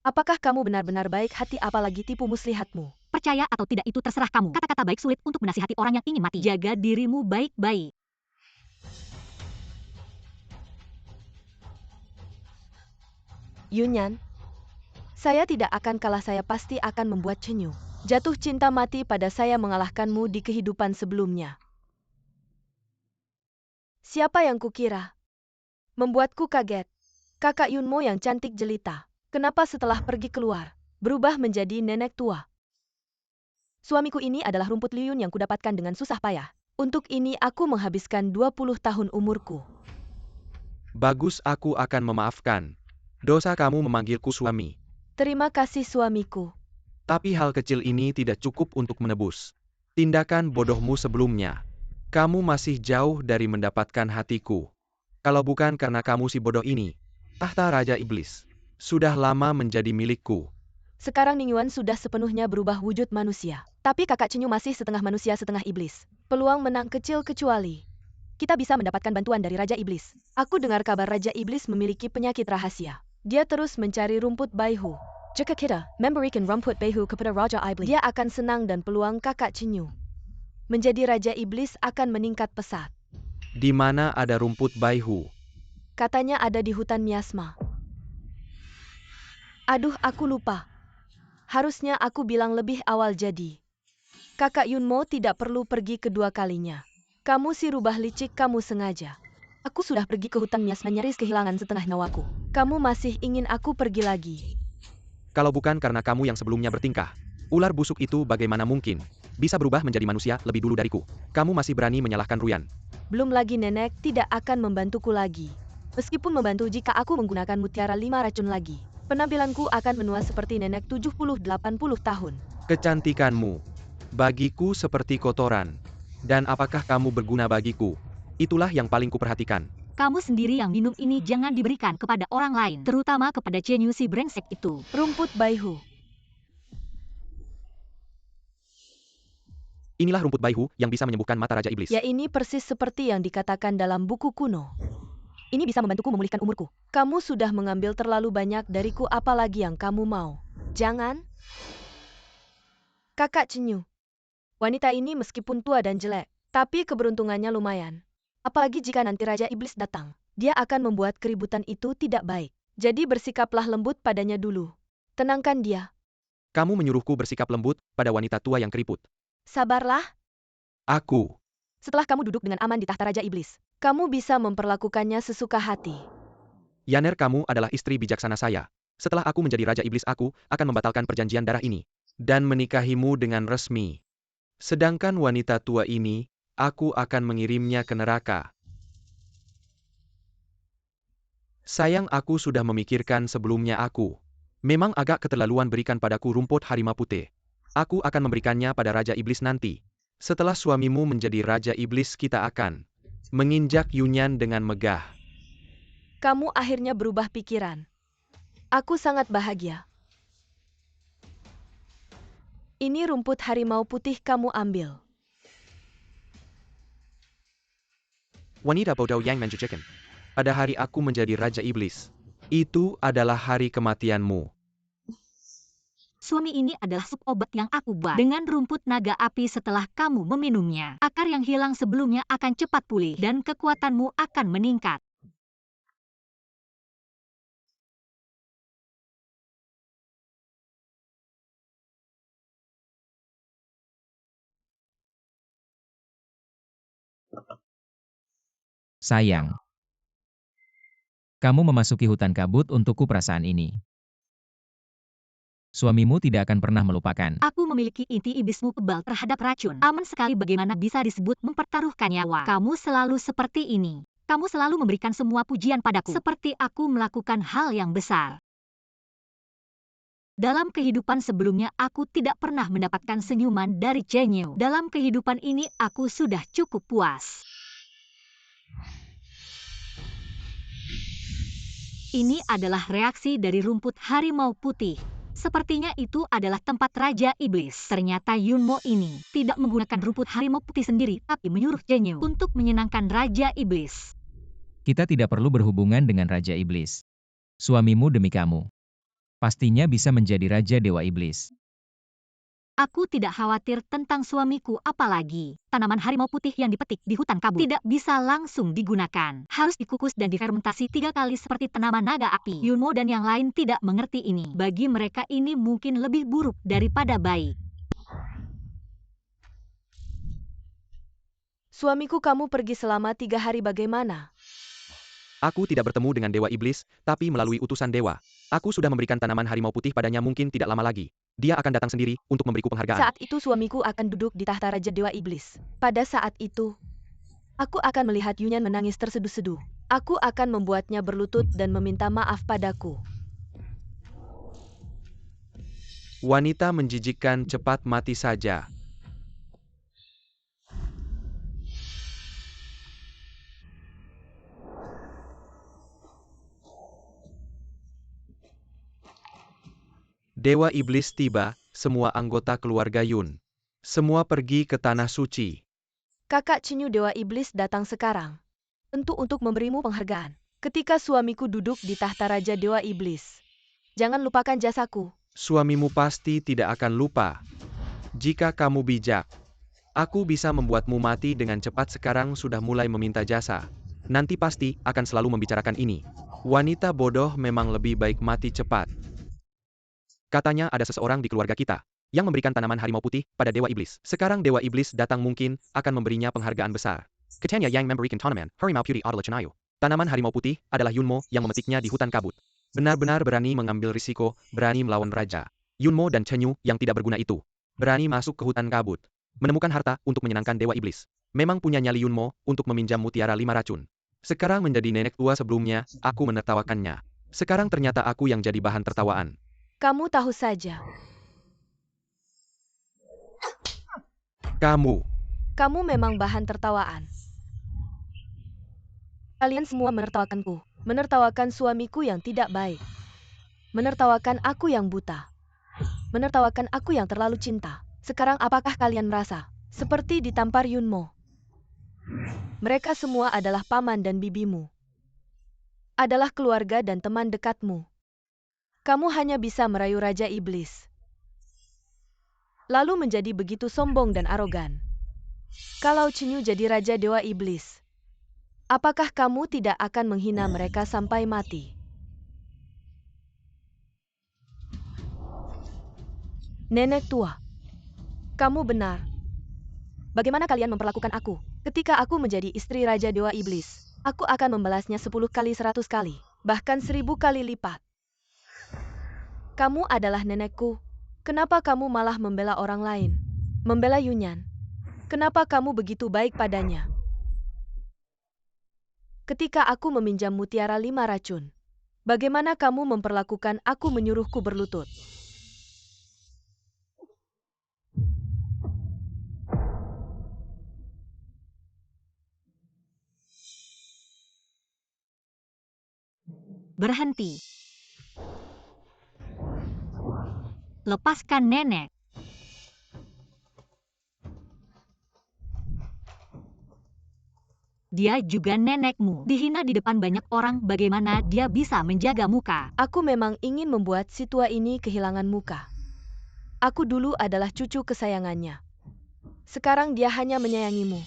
Apakah kamu benar-benar baik hati apalagi tipu muslihatmu? Percaya atau tidak itu terserah kamu. Kata-kata baik sulit untuk menasihati orang yang ingin mati. Jaga dirimu baik-baik. Yunyan, saya tidak akan kalah, saya pasti akan membuat Chenyu jatuh cinta mati pada saya mengalahkanmu di kehidupan sebelumnya. Siapa yang kukira? Membuatku kaget. Kakak Yunmo yang cantik jelita. Kenapa setelah pergi keluar, berubah menjadi nenek tua? Suamiku ini adalah rumput Liu Yun yang kudapatkan dengan susah payah. Untuk ini aku menghabiskan 20 tahun umurku. Bagus, aku akan memaafkan. Dosa kamu memanggilku suami. Terima kasih suamiku. Tapi hal kecil ini tidak cukup untuk menebus tindakan bodohmu sebelumnya. Kamu masih jauh dari mendapatkan hatiku. Kalau bukan karena kamu si bodoh ini, tahta Raja Iblis sudah lama menjadi milikku. Sekarang Ning Yuan sudah sepenuhnya berubah wujud manusia. Tapi kakak Chenyu masih setengah manusia setengah iblis. Peluang menang kecil kecuali kita bisa mendapatkan bantuan dari Raja Iblis. Aku dengar kabar Raja Iblis memiliki penyakit rahasia. Dia terus mencari rumput Baihu. Jika kita memberikan rumput Baihu kepada Raja Iblis, dia akan senang dan peluang kakak Chenyu menjadi Raja Iblis akan meningkat pesat. Di mana ada rumput Baihu? Katanya ada di hutan miasma. Aduh, aku lupa. Harusnya aku bilang lebih awal jadi. Kakak Yunmo tidak perlu pergi kedua kalinya. Kamu si rubah licik, kamu sengaja. Aku sudah pergi ke hutan miasma nyaris kehilangan setengah nyawaku. Kamu masih ingin aku pergi lagi? Kalau bukan karena kamu yang sebelumnya bertingkah, ular busuk itu bagaimana mungkin bisa berubah menjadi manusia lebih dulu dariku? Kamu masih berani menyalahkan Ruyan. Belum lagi nenek tidak akan membantuku lagi. Meskipun membantu jika aku menggunakan mutiara 5 racun lagi. Penampilanku akan menua seperti nenek 70-80 tahun. Kecantikanmu bagiku seperti kotoran. Dan apakah kamu berguna bagiku? Itulah yang paling kuperhatikan. Kamu sendiri yang minum ini jangan diberikan kepada orang lain, terutama kepada Chenyu si brengsek itu. Rumput Baihu. Inilah rumput Baihu yang bisa menyembuhkan mata Raja Iblis. Ya, ini persis seperti yang dikatakan dalam buku kuno. Ini bisa membantuku memulihkan umurku. Kamu sudah mengambil terlalu banyak dariku, apalagi yang kamu mau. Jangan. Kakak Chenyu. Wanita ini meskipun tua dan jelek, tapi keberuntungannya lumayan. Apalagi jika nanti Raja Iblis datang. Dia akan membuat keributan itu tidak baik. Jadi bersikaplah lembut padanya dulu. Tenangkan dia. Kamu menyuruhku bersikap lembut pada wanita tua yang keriput. Sabarlah. Aku. Setelah kamu duduk dengan aman di tahta Raja Iblis, kamu bisa memperlakukannya sesuka hati. Yaner, kamu adalah istri bijaksana saya. Setelah aku menjadi Raja Iblis, aku akan membatalkan perjanjian darah ini dan menikahimu dengan resmi. Sedangkan wanita tua ini, aku akan mengirimnya ke neraka. Sayang, aku sudah memikirkan sebelumnya. Aku memang agak keterlaluan berikan padaku rumput harimau putih. Aku akan memberikannya pada Raja Iblis nanti. Setelah suamimu menjadi Raja Iblis, kita akan menginjak Yunyan dengan megah. Kamu akhirnya berubah pikiran. Aku sangat bahagia. Ini rumput harimau putih, kamu ambil. Wanita bodoh yang mencucikan. Pada hari aku menjadi Raja Iblis, itu adalah hari kematianmu. Suami ini adalah sup obat yang aku buat dengan rumput naga api. Setelah kamu meminumnya, akar yang hilang sebelumnya akan cepat pulih dan kekuatanmu akan meningkat. Sayang. Kamu memasuki hutan kabut untukku perasaan ini. Suamimu tidak akan pernah melupakan. Aku memiliki inti iblismu kebal terhadap racun. Aman sekali, bagaimana bisa disebut mempertaruhkan nyawa. Kamu selalu seperti ini. Kamu selalu memberikan semua pujian padaku. Seperti aku melakukan hal yang besar. Dalam kehidupan sebelumnya, aku tidak pernah mendapatkan senyuman dari Chenyu. Dalam kehidupan ini, aku sudah cukup puas. Ini adalah reaksi dari rumput harimau putih. Sepertinya itu adalah tempat Raja Iblis. Ternyata Yunmo ini tidak menggunakan rumput harimau putih sendiri, tapi menyuruh Chenyu untuk menyenangkan Raja Iblis. Kita tidak perlu berhubungan dengan Raja Iblis. Suamimu demi kamu. Pastinya bisa menjadi Raja Dewa Iblis. Aku tidak khawatir tentang suamiku, apalagi tanaman harimau putih yang dipetik di hutan kabut tidak bisa langsung digunakan. Harus dikukus dan difermentasi 3 kali seperti tanaman naga api. Yunmo dan yang lain tidak mengerti ini. Bagi mereka ini mungkin lebih buruk daripada baik. Suamiku, kamu pergi selama 3 hari, bagaimana? Aku tidak bertemu dengan Dewa Iblis, tapi melalui utusan Dewa. Aku sudah memberikan tanaman harimau putih padanya, mungkin tidak lama lagi. Dia akan datang sendiri untuk memberiku penghargaan. Saat itu suamiku akan duduk di tahta Raja Dewa Iblis. Pada saat itu, aku akan melihat Yunyan menangis terseduh-seduh. Aku akan membuatnya berlutut dan meminta maaf padaku. Wanita menjijikkan cepat mati saja. Dewa Iblis tiba, semua anggota keluarga Yun. Semua pergi ke Tanah Suci. Kakak Chenyu, Dewa Iblis datang sekarang. Tentu untuk memberimu penghargaan. Ketika suamiku duduk di tahta Raja Dewa Iblis. Jangan lupakan jasaku. Suamimu pasti tidak akan lupa. Jika kamu bijak, aku bisa membuatmu mati dengan cepat. Sekarang sudah mulai meminta jasa. Nanti pasti akan selalu membicarakan ini. Wanita bodoh memang lebih baik mati cepat. Katanya ada seseorang di keluarga kita yang memberikan tanaman harimau putih pada Dewa Iblis. Sekarang Dewa Iblis datang, mungkin akan memberinya penghargaan besar. Katanya yang memberikan tanaman harimau putih adalah Chenyu. Tanaman harimau putih adalah Yunmo yang memetiknya di hutan kabut. Benar-benar berani mengambil risiko, berani melawan raja. Yunmo dan Chenyu yang tidak berguna itu berani masuk ke hutan kabut, menemukan harta untuk menyenangkan Dewa Iblis. Memang punya nyali Yunmo untuk meminjam mutiara 5 racun. Sekarang menjadi nenek tua, sebelumnya aku menertawakannya. Sekarang ternyata aku yang jadi bahan tertawaan. Kamu tahu saja. Kamu Kamu memang bahan tertawaan. Kalian semua menertawakanku, menertawakan suamiku yang tidak baik, menertawakan aku yang buta, menertawakan aku yang terlalu cinta. Sekarang apakah kalian merasa seperti ditampar Yunmo? Mereka semua adalah paman dan bibimu, adalah keluarga dan teman dekatmu. Kamu hanya bisa merayu Raja Iblis, lalu menjadi begitu sombong dan arogan. Kalau Chenyu jadi Raja Dewa Iblis, apakah kamu tidak akan menghina mereka sampai mati? Nenek tua, kamu benar. Bagaimana kalian memperlakukan aku? Ketika aku menjadi istri Raja Dewa Iblis, aku akan membalasnya 10 kali 100 kali, bahkan 1000 kali lipat. Kamu adalah nenekku. Kenapa kamu malah membela orang lain? Membela Yunyan. Kenapa kamu begitu baik padanya? Ketika aku meminjam mutiara 5 racun, bagaimana kamu memperlakukan aku menyuruhku berlutut? Berhenti. Lepaskan nenek. Dia juga nenekmu. Dihina di depan banyak orang, bagaimana dia bisa menjaga muka? Aku memang ingin membuat si tua ini kehilangan muka. Aku dulu adalah cucu kesayangannya. Sekarang dia hanya menyayangimu,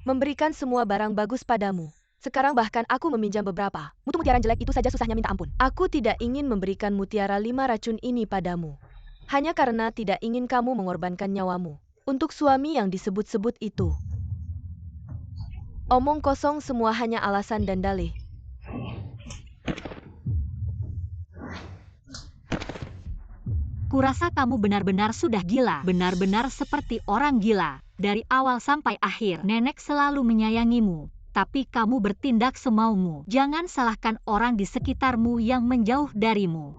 memberikan semua barang bagus padamu. Sekarang bahkan aku meminjam beberapa. Mutu mutiara jelek itu saja susahnya minta ampun. Aku tidak ingin memberikan mutiara 5 racun ini padamu, hanya karena tidak ingin kamu mengorbankan nyawamu untuk suami yang disebut-sebut itu. Omong kosong semua hanya alasan dan dalih. Kurasa kamu benar-benar sudah gila, benar-benar seperti orang gila. Dari awal sampai akhir, nenek selalu menyayangimu. Tapi kamu bertindak semaumu. Jangan salahkan orang di sekitarmu yang menjauh darimu.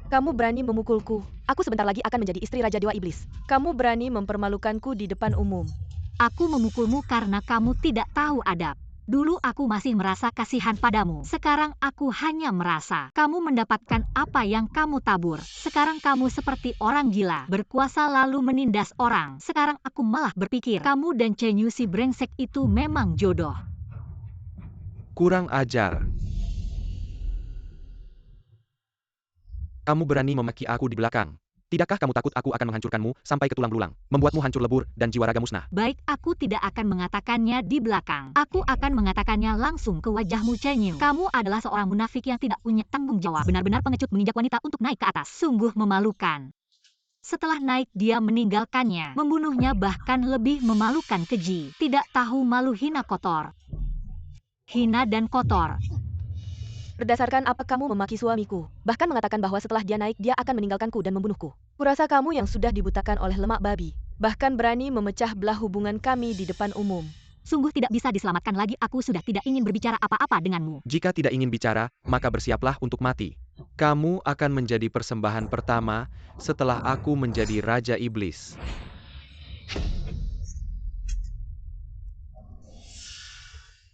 Kamu berani memukulku. Aku sebentar lagi akan menjadi istri Raja Dewa Iblis. Kamu berani mempermalukanku di depan umum. Aku memukulmu karena kamu tidak tahu adab. Dulu aku masih merasa kasihan padamu. Sekarang aku hanya merasa kamu mendapatkan apa yang kamu tabur. Sekarang kamu seperti orang gila, berkuasa lalu menindas orang. Sekarang aku malah berpikir kamu dan Chenyu si brengsek itu memang jodoh. Kurang ajar. Kamu berani memaki aku di belakang. Tidakkah kamu takut aku akan menghancurkanmu sampai ke tulang belulang, membuatmu hancur lebur dan jiwa raga musnah? Baik, aku tidak akan mengatakannya di belakang. Aku akan mengatakannya langsung ke wajahmu, Chenyu. Kamu adalah seorang munafik yang tidak punya tanggung jawab. Benar-benar pengecut menginjak wanita untuk naik ke atas. Sungguh memalukan. Setelah naik, dia meninggalkannya. Membunuhnya bahkan lebih memalukan, keji. Tidak tahu malu, hina, kotor. Hina dan kotor. Berdasarkan apa kamu memaki suamiku, bahkan mengatakan bahwa setelah dia naik dia akan meninggalkanku dan membunuhku. Kurasa kamu yang sudah dibutakan oleh lemak babi, bahkan berani memecah belah hubungan kami di depan umum. Sungguh tidak bisa diselamatkan lagi. Aku sudah tidak ingin berbicara apa-apa denganmu. Jika tidak ingin bicara, maka bersiaplah untuk mati. Kamu akan menjadi persembahan pertama setelah aku menjadi Raja Iblis.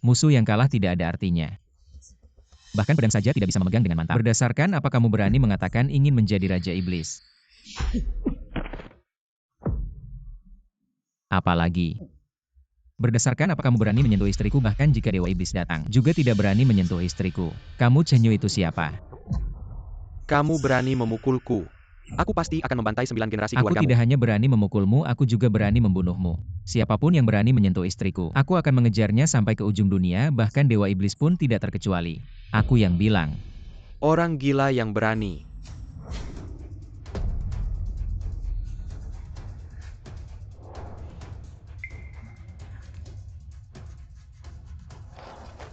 Musuh yang kalah tidak ada artinya. Bahkan pedang saja tidak bisa memegang dengan mantap. Berdasarkan apa kamu berani mengatakan ingin menjadi Raja Iblis? Apalagi? Berdasarkan apa kamu berani menyentuh istriku bahkan jika Dewa Iblis datang? Juga tidak berani menyentuh istriku. Kamu Chenyu itu siapa? Kamu berani memukulku. Aku pasti akan membantai 9 generasi Aku keluargamu. tidak hanya berani memukulmu, aku juga berani membunuhmu. Siapapun yang berani menyentuh istriku, aku akan mengejarnya sampai ke ujung dunia, bahkan Dewa Iblis pun tidak terkecuali. Aku yang bilang. Orang gila yang berani.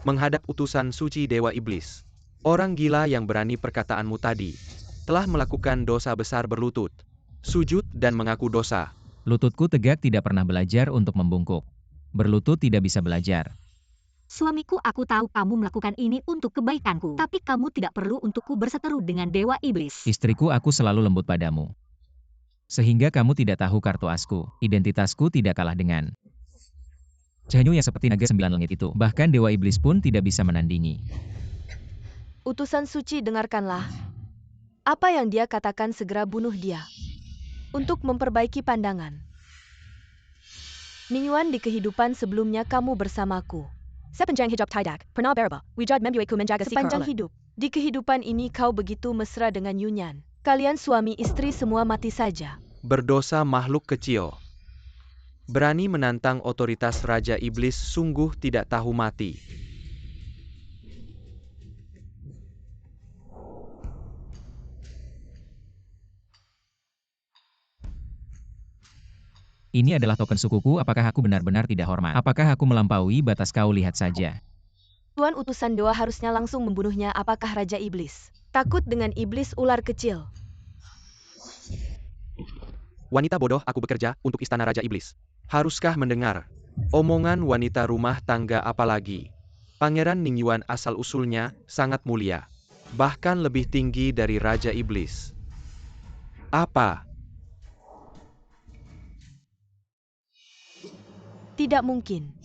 Menghadap utusan suci Dewa Iblis. Orang gila yang berani perkataanmu tadi telah melakukan dosa besar berlutut, sujud dan mengaku dosa. Lututku tegak tidak pernah belajar untuk membungkuk. Berlutut tidak bisa belajar. Suamiku, aku tahu kamu melakukan ini untuk kebaikanku. Tapi kamu tidak perlu untukku berseteru dengan Dewa Iblis. Istriku, aku selalu lembut padamu. Sehingga kamu tidak tahu kartu asku. Identitasku tidak kalah dengan Chanyu yang seperti naga 9 langit itu, bahkan Dewa Iblis pun tidak bisa menandingi. Utusan suci, dengarkanlah. Apa yang dia katakan, segera bunuh dia. Untuk memperbaiki pandangan. Ningyuan, di kehidupan sebelumnya kamu bersamaku. Sepanjang hidup tidak pernah berubah. Wujud membuatku menjaga sikap Sepanjang Allah. hidup. Di kehidupan ini kau begitu mesra dengan Yunyan. Kalian suami istri semua mati saja. Berdosa makhluk kecil. Berani menantang otoritas Raja Iblis, sungguh tidak tahu mati. Ini adalah token sukuku, apakah aku benar-benar tidak hormat? Apakah aku melampaui batas? Kau lihat saja. Tuan utusan dewa harusnya langsung membunuhnya. Apakah Raja Iblis takut dengan iblis ular kecil? Wanita bodoh, aku bekerja untuk istana Raja Iblis. Haruskah mendengar omongan wanita rumah tangga? Apalagi Pangeran Ningyuan asal-usulnya sangat mulia, bahkan lebih tinggi dari Raja Iblis. Apa? Tidak mungkin.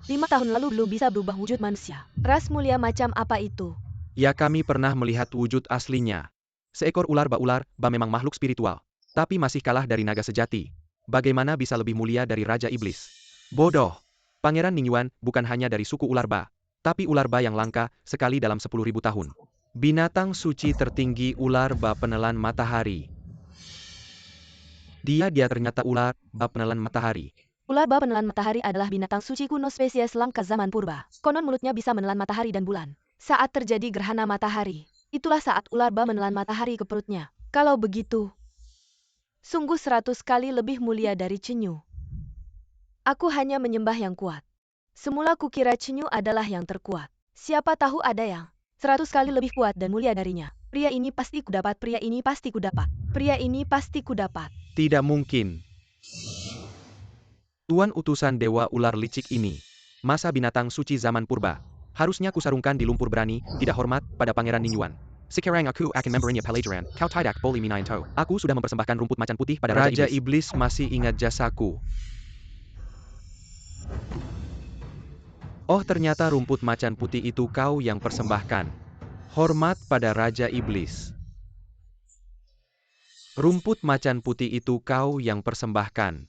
5 tahun lalu belum bisa berubah wujud manusia. Ras mulia macam apa itu? Ya, kami pernah melihat wujud aslinya. Seekor ular ba memang makhluk spiritual, tapi masih kalah dari naga sejati. Bagaimana bisa lebih mulia dari Raja Iblis? Bodoh. Pangeran Ningyuan bukan hanya dari suku ular ba, tapi ular ba yang langka sekali dalam 10.000 tahun. Binatang suci tertinggi ular ba penelan matahari. Dia ternyata ular ba penelan matahari. Ular ba penelan matahari adalah binatang suci kuno spesies langka zaman purba. Konon mulutnya bisa menelan matahari dan bulan. Saat terjadi gerhana matahari, itulah saat ular ba menelan matahari ke perutnya. Kalau begitu, sungguh 100 kali lebih mulia dari Chenyu. Aku hanya menyembah yang kuat. Semula kukira Chenyu adalah yang terkuat. Siapa tahu ada yang 100 kali lebih kuat dan mulia darinya. Pria ini pasti kudapat, pria ini pasti kudapat, pria ini pasti kudapat. Tidak mungkin. Tuan utusan dewa ular licik ini, masa binatang suci zaman purba, harusnya kusarungkan di lumpur. Berani tidak hormat pada Pangeran Ningyuan. Sekarang aku akan memberinya pelajaran. Kau tidak boleh menyentuh. Aku sudah mempersembahkan rumput macan putih pada Raja Iblis. Masih ingat jasaku. Oh, ternyata rumput macan putih itu kau yang persembahkan. Hormat pada Raja Iblis. Rumput macan putih itu kau yang persembahkan.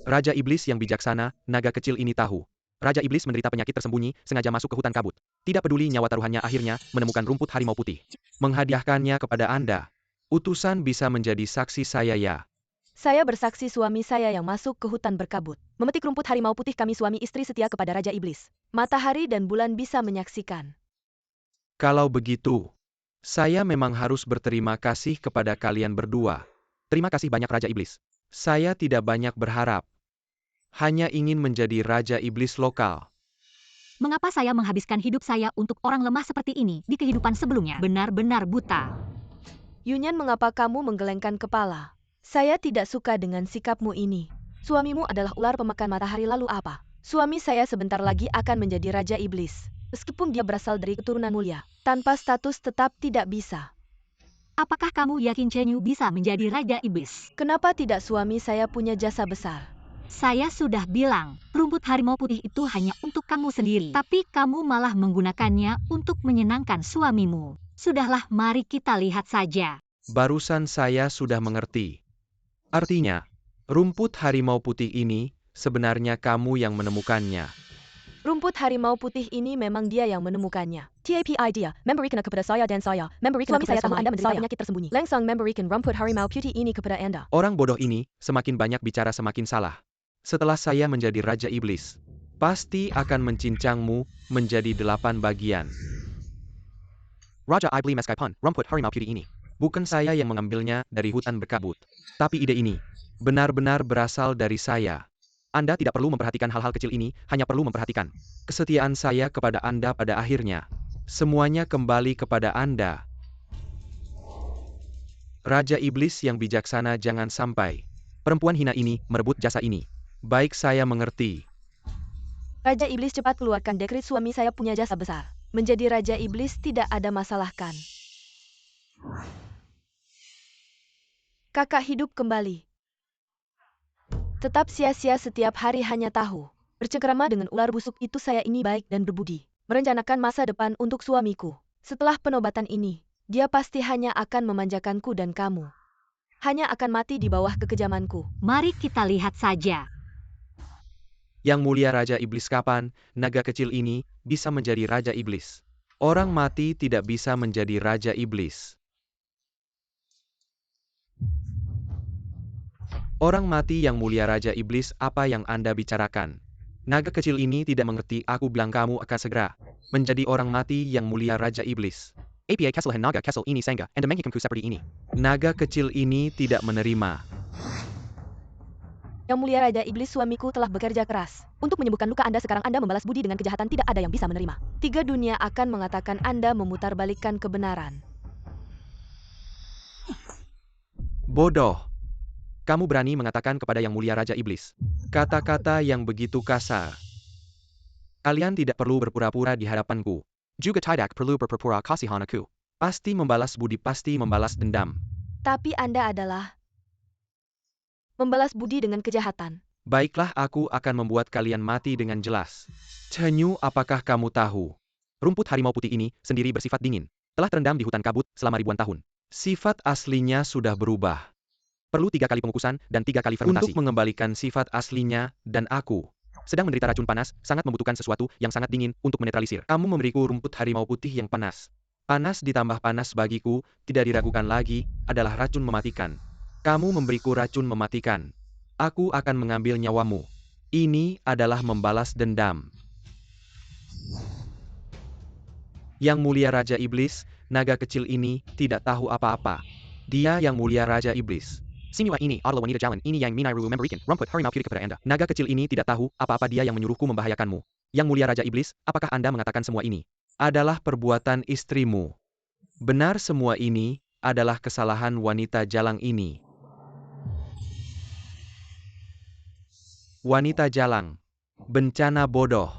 Raja Iblis yang bijaksana, naga kecil ini tahu. Raja Iblis menderita penyakit tersembunyi, sengaja masuk ke hutan kabut. Tidak peduli nyawa taruhannya, akhirnya menemukan rumput harimau putih. Menghadiahkannya kepada Anda. Utusan bisa menjadi saksi saya ya. Saya bersaksi suami saya yang masuk ke hutan berkabut. Memetik rumput harimau putih, kami suami istri setia kepada Raja Iblis. Matahari dan bulan bisa menyaksikan. Kalau begitu, saya memang harus berterima kasih kepada kalian berdua. Terima kasih banyak Raja Iblis. Saya tidak banyak berharap. Hanya ingin menjadi Raja Iblis lokal. Mengapa saya menghabiskan hidup saya untuk orang lemah seperti ini di kehidupan sebelumnya? Benar-benar buta. Yunyan, mengapa kamu menggelengkan kepala? Saya tidak suka dengan sikapmu ini. Suamimu adalah ular pemakan matahari, lalu apa? Suami saya sebentar lagi akan menjadi Raja Iblis. Meskipun dia berasal dari keturunan mulia, tanpa status tetap tidak bisa. Apakah kamu yakin Chenyu bisa menjadi Raja Iblis? Kenapa tidak? Suami saya punya jasa besar. Saya sudah bilang, rumput harimau putih itu hanya untuk kamu sendiri. Tapi kamu malah menggunakannya untuk menyenangkan suamimu. Sudahlah, mari kita lihat saja. Barusan saya sudah mengerti. Artinya, rumput harimau putih ini sebenarnya kamu yang menemukannya. Rumput harimau putih ini memang dia yang menemukannya. TAPI dia, memberikan kepada saya dan saya, memberikan Suami saya kepada tahu Anda menderita saya. penyakit tersembunyi. Langsung memberikan rumput harimau putih ini kepada Anda. Orang bodoh ini, semakin banyak bicara semakin salah. Setelah saya menjadi Raja Iblis, pasti akan mencincangmu menjadi 8 bagian. Raja Iblis meskipun rumput harimau putih ini. Bukan saya yang mengambilnya dari hutan berkabut. Tapi ide ini benar-benar berasal dari saya. Anda tidak perlu memperhatikan hal-hal kecil ini, hanya perlu memperhatikan kesetiaan saya kepada Anda. Pada akhirnya, semuanya kembali kepada Anda. Raja Iblis yang bijaksana, jangan sampai perempuan hina ini merebut jasa ini. Baik, saya mengerti. Raja Iblis, cepat keluarkan dekret. Suami saya punya jasa besar. Menjadi Raja Iblis tidak ada masalah kan? Kakak hidup kembali. Tetap sia-sia setiap hari hanya tahu. Bercengkerama dengan ular busuk itu saya ini baik dan berbudi. Merencanakan masa depan untuk suamiku. Setelah penobatan ini, dia pasti hanya akan memanjakanku dan kamu. Hanya akan mati di bawah kekejamanku. Mari kita lihat saja. Yang mulia Raja Iblis, kapan naga kecil ini bisa menjadi Raja Iblis? Orang mati tidak bisa menjadi Raja Iblis. Orang mati yang mulia Raja Iblis, apa yang Anda bicarakan? Naga kecil ini tidak mengerti, aku bilang kamu akan segera menjadi orang mati yang mulia Raja Iblis. APA kesalahan naga kecil ini sangga, Anda menghikimku seperti ini. Naga kecil ini tidak menerima. Yang mulia Raja Iblis, suamiku telah bekerja keras untuk menyembuhkan luka Anda. Sekarang Anda membalas budi dengan kejahatan, tidak ada yang bisa menerima. 3 dunia akan mengatakan Anda memutarbalikkan kebenaran. Bodoh. Kamu berani mengatakan kepada yang mulia Raja Iblis kata-kata yang begitu kasar. Kalian tidak perlu berpura-pura di hadapanku. Juga tidak perlu berpura-pura kasihan aku. Pasti membalas budi, pasti membalas dendam. Tapi Anda adalah membalas budi dengan kejahatan. Baiklah, aku akan membuat kalian mati dengan jelas. Cenyu, apakah kamu tahu? Rumput harimau putih ini sendiri bersifat dingin. Telah terendam di hutan kabut selama ribuan tahun. Sifat aslinya sudah berubah. Perlu 3 kali pengukusan dan 3 kali fermentasi. Untuk mengembalikan sifat aslinya, dan aku sedang menderita racun panas, sangat membutuhkan sesuatu yang sangat dingin untuk menetralisir. Kamu memberiku rumput harimau putih yang panas. Panas ditambah panas bagiku, tidak diragukan lagi, adalah racun mematikan. Kamu memberiku racun mematikan. Aku akan mengambil nyawamu. Ini adalah membalas dendam. Yang mulia Raja Iblis, naga kecil ini tidak tahu apa-apa. Dia yang mulia Raja Iblis. Siniwa ini adalah wanita jalan ini yang minairu memberikan rumput harimau putih kepada Anda. Naga kecil ini tidak tahu apa-apa, dia yang menyuruhku membahayakanmu. Yang mulia Raja Iblis, apakah Anda mengatakan semua ini adalah perbuatan istrimu? Benar, semua ini adalah kesalahan wanita jalang ini. Wanita jalang, bencana bodoh.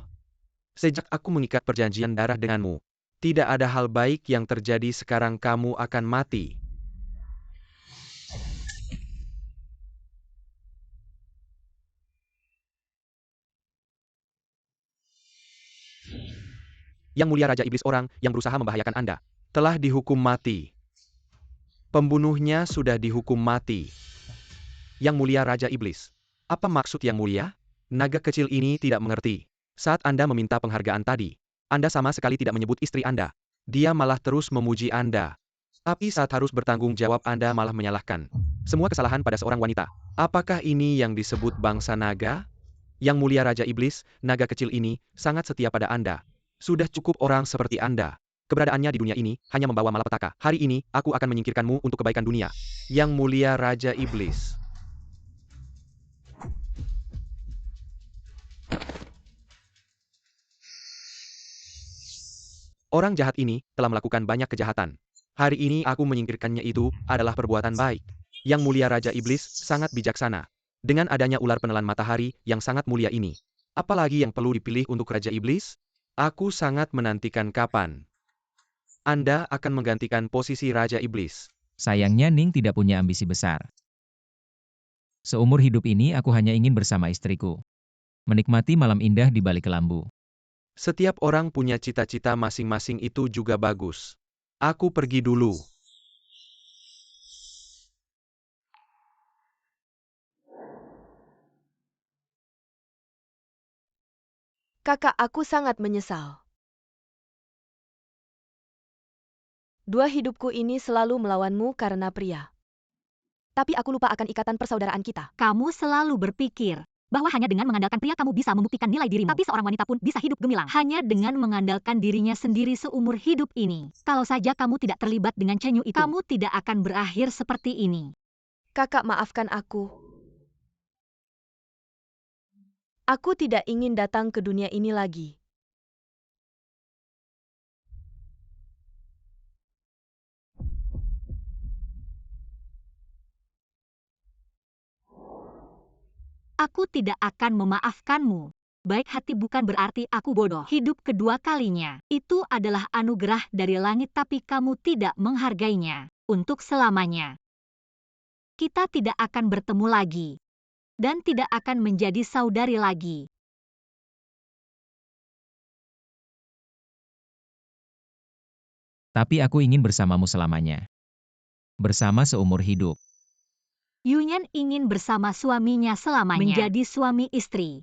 Sejak aku mengikat perjanjian darah denganmu, tidak ada hal baik yang terjadi. Sekarang kamu akan mati. Yang mulia Raja Iblis, orang yang berusaha membahayakan Anda telah dihukum mati. Pembunuhnya sudah dihukum mati. Yang mulia Raja Iblis, apa maksud yang mulia? Naga kecil ini tidak mengerti. Saat Anda meminta penghargaan tadi, Anda sama sekali tidak menyebut istri Anda. Dia malah terus memuji Anda. Tapi saat harus bertanggung jawab, Anda malah menyalahkan semua kesalahan pada seorang wanita. Apakah ini yang disebut bangsa naga? Yang mulia Raja Iblis, naga kecil ini sangat setia pada Anda. Sudah cukup orang seperti Anda. Keberadaannya di dunia ini hanya membawa malapetaka. Hari ini, aku akan menyingkirkanmu untuk kebaikan dunia. Yang mulia Raja Iblis. Orang jahat ini telah melakukan banyak kejahatan. Hari ini aku menyingkirkannya, itu adalah perbuatan baik. Yang mulia Raja Iblis sangat bijaksana. Dengan adanya ular penelan matahari yang sangat mulia ini, apalagi yang perlu dipilih untuk Raja Iblis? Aku sangat menantikan kapan Anda akan menggantikan posisi Raja Iblis. Sayangnya Ning tidak punya ambisi besar. Seumur hidup ini aku hanya ingin bersama istriku. Menikmati malam indah di balik kelambu. Setiap orang punya cita-cita masing-masing, itu juga bagus. Aku pergi dulu. Kakak, aku sangat menyesal. 2 hidupku ini selalu melawanmu karena pria. Tapi aku lupa akan ikatan persaudaraan kita. Kamu selalu berpikir bahwa hanya dengan mengandalkan pria kamu bisa membuktikan nilai dirimu. Tapi seorang wanita pun bisa hidup gemilang hanya dengan mengandalkan dirinya sendiri seumur hidup ini. Kalau saja kamu tidak terlibat dengan Cenyu itu, kamu tidak akan berakhir seperti ini. Kakak, maafkan aku. Aku tidak ingin datang ke dunia ini lagi. Aku tidak akan memaafkanmu. Baik hati bukan berarti aku bodoh. Hidup kedua kalinya, itu adalah anugerah dari langit, tapi kamu tidak menghargainya. Untuk selamanya. Kita tidak akan bertemu lagi. dan tidak akan menjadi saudari lagi. Tapi aku ingin bersamamu selamanya. Bersama seumur hidup. Yunyan ingin bersama suaminya selamanya, menjadi suami istri.